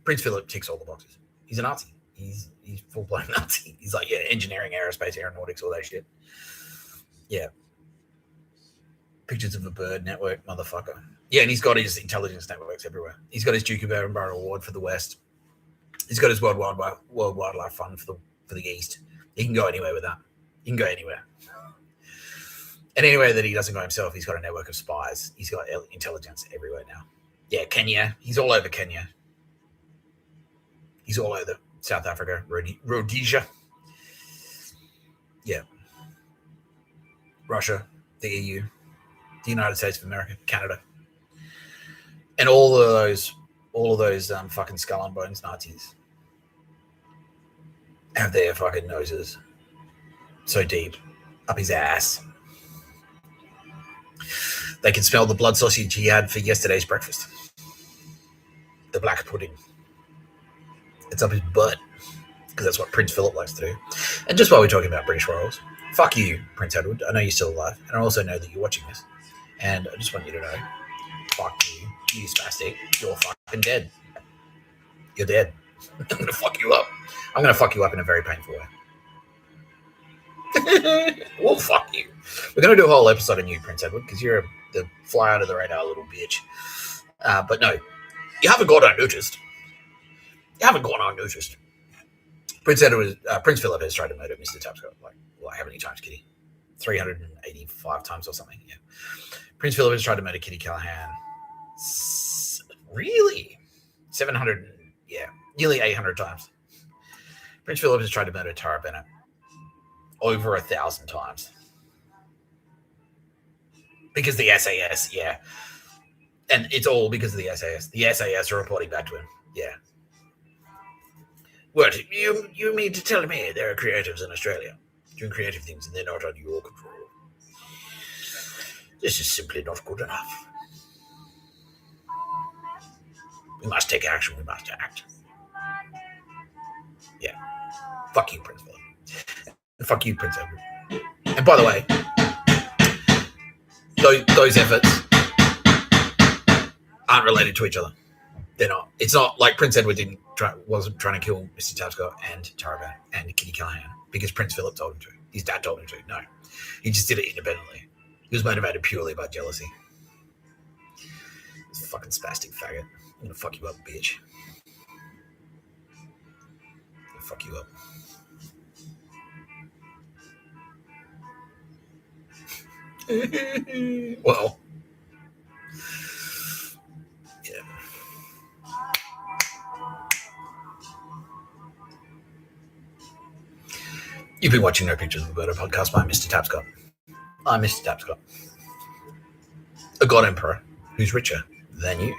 Prince Phillip ticks all the boxes. He's a Nazi. He's full-blown Nazi. He's like, engineering, aerospace, aeronautics, all that shit. Yeah. Pictures of a bird network, motherfucker. Yeah, and he's got his intelligence networks everywhere. He's got his Duke of Edinburgh Award for the West. He's got his World Wildlife Fund for the East. He can go anywhere with that. He can go anywhere. And anywhere that he doesn't go himself, he's got a network of spies. He's got intelligence everywhere now. Yeah, Kenya. He's all over Kenya. He's all over South Africa, Rhodesia. Yeah. Russia, the EU, the United States of America, Canada. And all of those fucking skull and bones Nazis have their fucking noses so deep up his ass. They can smell the blood sausage he had for yesterday's breakfast. The black pudding. It's up his butt. Because that's what Prince Phillip likes to do. And just while we're talking about British royals, fuck you, Prince Edward. I know you're still alive. And I also know that you're watching this. And I just want you to know, fuck you spastic. You're fucking dead. You're dead. I'm going to fuck you up. I'm going to fuck you up in a very painful way. Well, fuck you. We're going to do a whole episode on you, Prince Edward, because you're the fly under the radar little bitch. But no, you haven't gone unnoticed. Prince Phillip has tried to murder Mr. Tapscott. How many times, Kitty? 385 times or something. Yeah. Prince Phillip has tried to murder Kitty Callahan. Really? 700? Yeah, nearly 800 times. Prince Phillip has tried to murder Tara Bennett over 1,000 times. Because the SAS, yeah. And it's all because of the SAS. The SAS are reporting back to him. Yeah. What, you mean to tell me there are creatives in Australia doing creative things and they're not under your control? This is simply not good enough. We must take action. We must act. Yeah. Fuck you, Prince Phillip. And fuck you, Prince Edward. And by the way, those efforts aren't related to each other. They're not. It's not like Prince Edward wasn't trying to kill Mr. Tapscott and Tara Bennett and Kitty Callahan because Prince Phillip told him to. His dad told him to. No. He just did it independently. He was motivated purely by jealousy. This fucking spastic faggot. I'm gonna fuck you up, bitch. I'm gonna fuck you up. Well, yeah. You've been watching No Pictures of the Birdo podcast by Mr. Tapscott. I'm Mr. Tapscott, a god emperor who's richer than you.